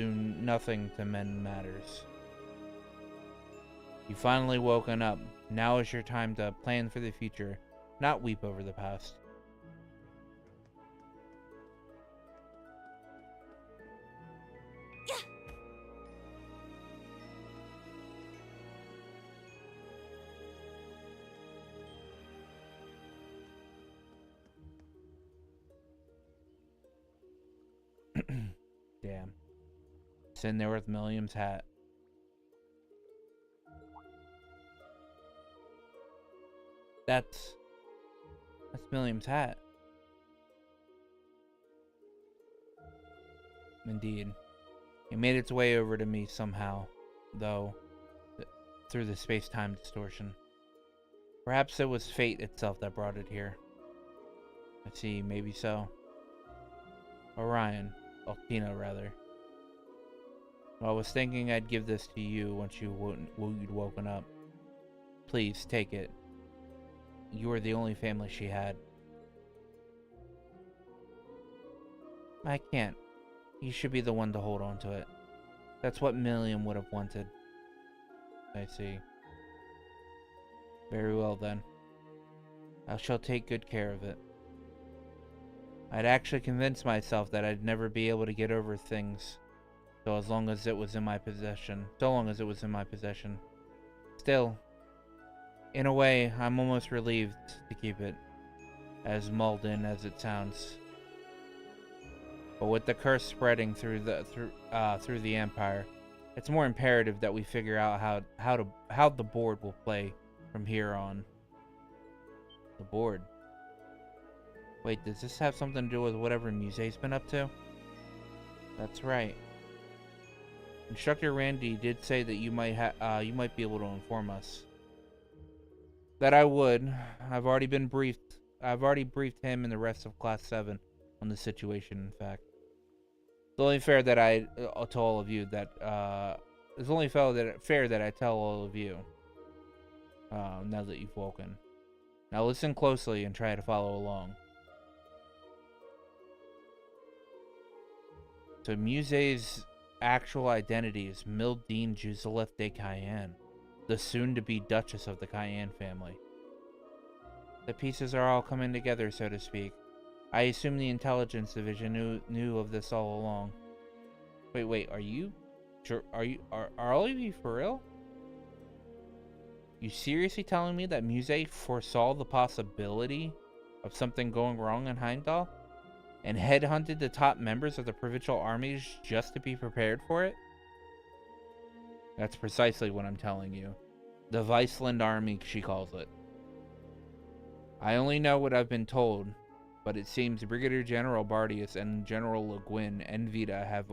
nothing to mend matters. You've finally woken up. Now is your time to plan for the future, not weep over the past. Damn. Sitting there with Milliam's hat. That's Milliam's hat. Indeed. It made its way over to me somehow, though, through the space-time distortion. Perhaps it was fate itself that brought it here. I see, maybe so. Orion. Alpina, rather. Well, I was thinking I'd give this to you once you'd woken up. Please, take it. You were the only family she had. I can't. You should be the one to hold on to it. That's what Milliam would have wanted. I see. Very well then. I shall take good care of it. I'd actually convinced myself that I'd never be able to get over things, so long as it was in my possession. Still, in a way, I'm almost relieved to keep it, as mauled in as it sounds. But with the curse spreading through the Empire, it's more imperative that we figure out how the board will play from here on. The board. Wait, does this have something to do with whatever Muse's been up to? That's right. Instructor Randy did say that you might be able to inform us. That I would. I've already briefed him and the rest of Class 7 on the situation, in fact. It's only fair that I tell all of you that I tell all of you. Now that you've woken. Now listen closely and try to follow along. So Muse's actual identity is Mildine Juzelith de Cayenne, the soon-to-be Duchess of the Cayenne family. The pieces are all coming together, so to speak. I assume the intelligence division knew of this all along. Wait, are you sure? Are all of you for real? You seriously telling me that Muse foresaw the possibility of something going wrong in Heimdall? And headhunted the top members of the provincial armies just to be prepared for it? That's precisely what I'm telling you. The Viceland Army, she calls it. I only know what I've been told, but it seems Brigadier General Bardius and General Le Guin and Vita have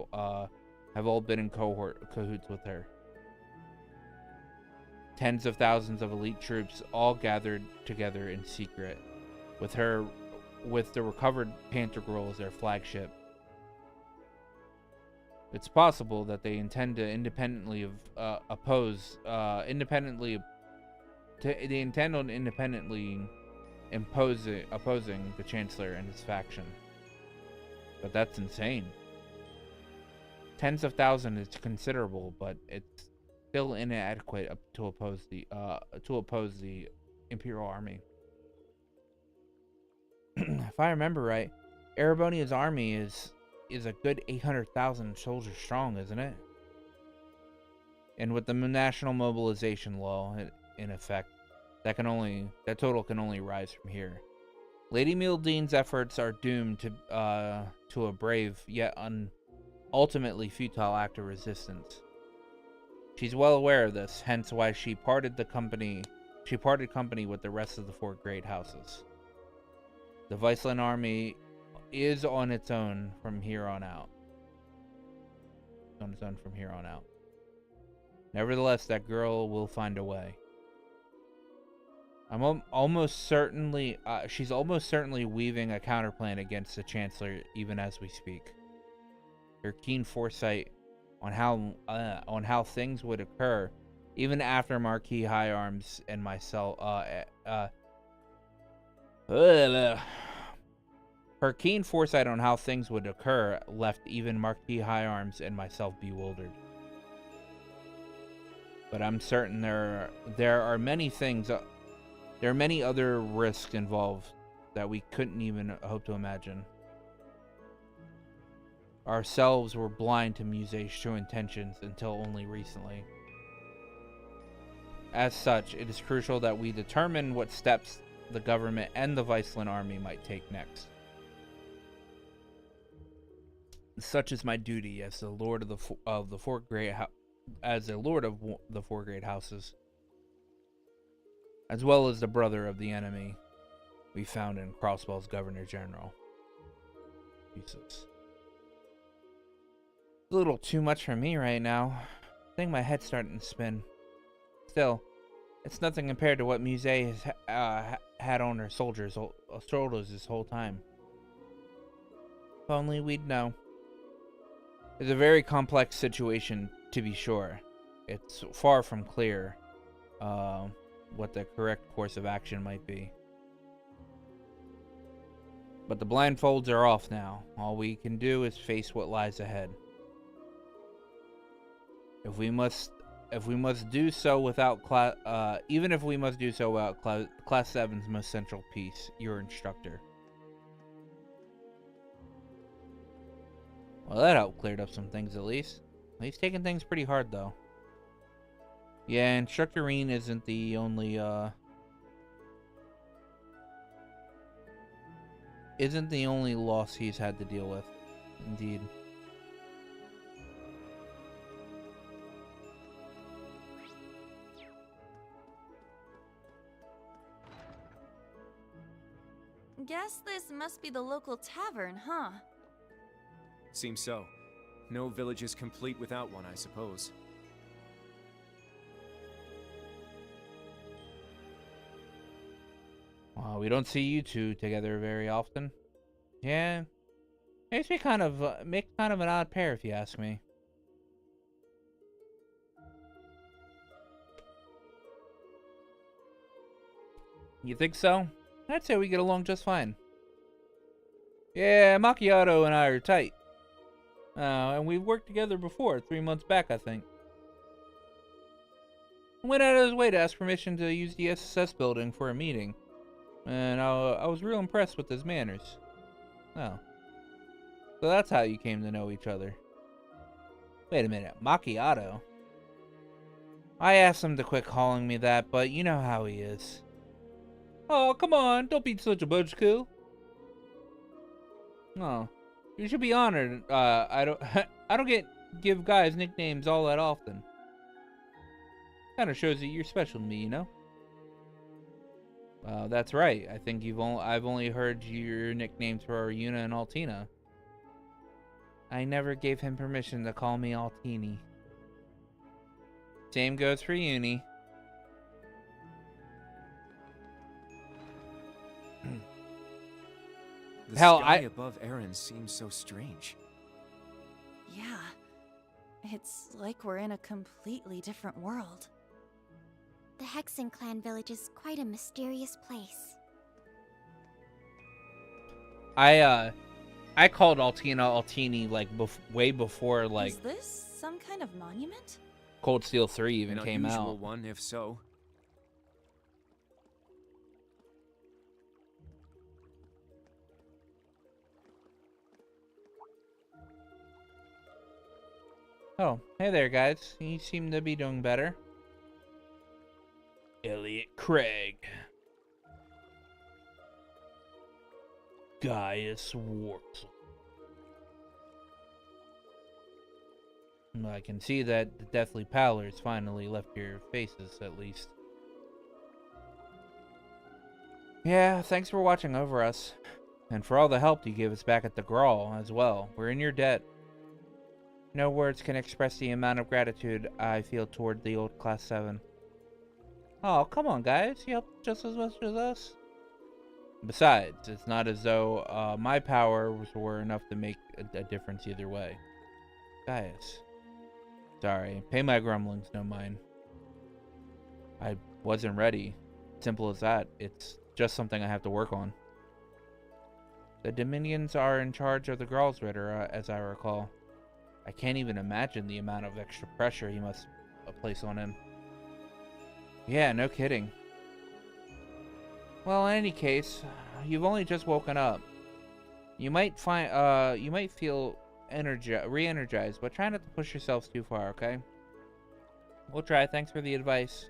all been in cahoots with her. Tens of thousands of elite troops all gathered together in secret, with the recovered Panther Girl as their flagship. It's possible that they intend to independently opposing the Chancellor and his faction. But that's insane. Tens of thousands is considerable, but it's still inadequate to oppose the Imperial Army. If I remember right, Erebonia's army is a good 800,000 soldiers strong, isn't it? And with the national mobilization law in effect, that total can only rise from here. Lady Mildine's efforts are doomed to a brave yet ultimately futile act of resistance. She's well aware of this, hence why she parted company with the rest of the 4 great houses. The Viceland army is on its own from here on out. Nevertheless, that girl will find a way. She's almost certainly weaving a counterplan against the Chancellor even as we speak. Her keen foresight on how things would occur, even after Marquis High Arms and myself her keen foresight on how things would occur left even Marquis High Arms and myself bewildered. But I'm certain there are many other risks involved that we couldn't even hope to imagine. Ourselves were blind to Muse's true intentions until only recently. As such, it is crucial that we determine what steps the government and the Viceland army might take next. Such is my duty as the Lord of the four great houses, as well as the brother of the enemy we found in Crossbell's Governor General. Jesus. A little too much for me right now. I think my head's starting to spin. Still, it's nothing compared to what Muse has had on her shoulders this whole time. If only we'd know. It's a very complex situation, to be sure. It's far from clear what the correct course of action might be. But the blindfolds are off now. All we can do is face what lies ahead. If we must if we must do so without even if we must do so without Class 7's most central piece, your instructor. Well, that helped cleared up some things at least. He's taking things pretty hard though. Yeah, Instructor Reen isn't the only loss he's had to deal with. Indeed. Guess this must be the local tavern, huh? Seems so. No village is complete without one, I suppose. Well, we don't see you two together very often. Yeah, makes me kind of an odd pair, if you ask me. You think so? I'd say we get along just fine. Yeah, Macchiato and I are tight. And we've worked together before, 3 months back, I think. He went out of his way to ask permission to use the SSS building for a meeting. And I was real impressed with his manners. Oh. So that's how you came to know each other. Wait a minute, Macchiato? I asked him to quit calling me that, but you know how he is. Oh, come on, don't be such a butchkill. No, you should be honored. I don't give guys nicknames all that often. Kind of shows that you're special to me, you know. That's right. I think I've only heard your nicknames for Yuna and Altina. I never gave him permission to call me Altini. Same goes for Uni. The Hell, sky above Aaron seems so strange. Yeah. It's like we're in a completely different world. The Hexen clan village is quite a mysterious place. I called Altina Altini like way before like Is this some kind of monument? Cold Steel 3 even came An out. unusual one, if so. Oh, hey there, guys. You seem to be doing better. Elliot Craig. Gaius Warzel. I can see that the deathly pallor has finally left your faces, at least. Yeah, thanks for watching over us. And for all the help you gave us back at the Grawl as well. We're in your debt. No words can express the amount of gratitude I feel toward the old Class 7. Oh, come on, guys. You helped just as much as us. Besides, it's not as though my powers were enough to make a difference either way. Guys. Sorry. Pay my grumblings, no mind. I wasn't ready. Simple as that. It's just something I have to work on. The Dominions are in charge of the Gralsritter, as I recall. I can't even imagine the amount of extra pressure he must place on him. Yeah, no kidding. Well, in any case, you've only just woken up. You might feel re-energized, but try not to push yourselves too far, okay? We'll try. Thanks for the advice.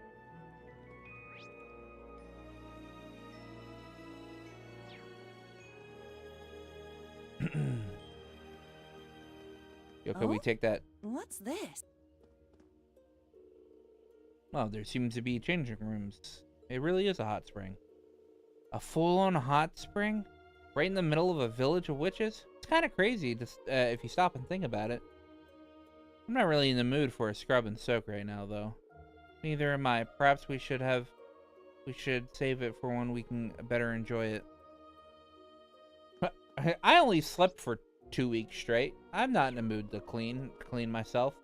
Yo, could we take that? What's this? Well, there seems to be changing rooms. It really is a hot spring. A full-on hot spring? Right in the middle of a village of witches? It's kind of crazy to, if you stop and think about it. I'm not really in the mood for a scrub and soak right now, though. Neither am I. Perhaps we should save it for when we can better enjoy it. I only slept for 2 weeks straight. I'm not in the mood to clean myself.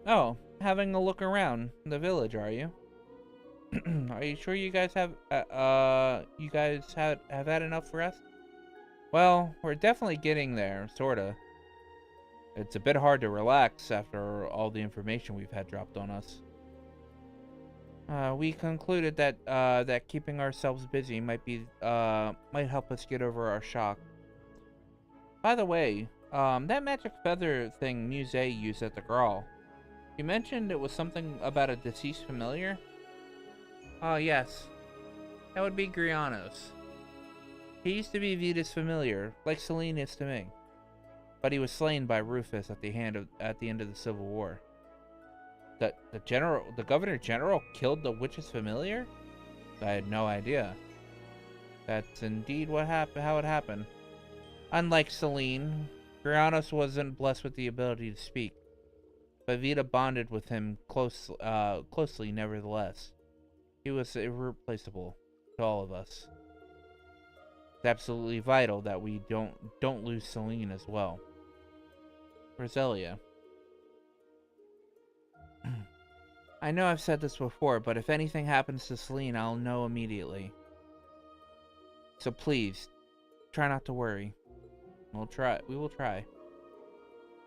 Oh, having a look around the village, are you? Are you sure you guys have have had enough rest? Well, we're definitely getting there, sorta. It's a bit hard to relax after all the information we've had dropped on us. We concluded that that keeping ourselves busy might help us get over our shock. By the way, that magic feather thing Muse used at the Grawl. You mentioned it was something about a deceased familiar? Oh, yes. That would be Grianos. He used to be Vita's familiar, like Selene is to me. But he was slain by Rufus at the end of the Civil War. The Governor General killed the witch's familiar? I had no idea. That's indeed how it happened. Unlike Selene, Grianos wasn't blessed with the ability to speak, but Vita bonded with him closely nevertheless. He was irreplaceable to all of us. It's absolutely vital that we don't lose Selene as well. Roselia. I know I've said this before, but if anything happens to Selene, I'll know immediately. So please, try not to worry. We will try.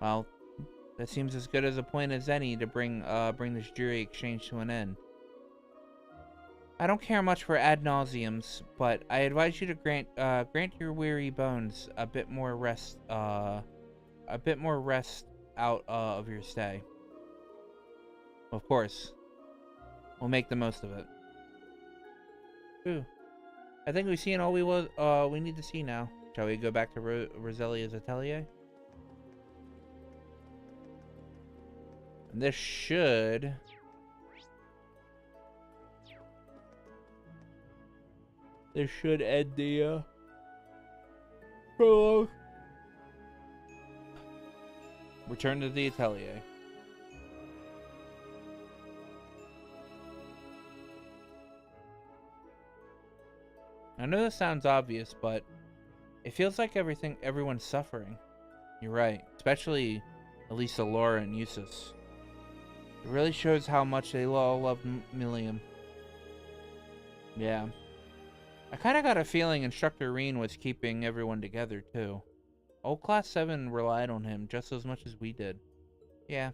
Well, that seems as good as a point as any to bring this jury exchange to an end. I don't care much for ad nauseums, but I advise you to grant your weary bones a bit more rest out of your stay. Of course, we'll make the most of it. Ooh, I think we've seen all we need to see now. Shall we go back to Roselia's atelier? And this should end the prologue. Return to the atelier. I know this sounds obvious, but it feels like everyone's suffering. You're right, especially Elisa, Laura, and Eustace. It really shows how much they all love Milliam. Yeah. I kinda got a feeling Instructor Reen was keeping everyone together, too. Old Class 7 relied on him just as much as we did. Yeah.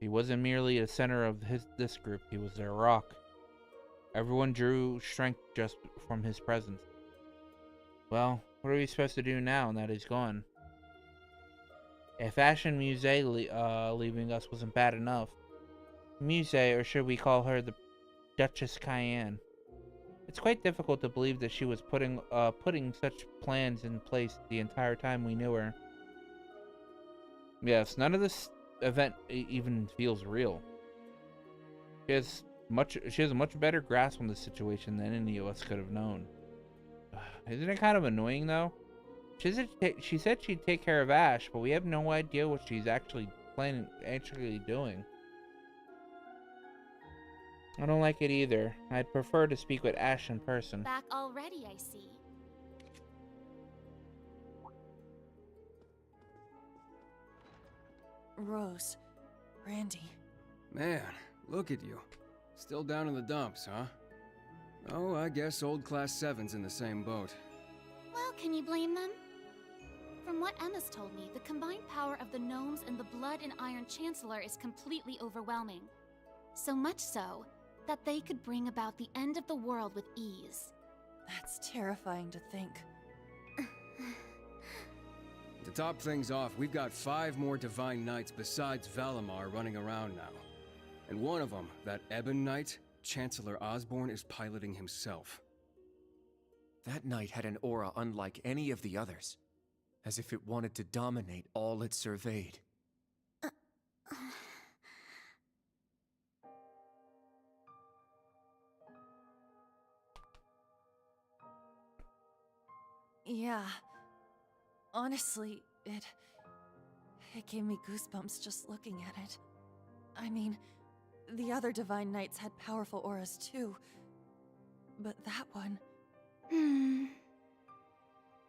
He wasn't merely the center of this group, he was their rock. Everyone drew strength just from his presence. Well, what are we supposed to do now that he's gone? If Ash and Muse leaving us wasn't bad enough, Muse, or should we call her the Duchess Cayenne? It's quite difficult to believe that she was putting such plans in place the entire time we knew her. Yes, none of this event even feels real. She has a much better grasp on the situation than any of us could have known. Isn't it kind of annoying, though? She said she'd take care of Ash, but we have no idea what she's actually doing. I don't like it either. I'd prefer to speak with Ash in person. Back already, I see. Rose, Randy. Man, look at you. Still down in the dumps, huh? Oh, I guess old Class 7's in the same boat. Well, can you blame them? From what Emma's told me, the combined power of the gnomes and the Blood and Iron Chancellor is completely overwhelming. So much so, that they could bring about the end of the world with ease. That's terrifying to think. To top things off, we've got 5 more Divine Knights besides Valimar running around now. And one of them, that Ebon Knight, Chancellor Osborne is piloting himself. That knight had an aura unlike any of the others, as if it wanted to dominate all it surveyed. Yeah. Honestly, it gave me goosebumps just looking at it. I mean, the other Divine Knights had powerful auras too, but that one...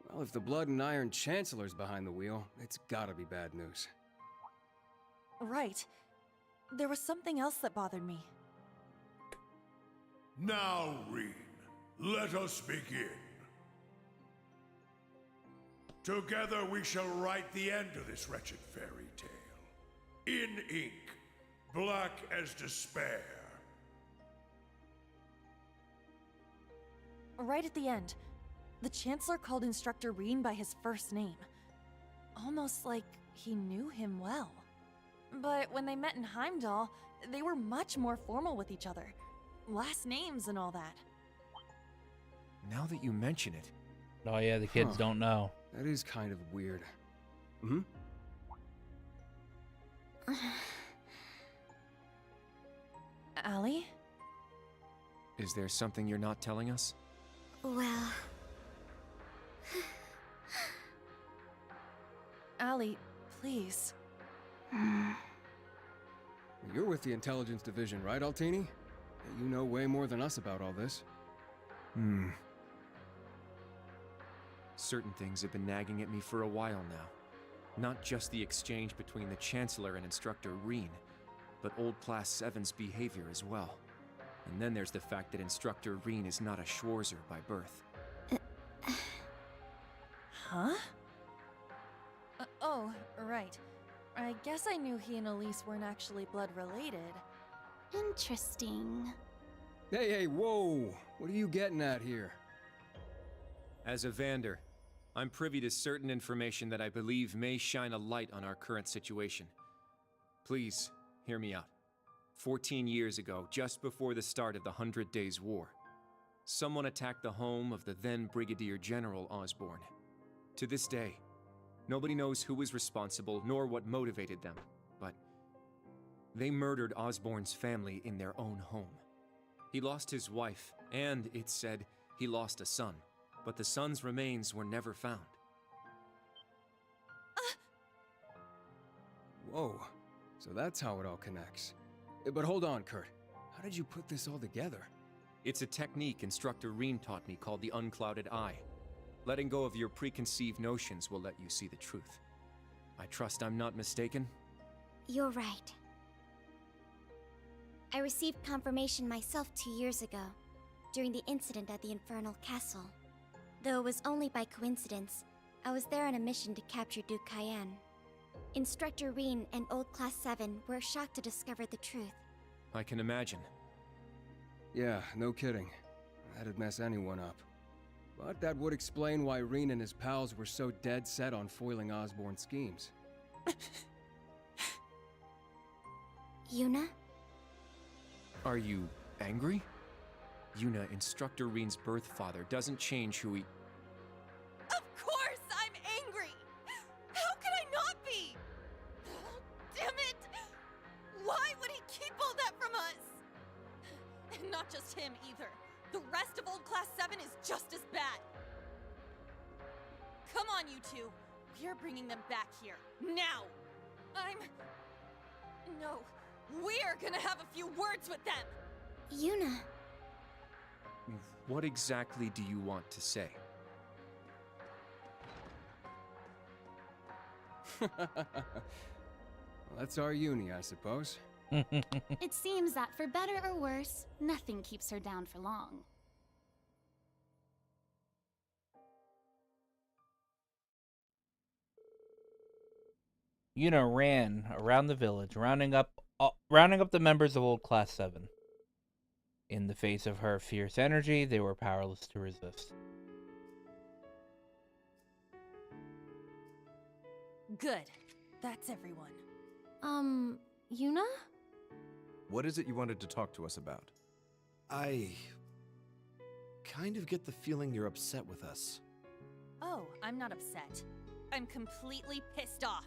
Well, if the Blood and Iron Chancellor's behind the wheel, it's gotta be bad news. Right. There was something else that bothered me. Now, Reen, let us begin. Together we shall write the end of this wretched fairy tale. In ink, black as despair. Right at the end, the Chancellor called Instructor Reen by his first name. Almost like he knew him well. But when they met in Heimdall, they were much more formal with each other. Last names and all that. Now that you mention it. Oh yeah, the kids don't know. That is kind of weird. Hmm? Allie? Is there something you're not telling us? Well... Allie, please. You're with the Intelligence Division, right, Altini? You know way more than us about all this. Certain things have been nagging at me for a while now. Not just the exchange between the Chancellor and Instructor Reen, but old Class 7's behavior as well. And then there's the fact that Instructor Reen is not a Schwarzer by birth. Huh? Oh, right. I guess I knew he and Elise weren't actually blood related. Interesting. Hey, whoa! What are you getting at here? As a Vander, I'm privy to certain information that I believe may shine a light on our current situation. Please, hear me out. 14 years ago, just before the start of the 100 Days War, someone attacked the home of the then Brigadier General Osborn. To this day, nobody knows who was responsible nor what motivated them, but they murdered Osborn's family in their own home. He lost his wife, and, it's said, he lost a son, but the son's remains were never found. Whoa, so that's how it all connects. But hold on, Kurt. How did you put this all together? It's a technique Instructor Reen taught me called the Unclouded Eye. Letting go of your preconceived notions will let you see the truth. I trust I'm not mistaken? You're right. I received confirmation myself 2 years ago, during the incident at the Infernal Castle. Though it was only by coincidence, I was there on a mission to capture Duke Cayenne. Instructor Reen and Old Class 7 were shocked to discover the truth. I can imagine. Yeah, no kidding. That'd mess anyone up. But that would explain why Reen and his pals were so dead set on foiling Osborn's schemes. Yuna? Are you angry? Yuna, Instructor Reen's birth father, doesn't change who he... Of course I'm angry! How could I not be? Damn it! Why would he keep all that from us? And not just him either. The rest of Old Class 7 is just as bad. Come on, you two. We're bringing them back here. Now! No. We're gonna have a few words with them! Yuna... What exactly do you want to say? That's our uni, I suppose. It seems that for better or worse, nothing keeps her down for long. Yuna ran around the village, rounding up the members of Old Class 7. In the face of her fierce energy, they were powerless to resist. Good. That's everyone. Yuna? What is it you wanted to talk to us about? I kind of get the feeling you're upset with us. Oh, I'm not upset. I'm completely pissed off.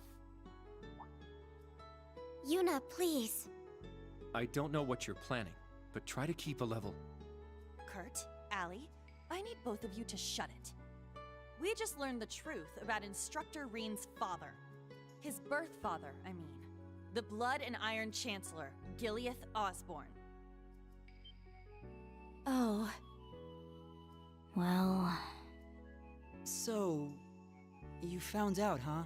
Yuna, please. I don't know what you're planning, but try to keep a level. Kurt, Allie, I need both of you to shut it. We just learned the truth about Instructor Reen's father. His birth father, I mean. The Blood and Iron Chancellor, Gileath Osborn. Oh. Well... So... you found out, huh?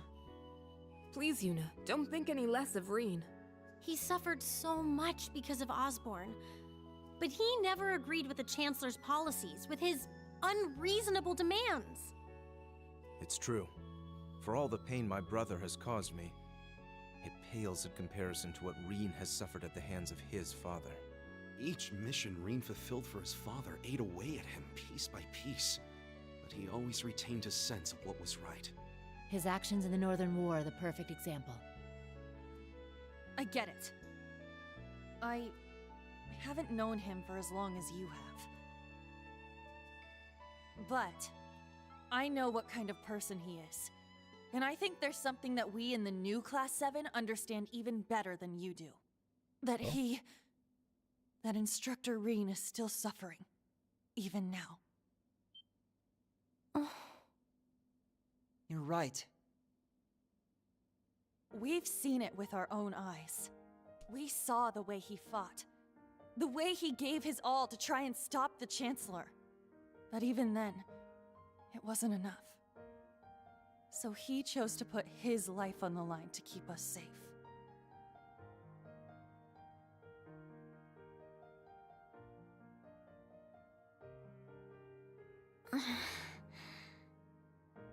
Please, Yuna, don't think any less of Reen. He suffered so much because of Osborn. But he never agreed with the Chancellor's policies, with his unreasonable demands. It's true. For all the pain my brother has caused me, it pales in comparison to what Reen has suffered at the hands of his father. Each mission Reen fulfilled for his father ate away at him piece by piece, but he always retained his sense of what was right. His actions in the Northern War are the perfect example. I get it. I haven't known him for as long as you have. But I know what kind of person he is. And I think there's something that we in the new Class 7 understand even better than you do. That that Instructor Reen is still suffering, even now. You're right. We've seen it with our own eyes. We saw the way he fought. The way he gave his all to try and stop the Chancellor. But even then, it wasn't enough. So he chose to put his life on the line to keep us safe.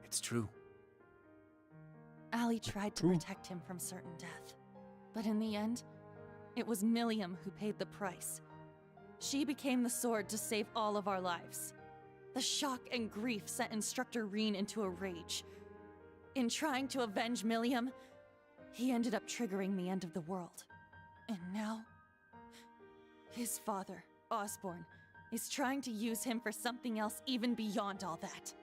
It's true. Ali tried to protect him from certain death. But in the end, it was Milliam who paid the price. She became the sword to save all of our lives. The shock and grief sent Instructor Reen into a rage. In trying to avenge Milliam, he ended up triggering the end of the world. And now, his father, Osborne, is trying to use him for something else even beyond all that.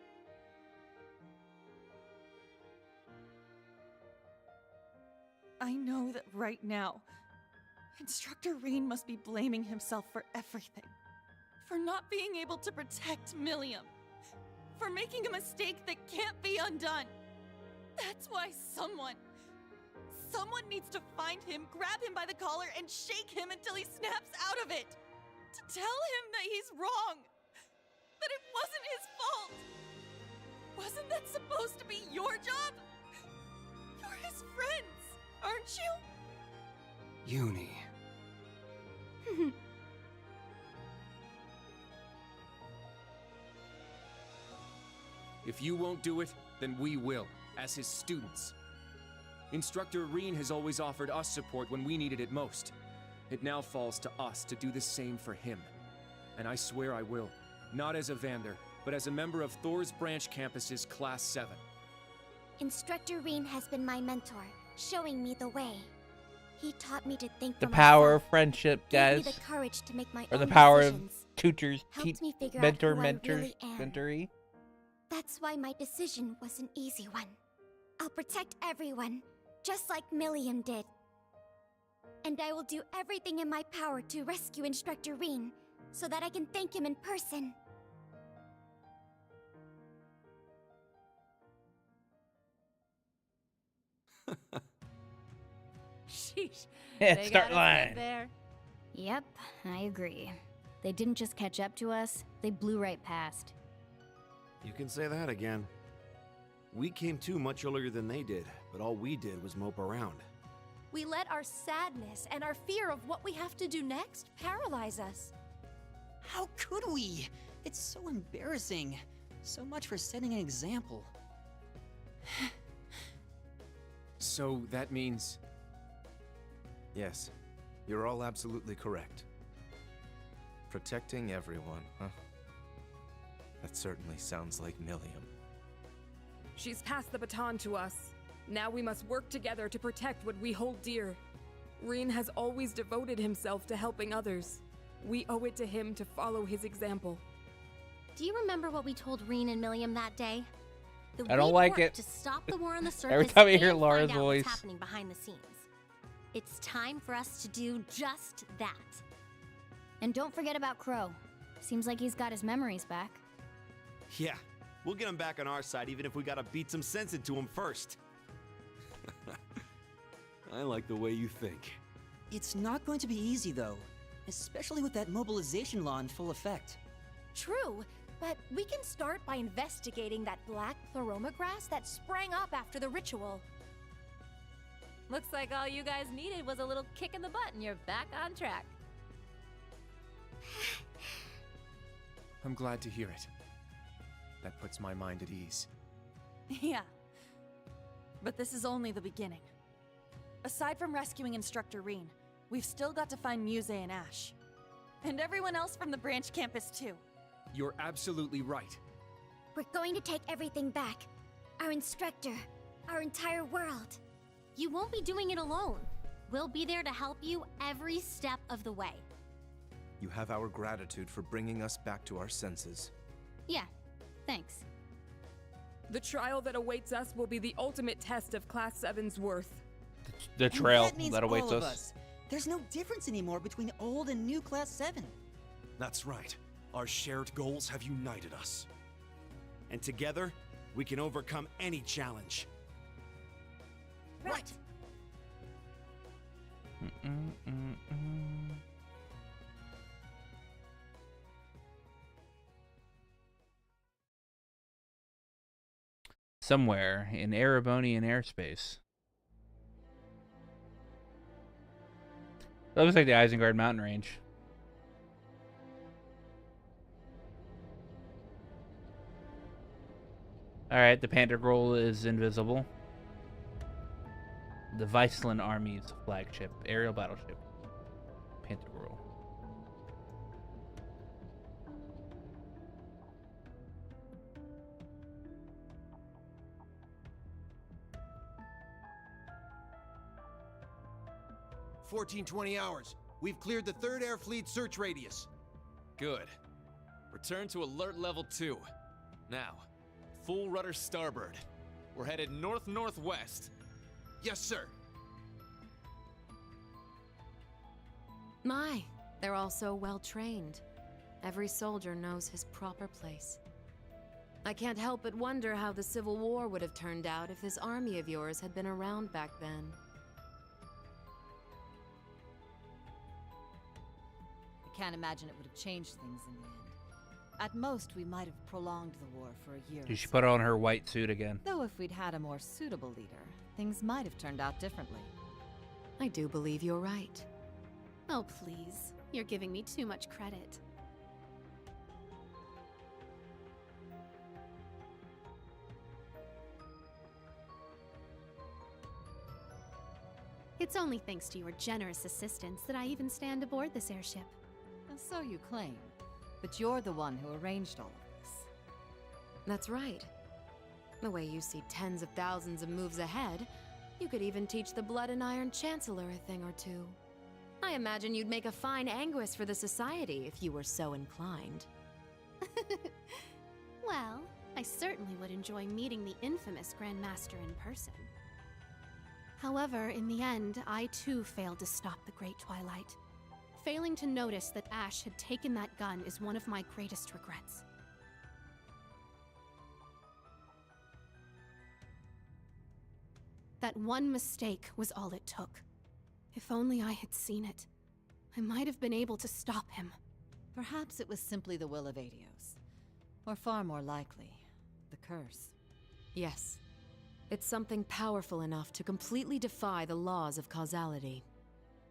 I know that right now, Instructor Reen must be blaming himself for everything. For not being able to protect Milliam. For making a mistake that can't be undone. That's why someone needs to find him, grab him by the collar, and shake him until he snaps out of it. To tell him that he's wrong. That it wasn't his fault. Wasn't that supposed to be your job? You're his friends, aren't you? Uni. If you won't do it, then we will, as his students. Instructor Reen has always offered us support when we needed it most. It now falls to us to do the same for him. And I swear I will, not as a Vander, but as a member of Thor's Branch Campus's Class 7. Instructor Reen has been my mentor, showing me the way. He taught me to think The for power myself, of friendship, gave guys. me the courage to make my Or own the power decisions, of tutors, helped me figure mentor, out who I really am. mentoree. That's why my decision was an easy one. I'll protect everyone, just like Milliam did. And I will do everything in my power to rescue Instructor Reen, so that I can thank him in person. Sheesh. Yeah, They start got us line. good there. Yep, I agree. They didn't just catch up to us, they blew right past. You can say that again. We came to much earlier than they did, but all we did was mope around. We let our sadness and our fear of what we have to do next paralyze us. How could we? It's so embarrassing. So much for setting an example. So that means... Yes, you're all absolutely correct. Protecting everyone, huh? That certainly sounds like Milliam. She's passed the baton to us. Now we must work together to protect what we hold dear. Reen has always devoted himself to helping others. We owe it to him to follow his example. Do you remember what we told Reen and Milliam that day? I don't like it. To stop the war on the surface Every time I and hear Laura's find out voice. what's happening behind the scenes. It's time for us to do just that. And don't forget about Crow. Seems like he's got his memories back. Yeah, we'll get him back on our side even if we gotta beat some sense into him first. I like the way you think. It's not going to be easy, though. Especially with that mobilization law in full effect. True, but we can start by investigating that black pleroma grass that sprang up after the ritual. Looks like all you guys needed was a little kick in the butt and you're back on track. I'm glad to hear it. That puts my mind at ease. Yeah. But this is only the beginning. Aside from rescuing Instructor Reen, we've still got to find Muse and Ash. And everyone else from the branch campus, too. You're absolutely right. We're going to take everything back. Our instructor, our entire world. You won't be doing it alone. We'll be there to help you every step of the way. You have our gratitude for bringing us back to our senses. Yeah, thanks. The trial that awaits us will be the ultimate test of Class 7's worth. The trail that means that awaits all of us. There's no difference anymore between old and new Class 7. That's right. Our shared goals have united us. And together, we can overcome any challenge. Right. Somewhere in Erebonian airspace. That looks like the Isengard mountain range. Alright, the Panther Scroll is invisible. The Viceland Army's flagship, aerial battleship. Panther Scroll. $1420 hours. We've cleared the 3rd Air Fleet search radius. Good. Return to alert level 2. Now, full rudder starboard. We're headed north-northwest. Yes, sir. My, they're all so well trained. Every soldier knows his proper place. I can't help but wonder how the Civil War would have turned out if this army of yours had been around back then. I can't imagine it would have changed things in the end. At most, we might have prolonged the war for a year. Did she put on her white suit again? Though if we'd had a more suitable leader, things might have turned out differently. I do believe you're right. Oh, please. You're giving me too much credit. It's only thanks to your generous assistance that I even stand aboard this airship. So you claim. But you're the one who arranged all of this. That's right. The way you see tens of thousands of moves ahead, you could even teach the Blood and Iron Chancellor a thing or two. I imagine you'd make a fine Anguis for the Society if you were so inclined. Well, I certainly would enjoy meeting the infamous Grandmaster in person. However, in the end, I too failed to stop the Great Twilight. Failing to notice that Ash had taken that gun is one of my greatest regrets. That one mistake was all it took. If only I had seen it, I might have been able to stop him. Perhaps it was simply the will of Adios. Or far more likely, the curse. Yes. It's something powerful enough to completely defy the laws of causality.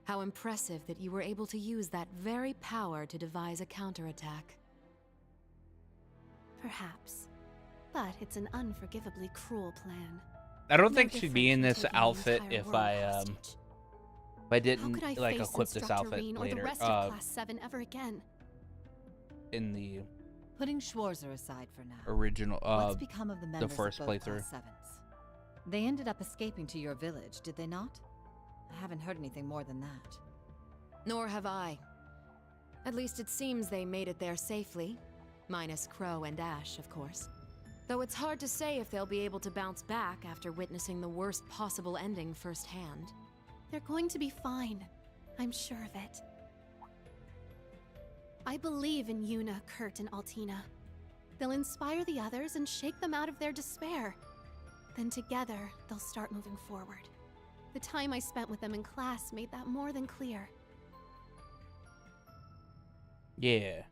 How impressive that you were able to use that very power to devise a counterattack. Perhaps. But it's an unforgivably cruel plan. I don't No think she'd be in different this from taking the outfit entire if world I hostage. didn't How could I like face equip this Instructor outfit Reen or later. the rest of Class 7 ever again? In the Putting Schwarzer aside for now. original, What's become of the members first of both playthrough. Class 7s? They ended up escaping to your village, did they not? I haven't heard anything more than that. Nor have I. At least it seems they made it there safely. Minus Crow and Ash, of course. Though it's hard to say if they'll be able to bounce back after witnessing the worst possible ending firsthand. They're going to be fine. I'm sure of it. I believe in Yuna, Kurt, and Altina. They'll inspire the others and shake them out of their despair. Then together, they'll start moving forward. The time I spent with them in class made that more than clear. Yeah.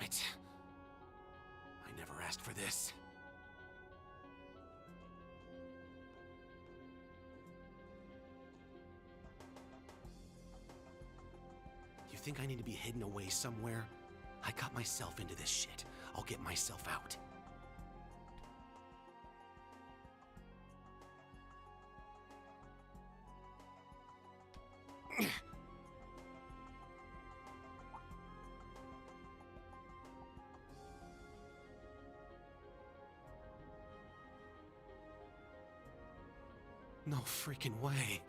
it. I never asked for this. You think I need to be hidden away somewhere? I got myself into this shit. I'll get myself out. No freaking way.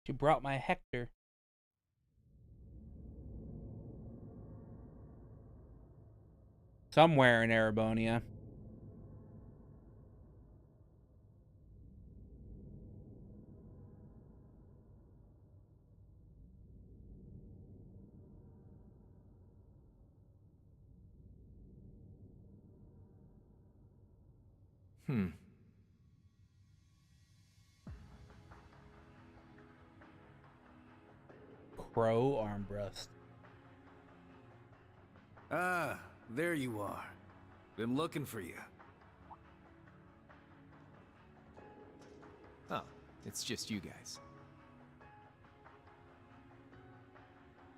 She brought my Hector. Somewhere in Erebonia. Crow armbrust. Ah, there you are. Been looking for you. Oh, it's just you guys.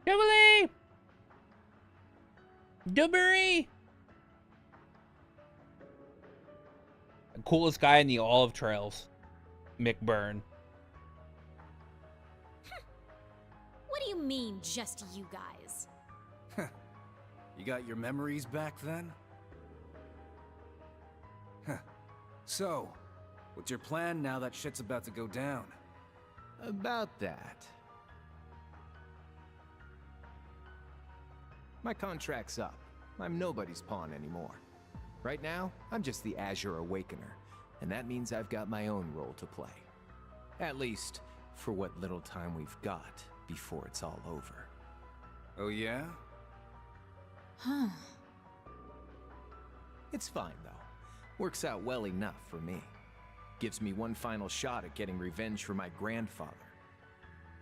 Jubilee! Dubbery! The coolest guy in the Olive Trails. McBurn. What do you mean, just you guys? You got your memories back then? Huh. So, what's your plan now that shit's about to go down? About that. My contract's up. I'm nobody's pawn anymore. Right now, I'm just the Azure Awakener, and that means I've got my own role to play. At least, for what little time we've got before it's all over. Oh yeah? Huh. It's fine, though. Works out well enough for me. Gives me one final shot at getting revenge for my grandfather.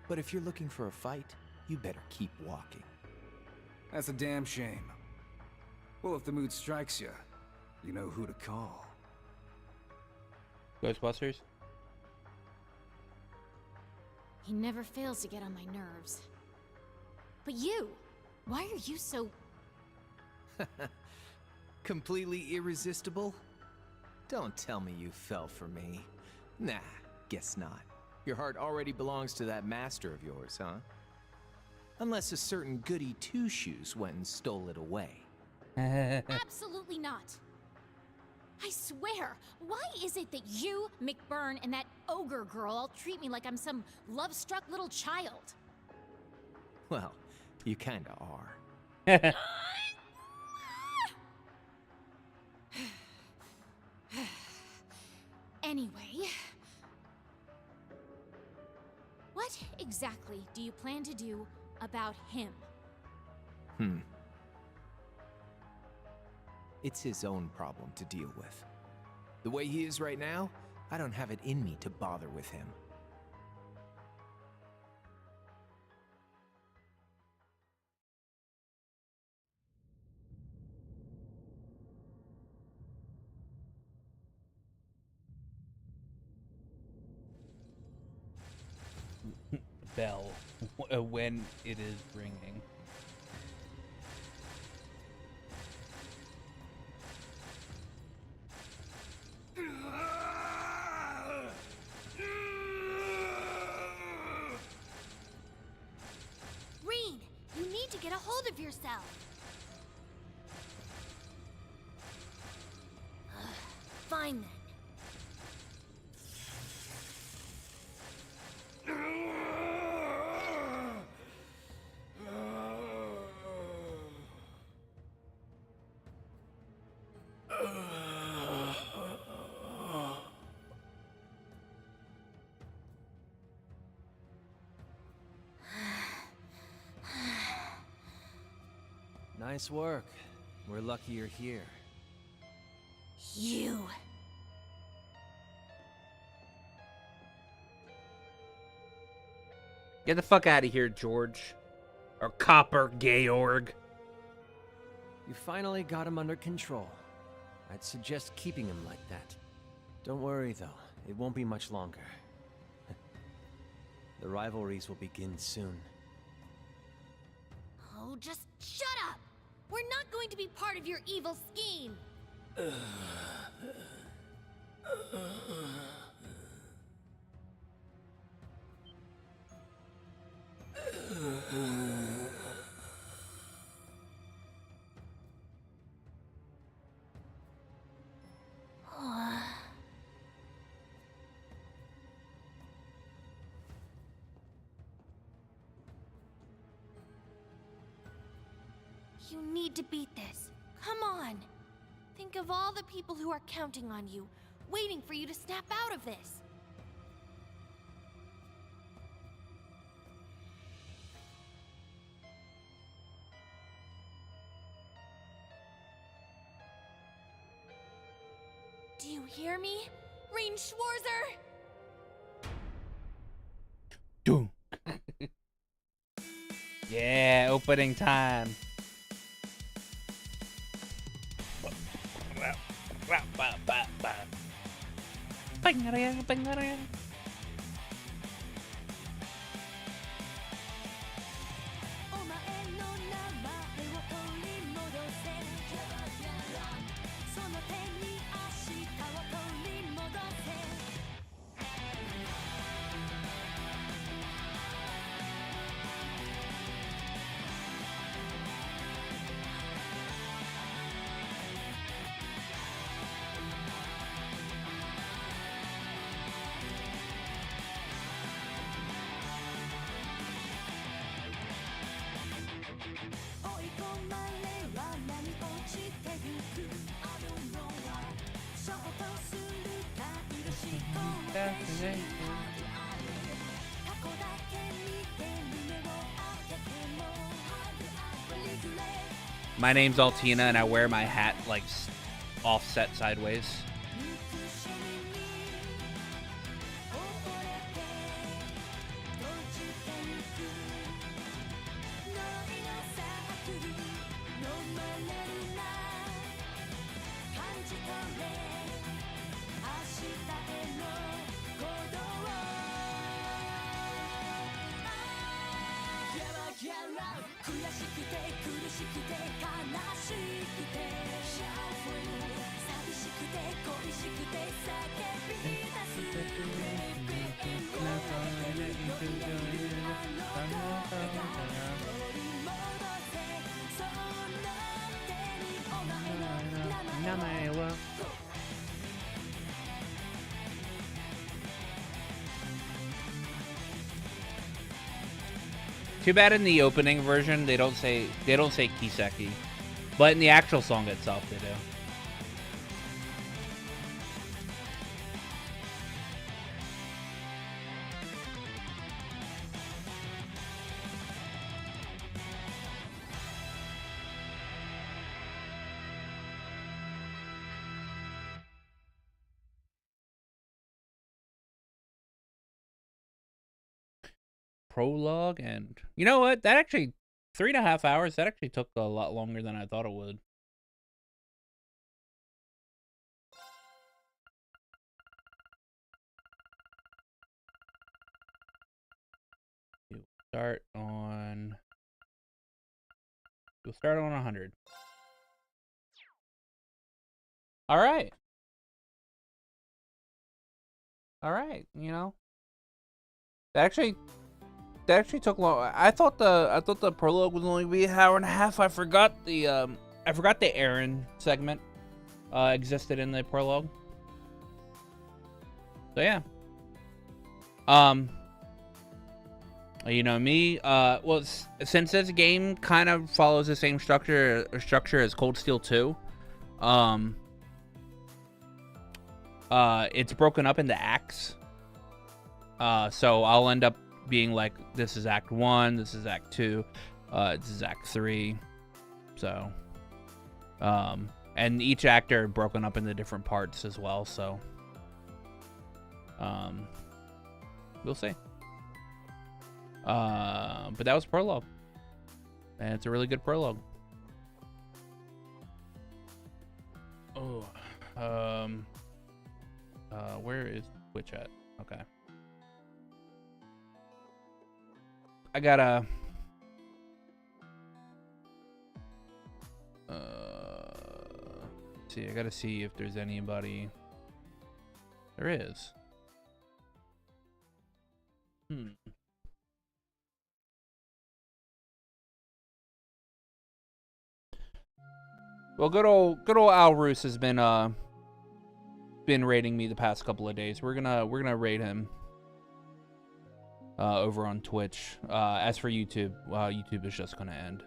But if you're looking for a fight, you better keep walking. That's a damn shame. Well, if the mood strikes you, you know who to call. Ghostbusters? He never fails to get on my nerves. But you, why are you so... Completely irresistible? Don't tell me you fell for me. Nah, guess not. Your heart already belongs to that master of yours, huh? Unless a certain goody two-shoes went and stole it away. Absolutely not. I swear, why is it that you, McBurn, and that ogre girl all treat me like I'm some love-struck little child? Well, you kinda are. Anyway, what exactly do you plan to do about him? It's his own problem to deal with. The way he is right now, I don't have it in me to bother with him. Bell. When it is ringing. Rean, you need to get a hold of yourself. Fine then. Nice work. We're lucky you're here. You. Get the fuck out of here, George. Or Copper Georg. You finally got him under control. I'd suggest keeping him like that. Don't worry, though. It won't be much longer. The rivalries will begin soon. Oh, just shut up! We're not going to be part of your evil scheme! You need to beat this. Come on. Think of all the people who are counting on you, waiting for you to snap out of this. Do you hear me? Rein Schwarzer? Doom. Yeah, opening time. My name's Altina, and I wear my hat like offset sideways. Too bad in the opening version they don't say Kiseki, but in the actual song itself they do. Prologue, and you know what? That actually 3.5 hours. That actually took a lot longer than I thought it would. We'll start on 100. All right. All right. You know, that actually took long. I thought the prologue was only be an hour and a half. I forgot the Aaron segment existed in the prologue. So yeah. You know me. Well, since this game kind of follows the same structure as Cold Steel 2, it's broken up into acts. So I'll end up being like, this is Act 1, this is Act 2, this is Act 3. So, and each actor broken up into different parts as well. So, we'll see. But that was Prologue. And it's a really good prologue. Oh, where is Twitch at? Okay. I gotta see. I gotta see if there's anybody. There is. Well, good old Al Roos has been raiding me the past couple of days. We're gonna raid him over on Twitch. As for YouTube, YouTube is just gonna end.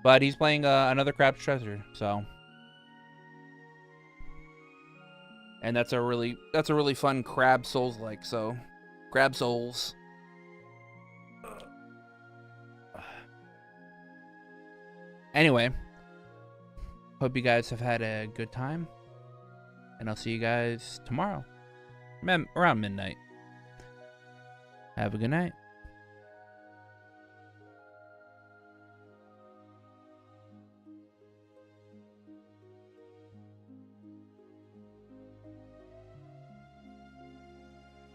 But he's playing another Crab's Treasure, so, and that's a really fun Crab Souls like. So, Crab Souls. Anyway, hope you guys have had a good time, and I'll see you guys tomorrow, around midnight. Have a good night.